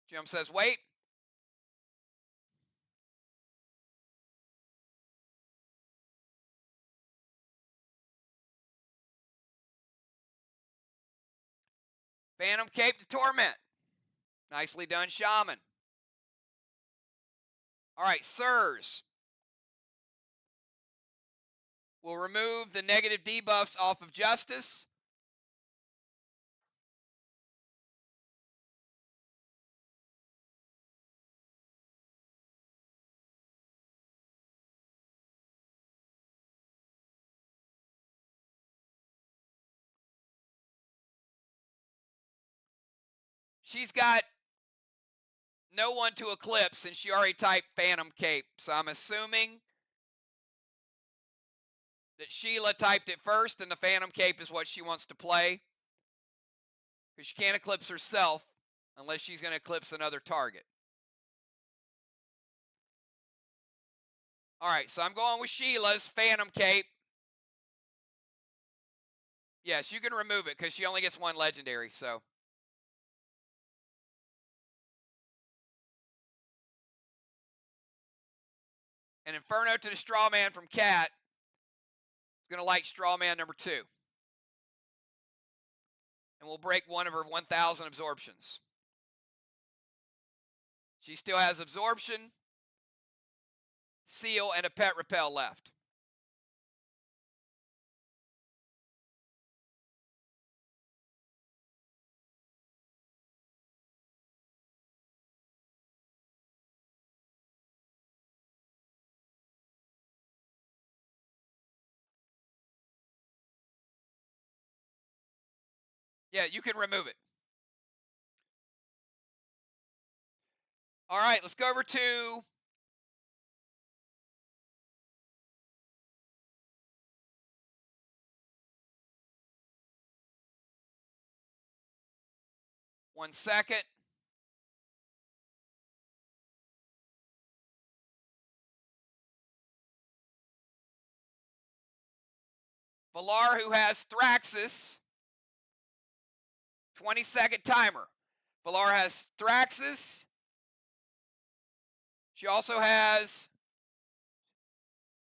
Jim says, wait. Phantom Cape to Torment. Nicely done, Shaman. All right, Sirs. We'll remove the negative debuffs off of Justice. She's got no one to eclipse, and she already typed Phantom Cape. So I'm assuming that Sheila typed it first, and the Phantom Cape is what she wants to play. Because she can't eclipse herself unless she's going to eclipse another target. All right, so I'm going with Sheila's Phantom Cape. Yes, you can remove it because she only gets one legendary, so. An Inferno to the Strawman from Kat. Is going to like Strawman number 2. And we'll break one of her 1,000 absorptions. She still has Absorption, Seal, and a Pet Repel left. Yeah, you can remove it. All right, let's go over to one second. Villar, who has Thraxus. 20-second timer. Villar has Thraxus. She also has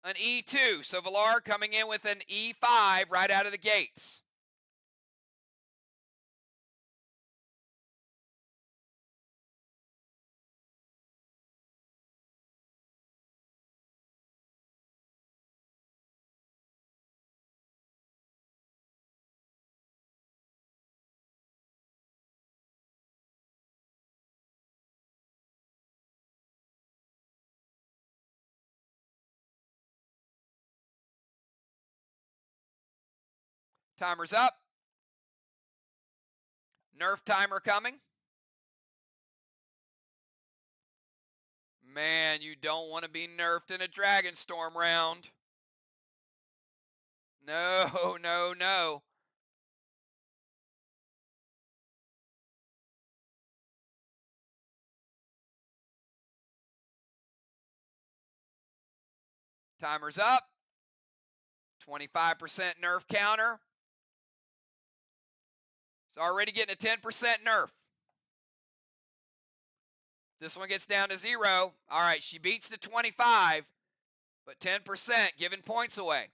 an E2. So Villar coming in with an E5 right out of the gates. Timer's up. Nerf timer coming. Man, you don't want to be nerfed in a Dragon Storm round. No, no, no. Timer's up. 25% nerf counter. It's already getting a 10% nerf. This one gets down to 0. All right, she beats the 25, but 10% giving points away.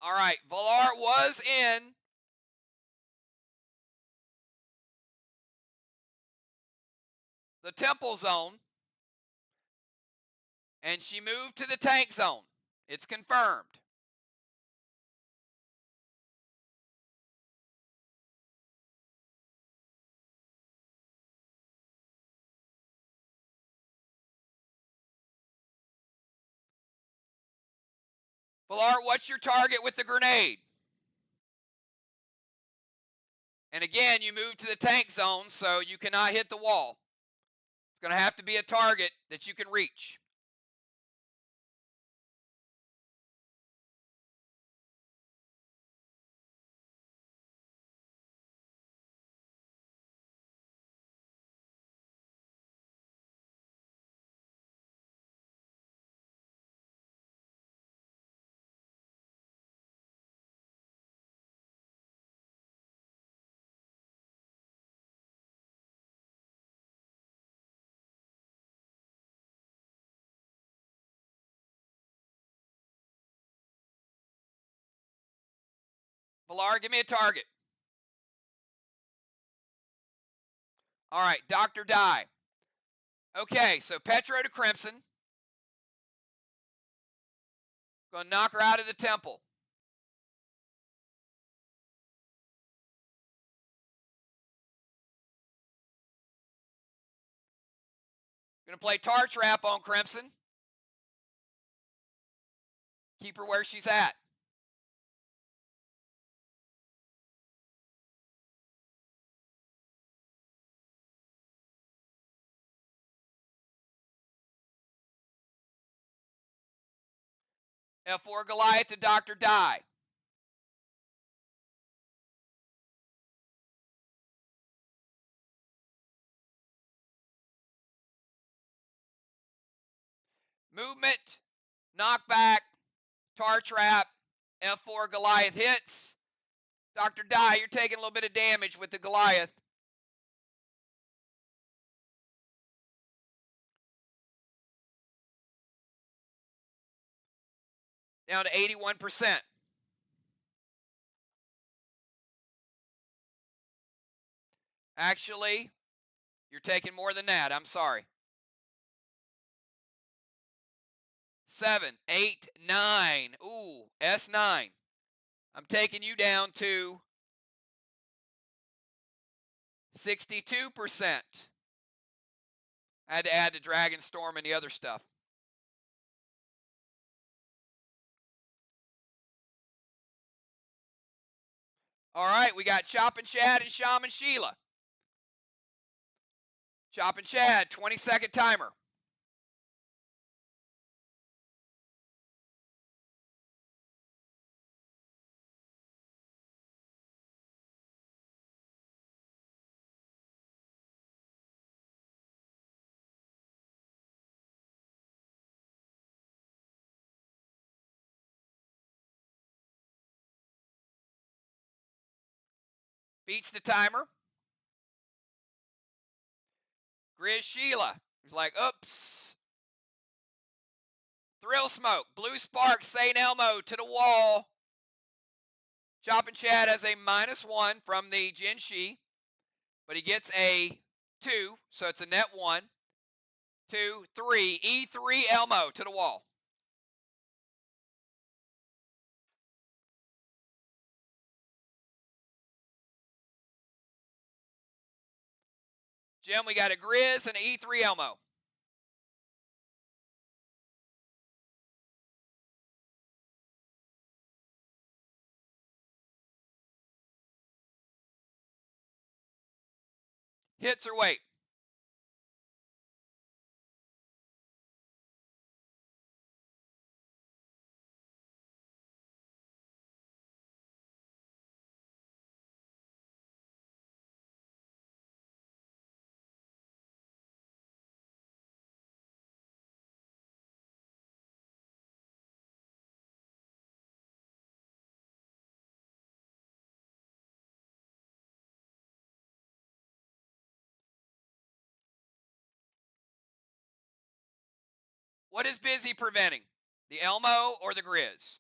All right, Valar was in the temple zone, and she moved to the tank zone. It's confirmed. Valar, what's your target with the grenade? And again, you move to the tank zone, so you cannot hit the wall. It's going to have to be a target that you can reach. Valar, give me a target. All right, Dr. Die. Okay, so Petro to Crimson. Going to knock her out of the temple. Going to play Tar Trap on Crimson. Keep her where she's at. F4 Goliath to Dr. Die. Movement, knockback, Tar Trap, F4 Goliath hits. Dr. Die, you're taking a little bit of damage with the Goliath. Down to 81%. Actually, you're taking more than that. I'm sorry. 7, 8, 9. Ooh, S9. I'm taking you down to 62%. I had to add the Dragon Storm and the other stuff. All right, we got Chop and Chad and Shaman Sheila. Chop and Chad, 20-second timer. Beats the timer. Grizz Sheila. He's like, oops. Thrill Smoke. Blue Spark. St. Elmo to the wall. Chop and Chad has a -1 from the Jin Shi. But he gets a 2. So it's a net 1. 2, 3. E3 Elmo to the wall. Jim, we got a Grizz and an E3 Elmo. Hits or wait? What is Busy preventing? The Elmo or the Grizz?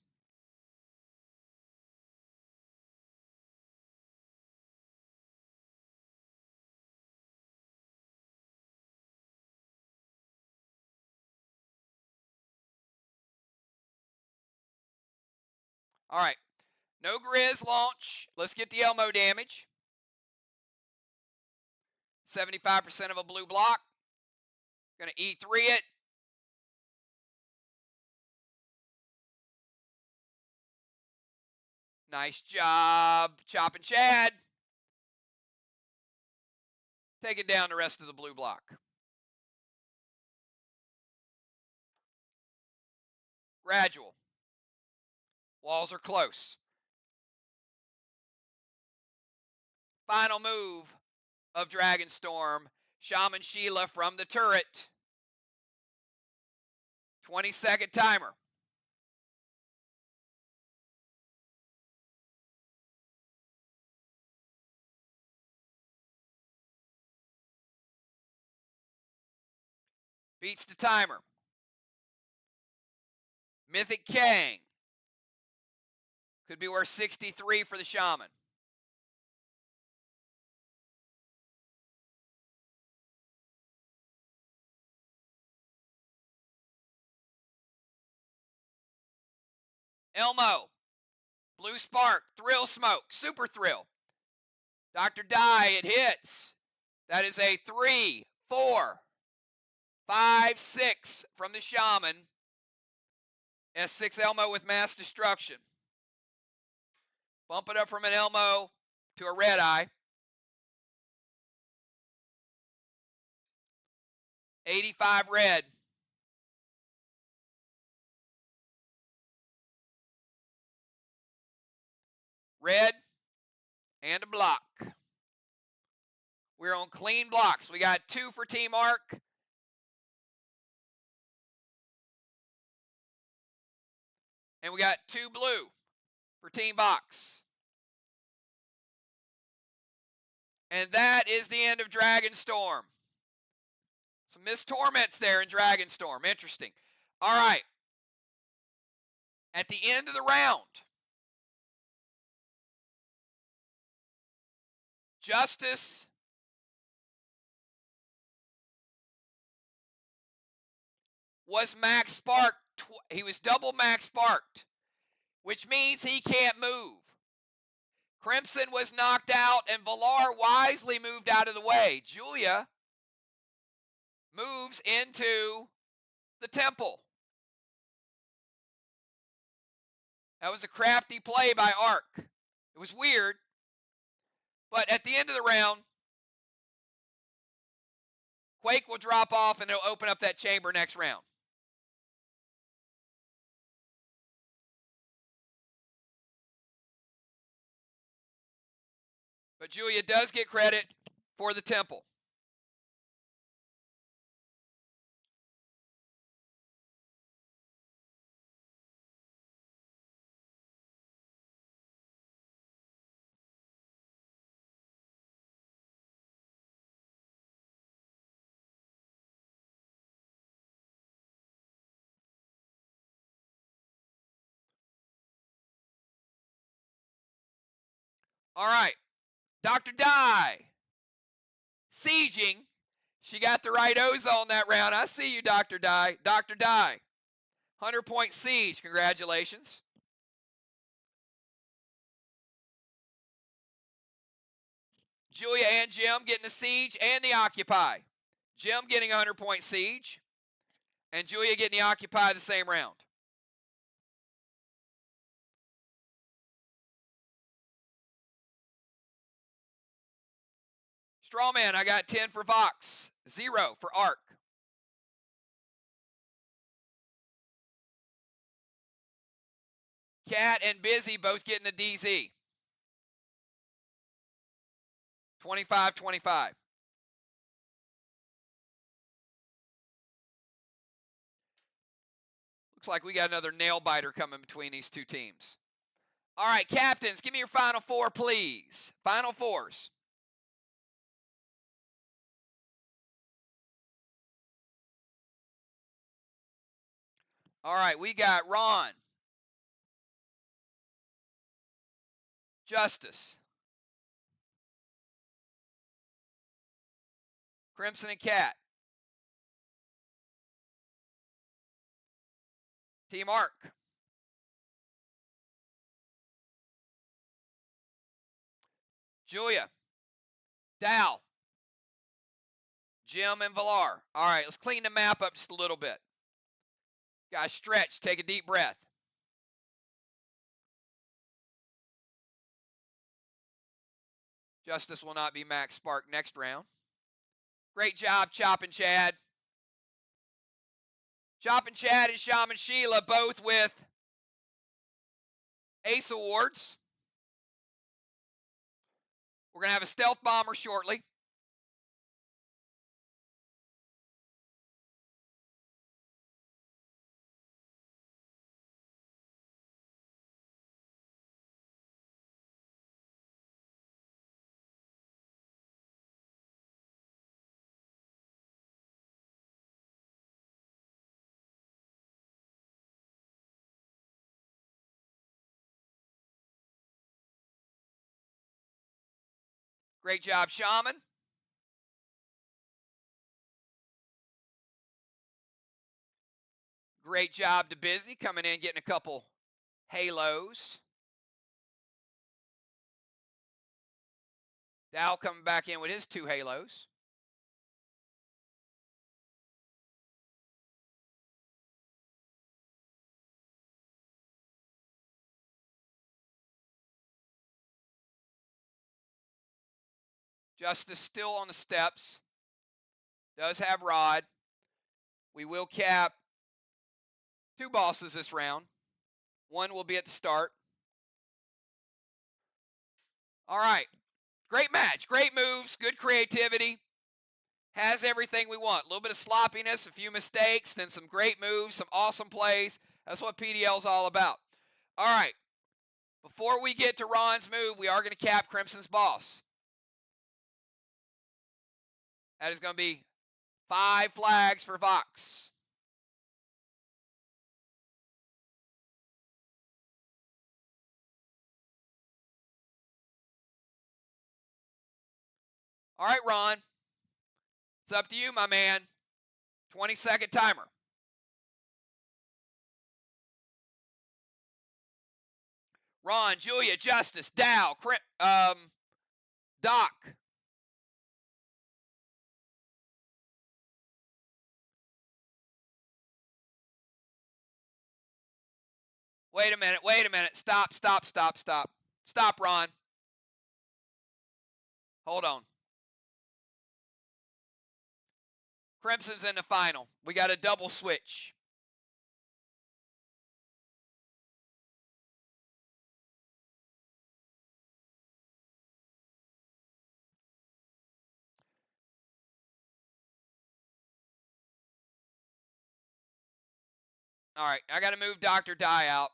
All right. No Grizz launch. Let's get the Elmo damage. 75% of a blue block. Going to E3 it. Nice job, Chop and Chad. Taking down the rest of the blue block. Gradual. Walls are close. Final move of Dragonstorm. Shaman Sheila from the turret. 20-second timer. Beats the timer. Mythic Kang. Could be worth 63 for the Shaman. Elmo. Blue Spark. Thrill Smoke. Super Thrill. Dr. Die, it hits. That is a 3, 4, 5, 6 from the Shaman. S6 Elmo with Mass Destruction. Bump it up from an Elmo to a Red Eye. 85 red. Red and a block. We're on clean blocks. We got 2 for Team Arc. And we got 2 blue for Team Vox. And that is the end of Dragonstorm. Some missed torments there in Dragonstorm. Interesting. All right. At the end of the round, Justice was max sparked. He was double max sparked, which means he can't move. Crimson was knocked out, and Valar wisely moved out of the way. Julia moves into the temple. That was a crafty play by Arc. It was weird, but at the end of the round, Quake will drop off and it'll open up that chamber next round. But Julia does get credit for the temple. All right. Dr. Die. Sieging. She got the right ozone that round. I see you, Dr. Die. Dr. Die. 100-point siege. Congratulations. Julia and Jim getting the siege and the occupy. Jim getting a 100-point siege. And Julia getting the occupy the same round. Strawman, I got 10 for Vox. 0 for Arc. Cat and Busy both getting the DZ. 25-25. Looks like we got another nail biter coming between these two teams. All right, captains, give me your final 4, please. Final 4s. All right, we got Ron, Justice, Crimson and Cat, Team Arc, Julia, Dow, Jim, and Villar. All right, let's clean the map up just a little bit. Guys, stretch, take a deep breath. Justice will not be Max Spark next round. Great job, Chop and Chad. Chop and Chad and Shaman Sheila both with Ace Awards. We're going to have a Stealth Bomber shortly. Great job, Shaman. Great job to Busy coming in, getting a couple halos. Dow coming back in with his 2 halos. Justice still on the steps. Does have Rod. We will cap 2 bosses this round. One will be at the start. All right. Great match. Great moves. Good creativity. Has everything we want. A little bit of sloppiness, a few mistakes, then some great moves, some awesome plays. That's what PDL is all about. All right. Before we get to Ron's move, we are going to cap Crimson's boss. That is going to be 5 flags for VOX. All right, Ron. It's up to you, my man. 20-second timer. Ron, Julia, Justice, Dow, Doc. Wait a minute. Stop. Stop, Ron. Hold on. Crimson's in the final. We got a double switch. All right, I got to move Dr. Dye out.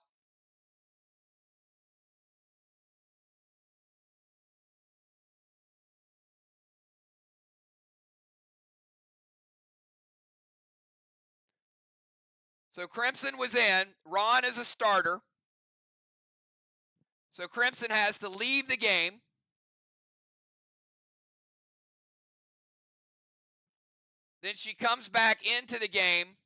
So Crimson was in. Ron is a starter. So Crimson has to leave the game. Then she comes back into the game.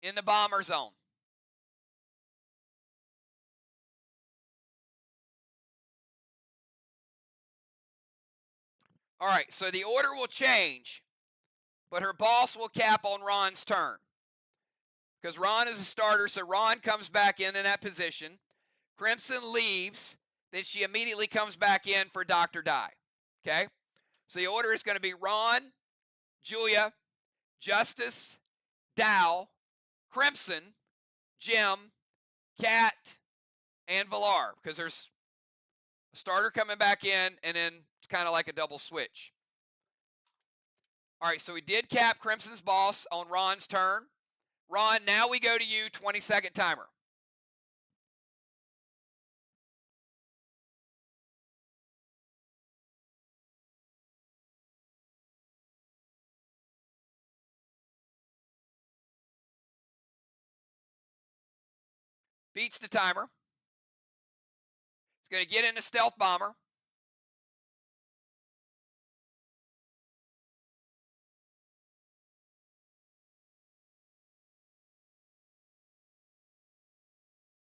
In the bomber zone. All right, so the order will change, but her boss will cap on Ron's turn. Because Ron is a starter, so Ron comes back in that position. Crimson leaves, then she immediately comes back in for Dr. Dye. Okay? So the order is going to be Ron, Julia, Justice, Dow, Crimson, Jim, Cat, and Villar. Because there's a starter coming back in, and then it's kind of like a double switch. All right, so we did cap Crimson's boss on Ron's turn. Ron, now we go to you, 20-second timer. Beats the timer. It's going to get into Stealth Bomber.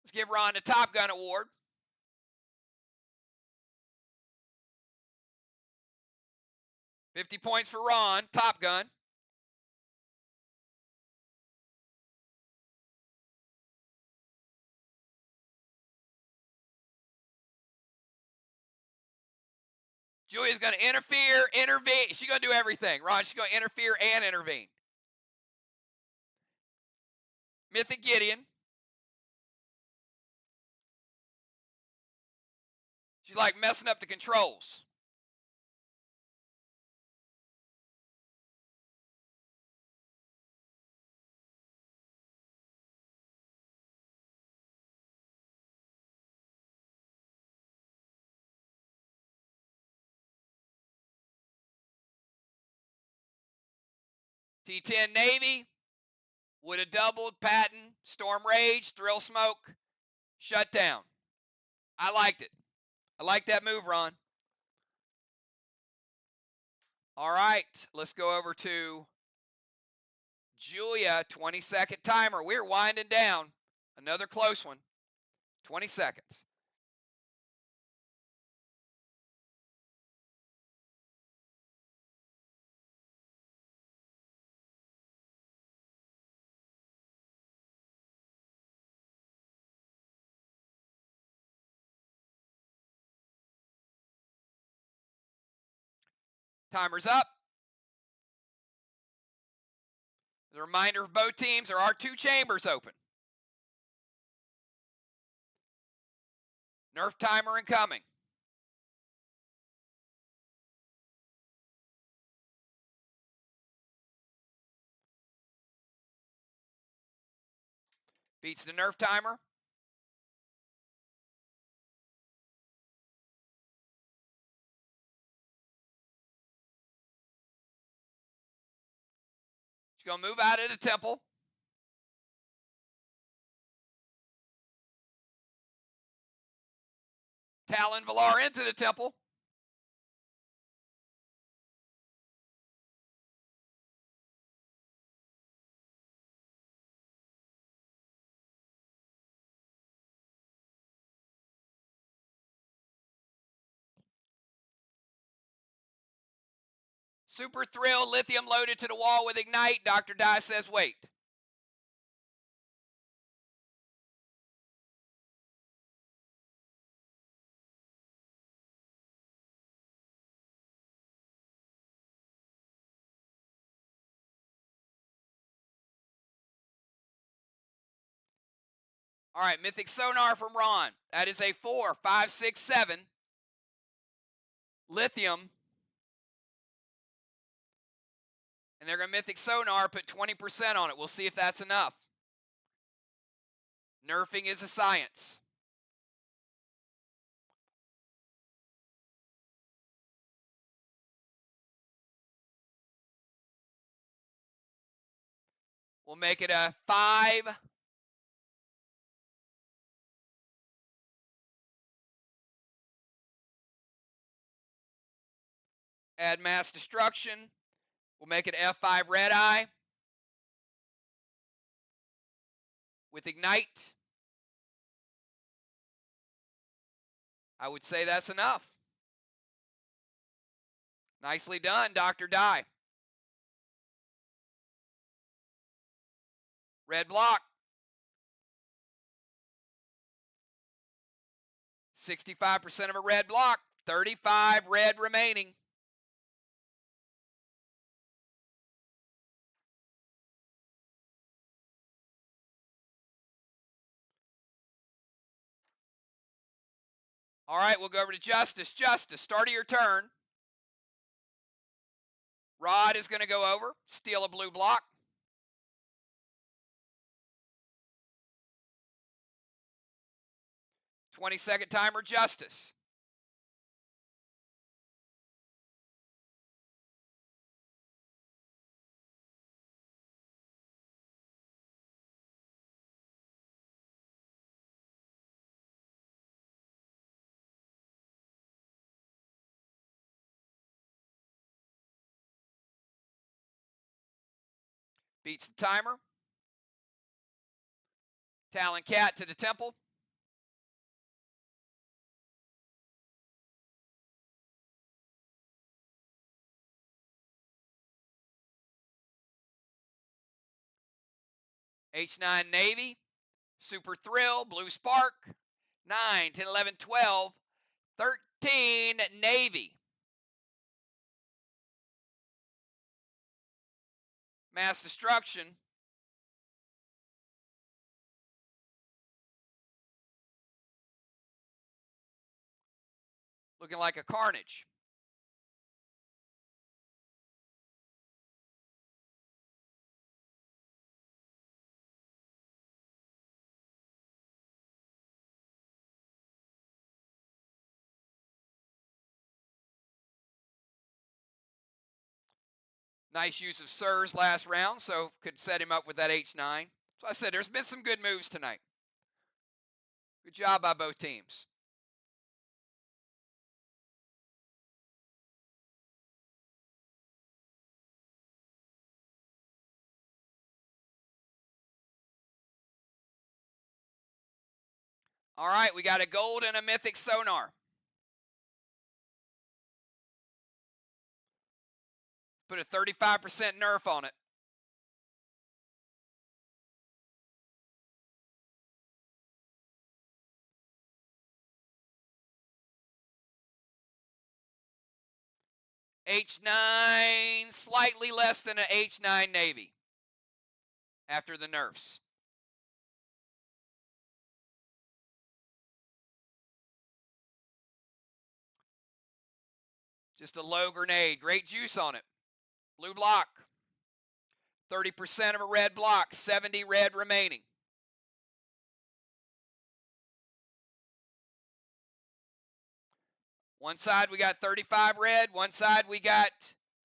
Let's give Ron the Top Gun award. $50 points for Ron, Top Gun. Julia's going to intervene. She's going to do everything. Ron, she's going to interfere and intervene. Mythic Gideon. She's like messing up the controls. T10 Navy would have doubled Patton, Storm Rage, Thrill Smoke, Shutdown. I liked it. I like that move, Ron. All right, let's go over to Julia, 20-second timer. We're winding down. Another close one. 20 seconds. Timer's up. As a reminder of both teams, there are 2 chambers open. Nerf timer incoming. Beats the Nerf timer. She's going to move out of the temple. Talon Valar into the temple. Super Thrill, lithium loaded to the wall with Ignite. Dr. Dye says wait. All right, Mythic Sonar from Ron. That is a 4, 5, 6, 7. Lithium. And they're going to Mythic Sonar, put 20% on it. We'll see if that's enough. Nerfing is a science. We'll make it a 5. Add Mass Destruction. We'll make it F5 Red Eye. With Ignite. I would say that's enough. Nicely done, Dr. Dye. Red block. 65% of a red block. 35 red remaining. All right, we'll go over to Justice. Justice, start of your turn. Rod is going to go over, steal a blue block. 20-second timer, Justice. Beats the timer. Talon Cat to the temple. H9 Navy. Super Thrill, Blue Spark. 9, 10, 11, 12, 13 Navy. Mass Destruction. Looking like a Carnage. Nice use of Sirs last round, so could set him up with that H9. So I said there's been some good moves tonight. Good job by both teams. All right, we got a gold and a mythic sonar. Put a 35% nerf on it. H9, slightly less than an H9 Navy after the nerfs. Just a low grenade. Great juice on it. Blue block. 30% of a red block. 70 red remaining. One side we got 35 red. One side we got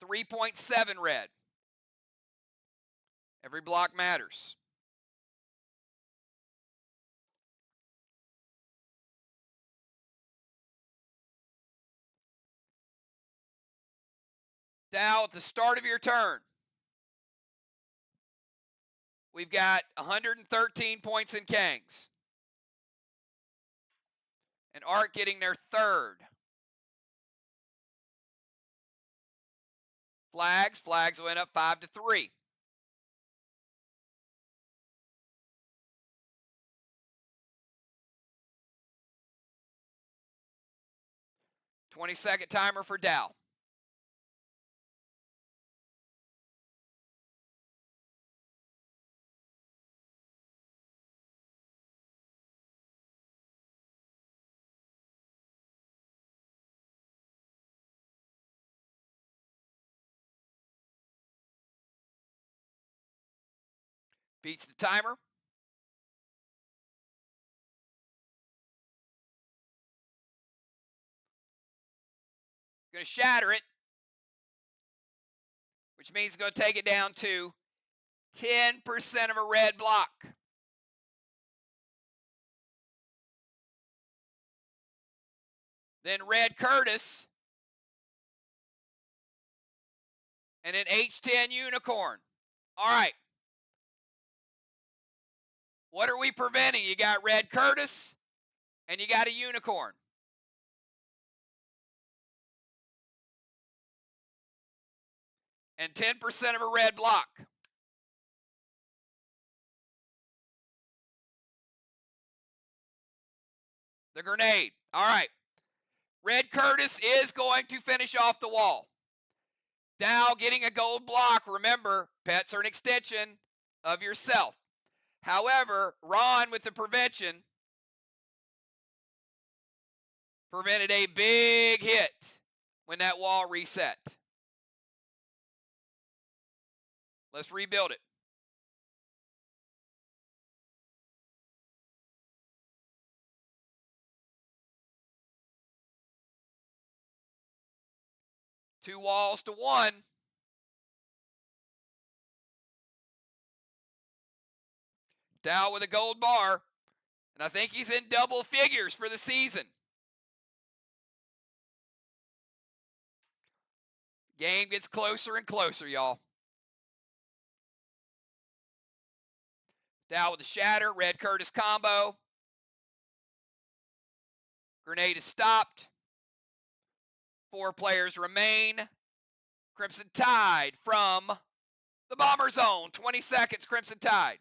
3.7 red. Every block matters. Dow, at the start of your turn, we've got 113 points in Kangs. And Art getting their third. Flags went up 5-3. Twenty-second timer for Dow. Beats the timer. Going to shatter it, which means it's going to take it down to 10% of a red block. Then Red Curtis. And an H10 Unicorn. All right. What are we preventing? You got Red Curtis and you got a Unicorn. And 10% of a red block. The grenade. All right. Red Curtis is going to finish off the wall. Dow getting a gold block. Remember, pets are an extension of yourself. However, Ron with the prevention prevented a big hit when that wall reset. Let's rebuild it. 2 walls to 1. Dow with a gold bar. And I think he's in double figures for the season. Game gets closer and closer, y'all. Dow with the shatter. Red Curtis combo. Grenade is stopped. 4 players remain. Crimson Tide from the Bomber Zone. 20 seconds, Crimson Tide.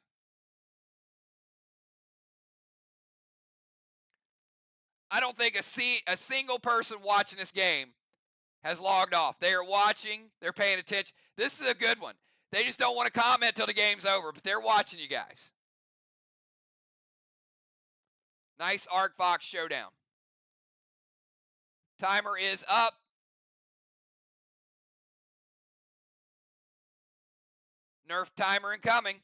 I don't think a single person watching this game has logged off. They are watching. They're paying attention. This is a good one. They just don't want to comment till the game's over, but they're watching you guys. Nice Arc Vox showdown. Timer is up. Nerf timer incoming.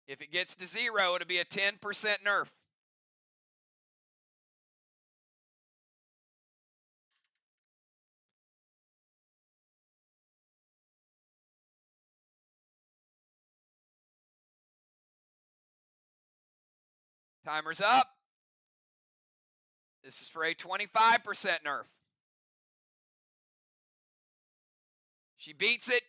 If it gets to 0, it'll be a 10% nerf. Timer's up. This is for a 25% nerf. She beats it.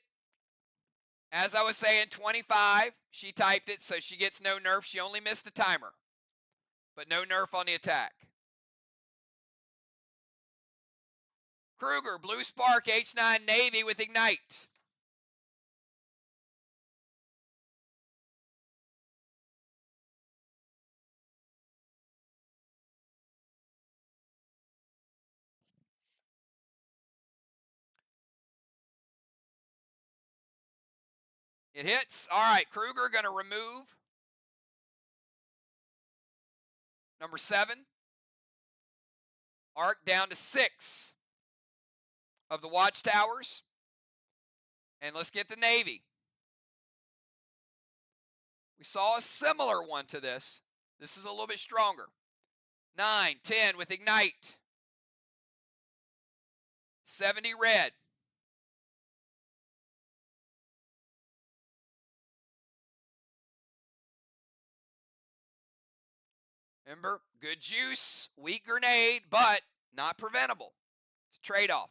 As I was saying, 25. She typed it, so she gets no nerf. She only missed the timer, but no nerf on the attack. Kruger, Blue Spark, H9 Navy with Ignite. It hits. All right, Kruger going to remove number 7. Arc down to 6 of the watchtowers. And let's get the Navy. We saw a similar one to this. This is a little bit stronger. 9, 10 with Ignite. 70 red. Remember, good juice, weak grenade, but not preventable. It's a trade-off.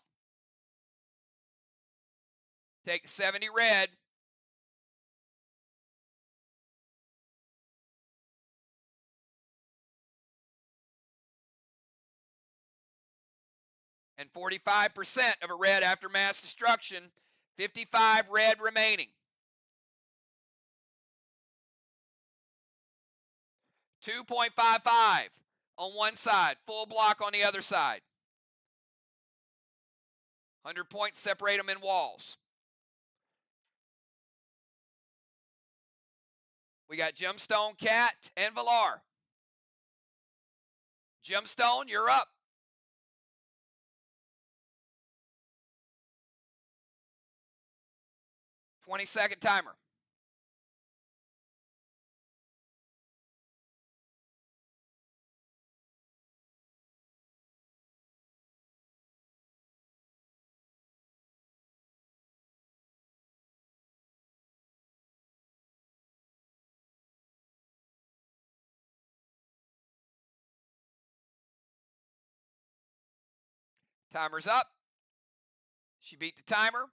Take the 70 red. And 45% of a red after mass destruction. 55 red remaining. 2.55 on one side, full block on the other side. 100 points separate them in walls. We got Gemstone, Cat, and Valar. Gemstone, you're up. $20-second timer. Timer's up. She beat the timer.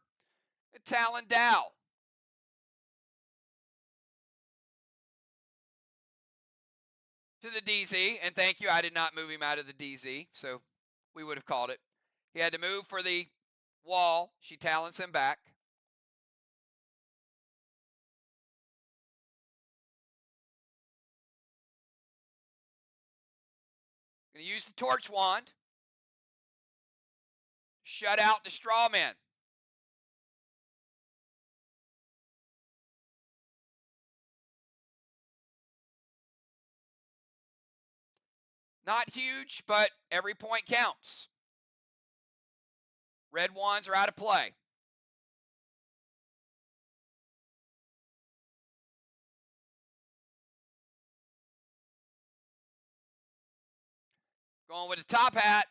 Talon Dow. To the DZ, and thank you, I did not move him out of the DZ, so we would have called it. He had to move for the wall. She talons him back. Going to use the torch wand. Shut out the straw man. Not huge, but every point counts. Red wands are out of play. Going with the top hat.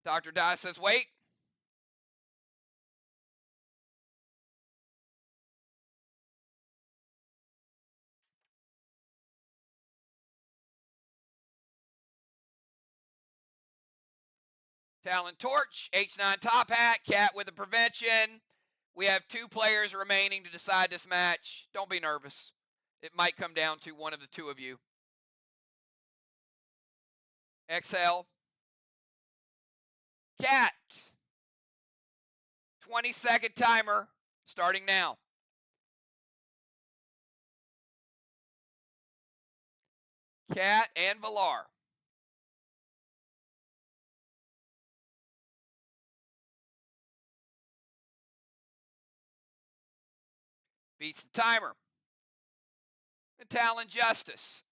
Dr. Dye says wait. Talon Torch, H9 top hat, Cat with the prevention. We have 2 players remaining to decide this match. Don't be nervous. It might come down to one of the 2 of you. Exhale. Cat. 20-second timer starting now. Cat and Villar. Beats the timer. The Talon Justice.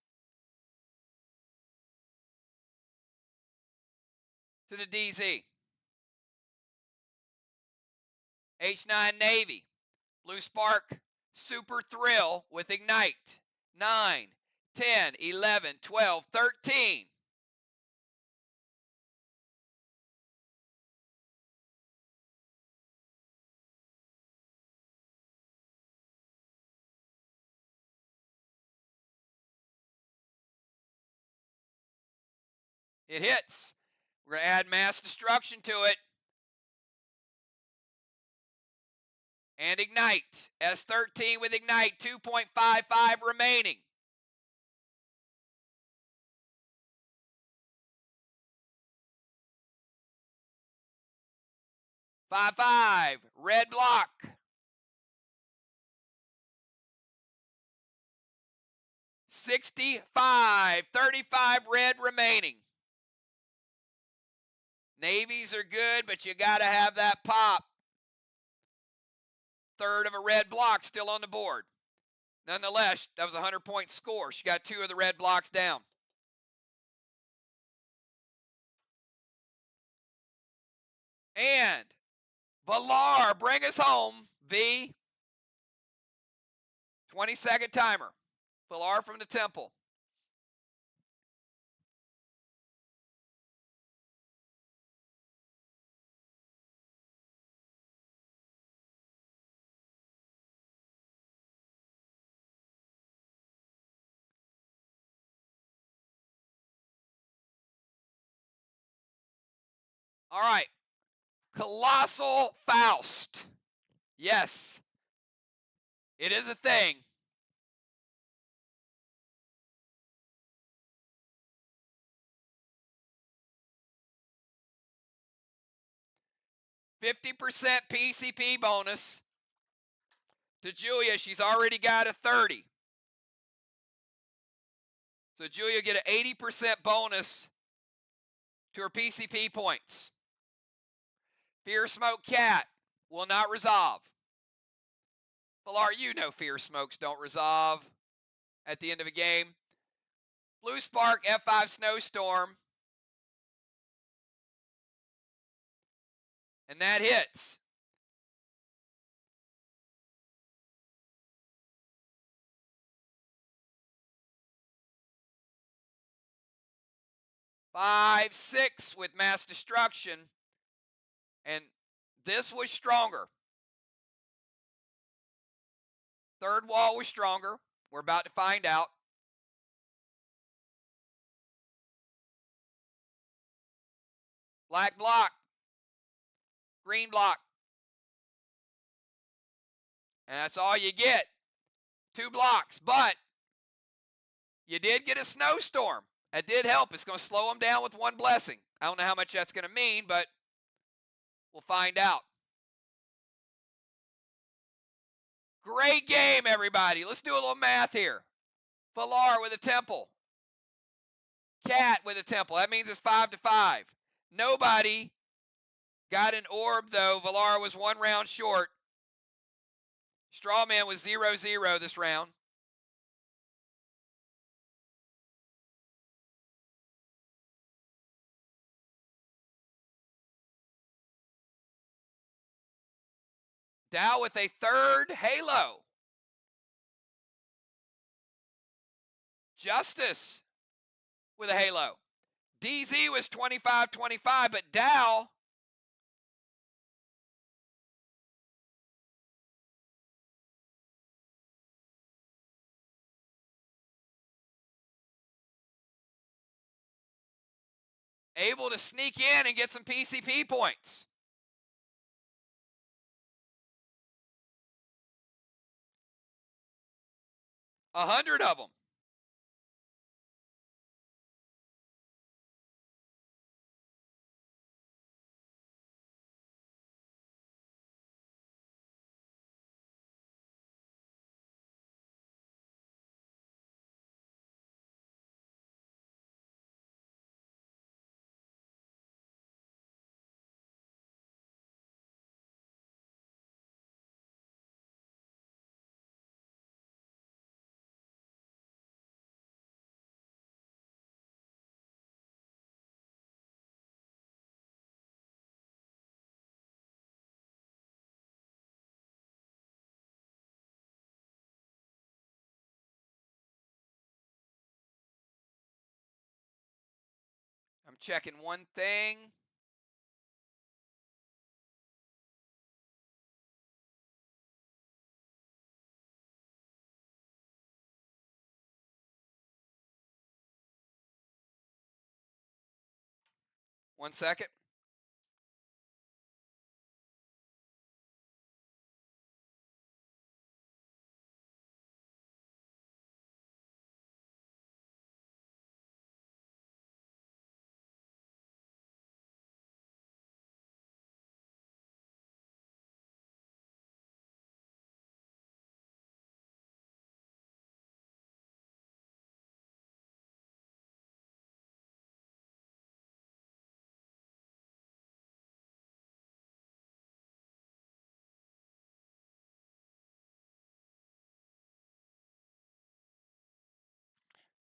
To the DZ. H9 Navy. Blue Spark. Super Thrill with Ignite. 9, 10, 11, 12, 13. It hits. We're going to add Mass Destruction to it. And Ignite. S13 with Ignite. 2.55 remaining. 5-5. Red block. 65. 35 red remaining. Navies are good, but you got to have that pop. Third of a red block still on the board. Nonetheless, that was a 100-point score. She got 2 of the red blocks down. And Villar, bring us home. V. 20-second timer. Villar from the temple. All right. Colossal Faust. Yes. It is a thing. %50 PCP bonus. To Julia, she's already got a 30. So Julia get an 80% bonus to her PCP points. Fear Smoke Cat will not resolve. Villar, you know Fear Smokes don't resolve at the end of a game. Blue Spark, F5 Snowstorm. And that hits. Five, 6 with Mass Destruction. And this was stronger. Third wall was stronger. We're about to find out. Black block. Green block. And that's all you get. 2 blocks. But you did get a snowstorm. That did help. It's going to slow them down with 1 blessing. I don't know how much that's going to mean, but we'll find out. Great game, everybody. Let's do a little math here. Villar with a temple. Cat with a temple. That means it's 5-5. Nobody got an orb, though. Villar was 1 round short. Strawman was 0-0 this round. Dow with a 3rd halo. Justice with a halo. DZ was 25-25, but Dow able to sneak in and get some PCP points. A 100 of them. I'm checking one thing. One second.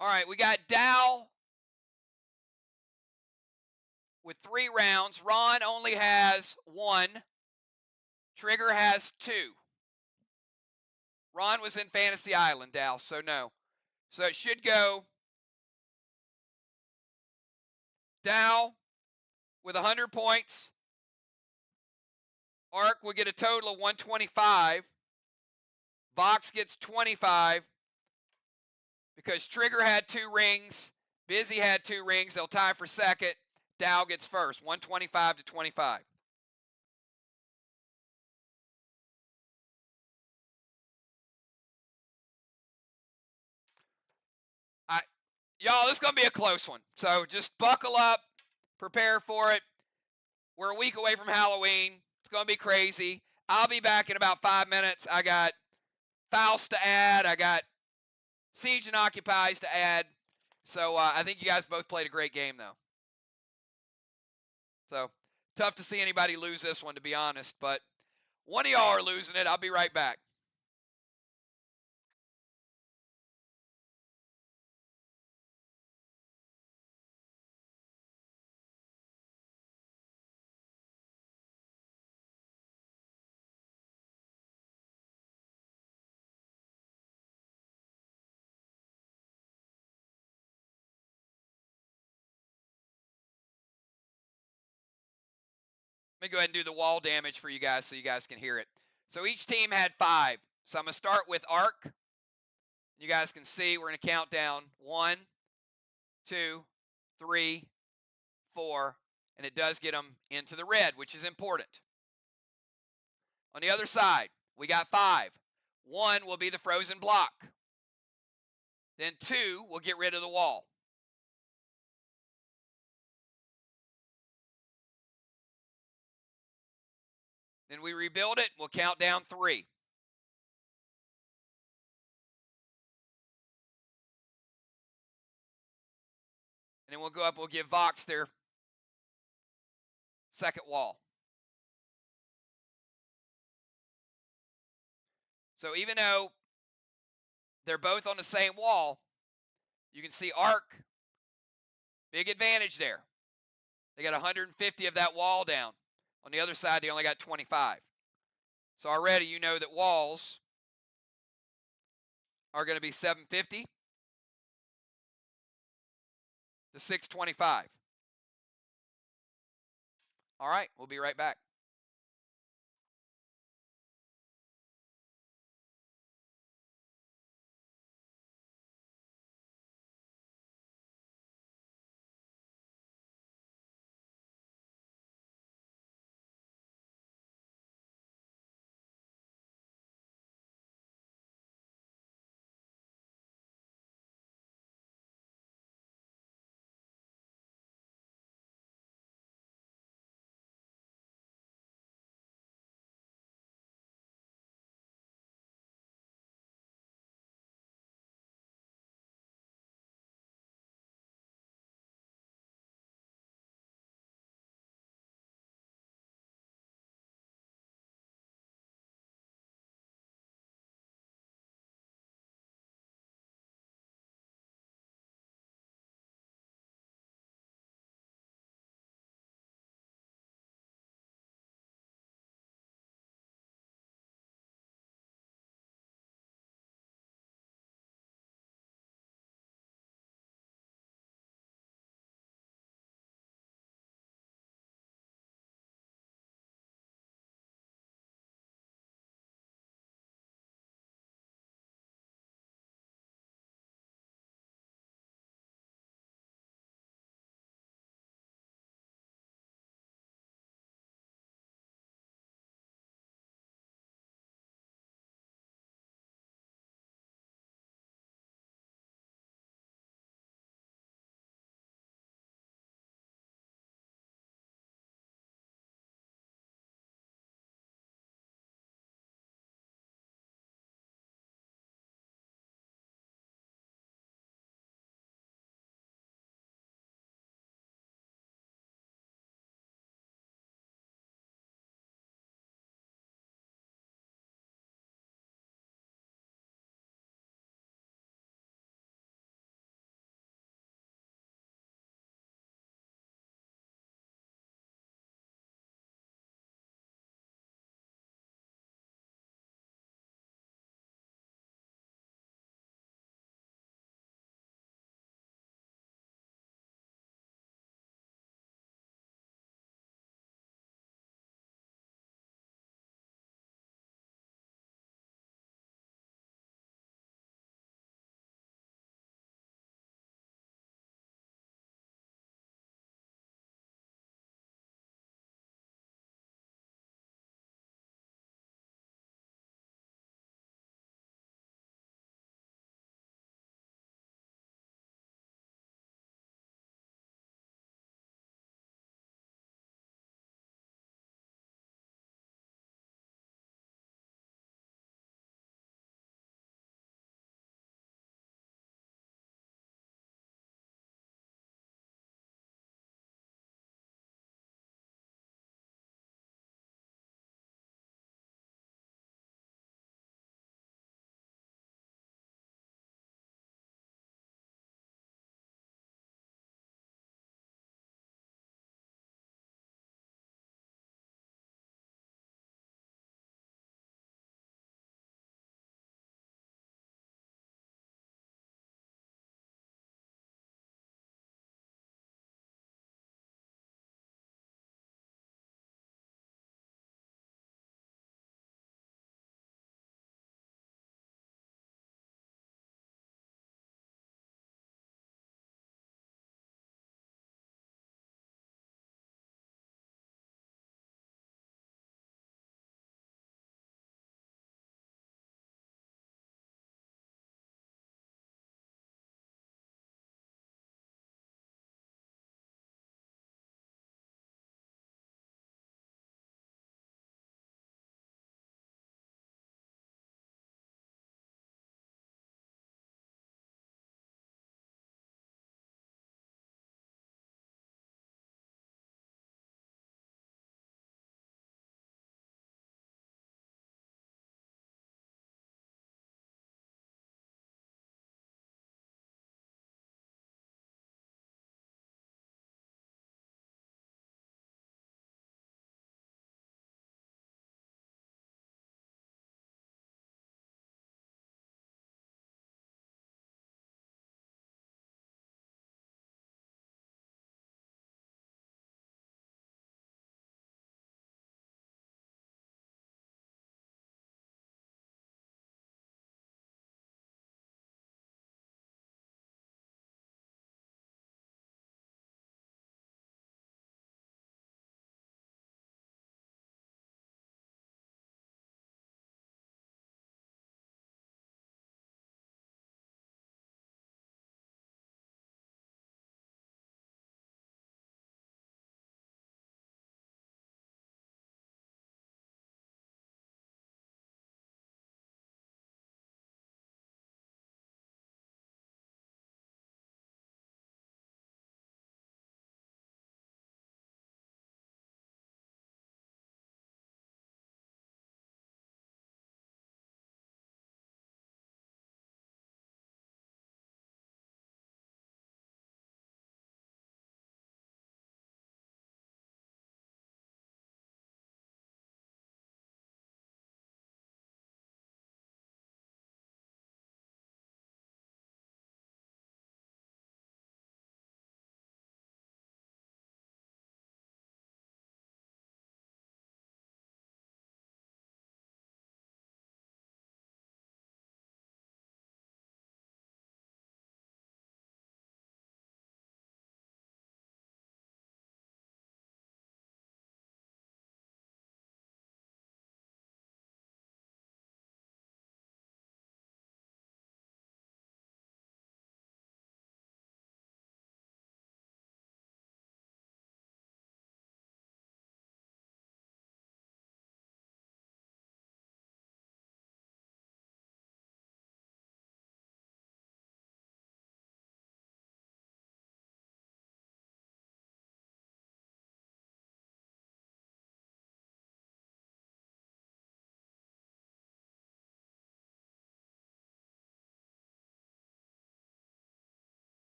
All right, we got Dow with 3 rounds. Ron only has 1. Trigger has 2. Ron was in Fantasy Island, Dow, so no. So it should go Dow with 100 points. Ark will get a total of 125. Vox gets 25 because Trigger had 2 rings. Busy had 2 rings. They'll tie for second. Dow gets first, 125-25. Y'all, this is going to be a close one. So just buckle up, prepare for it. We're a week away from Halloween. It's going to be crazy. I'll be back in about 5 minutes. I got Faust to add. I got Siege and Occupies to add. So I think you guys both played a great game, though. So tough to see anybody lose this one, to be honest. But one of y'all are losing it. I'll be right back. Let me go ahead and do the wall damage for you guys so you guys can hear it. So each team had 5. So I'm going to start with Ark. You guys can see we're going to count down 1, 2, 3, 4, and it does get them into the red, which is important. On the other side, we got 5. 1 will be the frozen block. Then 2 will get rid of the wall. Then we rebuild it. We'll count down 3. And then we'll go up. We'll give Vox their second wall. So even though they're both on the same wall, you can see Ark, big advantage there. They got 150 of that wall down. On the other side, they only got 25. So already you know that walls are going to be 750. to 625. All right, we'll be right back.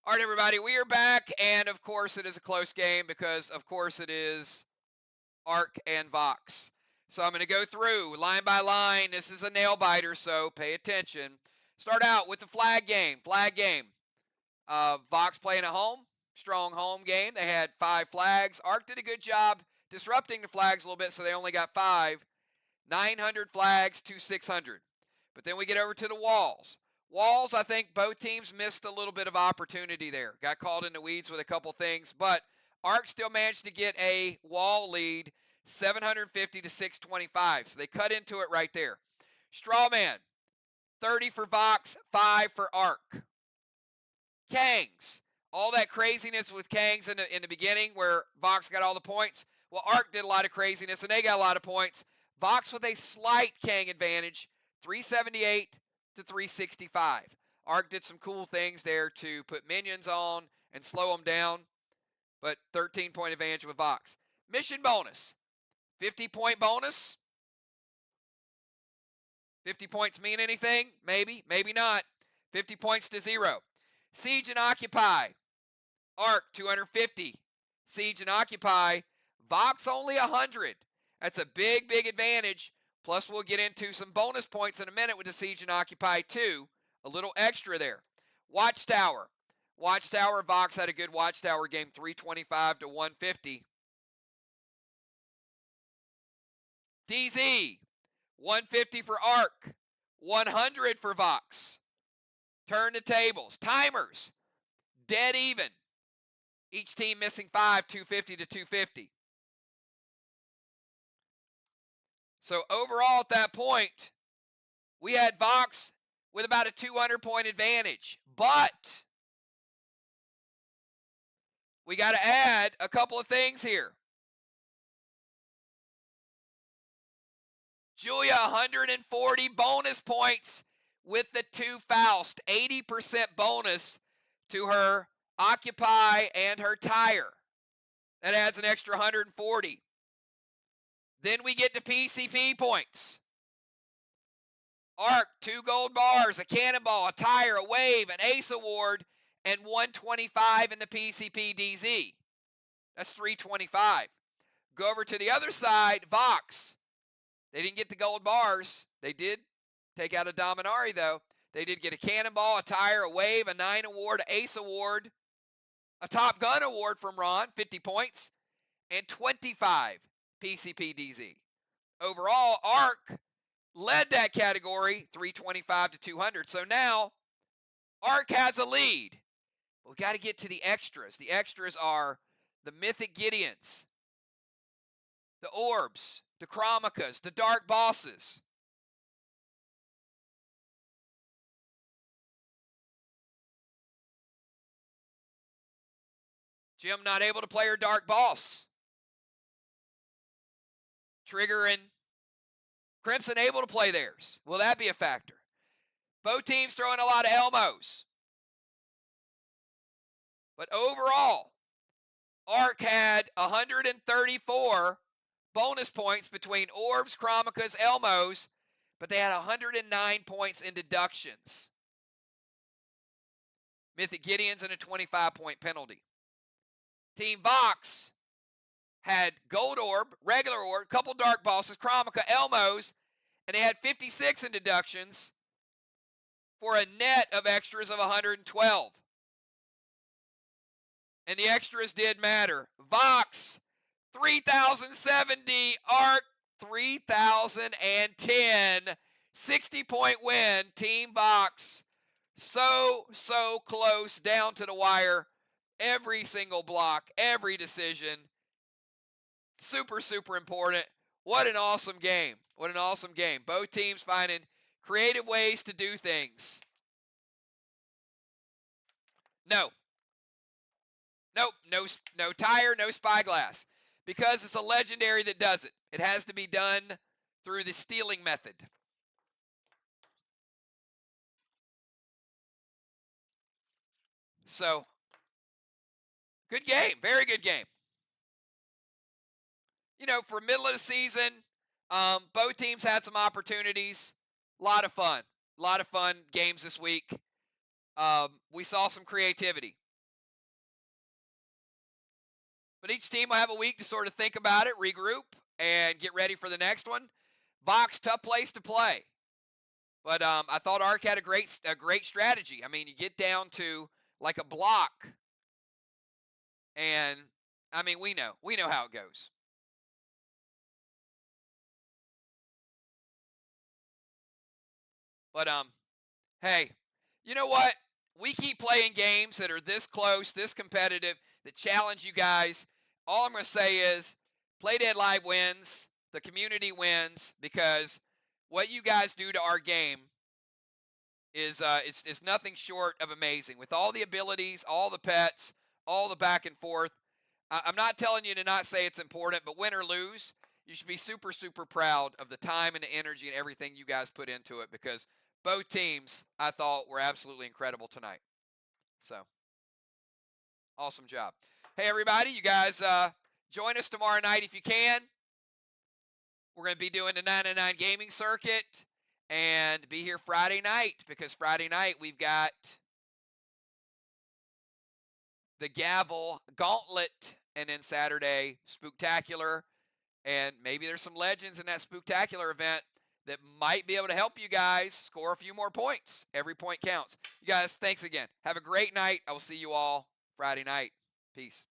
All right, everybody, we are back, and of course it is a close game because, of course, it is Arc and Vox. So I'm going to go through line by line. This is a nail biter, so pay attention. Start out with the flag game. Vox playing at home. Strong home game. They had 5 flags. Arc did a good job disrupting the flags a little bit, so they only got 5. 900 flags to 600. But then we get over to the walls. Walls, I think both teams missed a little bit of opportunity there. Got caught in the weeds with a couple things, but Arc still managed to get a wall lead, 750 to 625. So they cut into it right there. Strawman, 30 for Vox, 5 for Arc. Kangs, all that craziness with Kangs in the beginning where Vox got all the points. Well, Arc did a lot of craziness, and they got a lot of points. Vox with a slight Kang advantage, 378 to 365. Arc did some cool things there to put minions on and slow them down, but 13-point advantage with Vox. Mission bonus, 50-point bonus. 50 points mean anything? Maybe, maybe not. 50 points to 0. Siege and Occupy. Arc, 250. Siege and Occupy. Vox only 100. That's a big, big advantage. Plus, we'll get into some bonus points in a minute with the Siege and Occupy, too. A little extra there. Watchtower. Watchtower, Vox had a good Watchtower game, 325 to 150. DZ, 150 for Arc, 100 for Vox. Turn the tables. Timers, dead even. Each team missing 5, 250 to 250. So overall at that point, we had Vox with about a 200-point advantage. But we got to add a couple of things here. Julia, 140 bonus points with the 2 Faust. 80% bonus to her Occupy and her Tire. That adds an extra 140. Then we get to PCP points. Arc, 2 gold bars, a cannonball, a tire, a wave, an ace award, and 125 in the PCP DZ. That's 325. Go over to the other side, Vox. They didn't get the gold bars. They did take out a Dominari, though. They did get a cannonball, a tire, a wave, a 9 award, an ace award, a Top Gun award from Ron, 50 points, and 25 PCP DZ. Overall, Arc led that category, 325 to 200. So now, Arc has a lead. But we got to get to the extras. The extras are the Mythic Gideons, the Orbs, the Chromikas, the Dark Bosses. Jim not able to play her Dark Boss. Trigger and Crimson able to play theirs. Will that be a factor? Both teams throwing a lot of Elmos. But overall, Arc had 134 bonus points between Orbs, Chromikas, Elmos, but they had 109 points in deductions. Mythic Gideons and a 25-point penalty. Team Vox had Gold Orb, regular Orb, couple Dark Bosses, Chromika, Elmos, and they had 56 in deductions for a net of extras of 112. And the extras did matter. Vox, 3,070. Arc, 3,010. 60-point win. Team Vox, so close down to the wire. Every single block, every decision. Super important. What an awesome game. What an awesome game. Both teams finding creative ways to do things. No tire, no spyglass. Because it's a legendary that does it. It has to be done through the stealing method. So, good game. Very good game. You know, for middle of the season, both teams had some opportunities. A lot of fun. A lot of fun games this week. We saw some creativity. But each team will have a week to sort of think about it, regroup, and get ready for the next one. VOX, tough place to play. But I thought Ark had a great strategy. I mean, you get down to like a block, and I mean, we know how it goes. But hey, you know what? We keep playing games that are this close, this competitive, that challenge you guys. All I'm going to say is Play Dead Live wins. The community wins because what you guys do to our game is it's nothing short of amazing. With all the abilities, all the pets, all the back and forth. I'm not telling you to not say it's important, but win or lose, you should be super, super proud of the time and the energy and everything you guys put into it because both teams, I thought, were absolutely incredible tonight. So, awesome job. Hey, everybody, you guys join us tomorrow night if you can. We're going to be doing the 99 gaming circuit and be here Friday night because Friday night we've got the Gavel Gauntlet and then Saturday Spooktacular. And maybe there's some legends in that Spooktacular event that might be able to help you guys score a few more points. Every point counts. You guys, thanks again. Have a great night. I will see you all Friday night. Peace.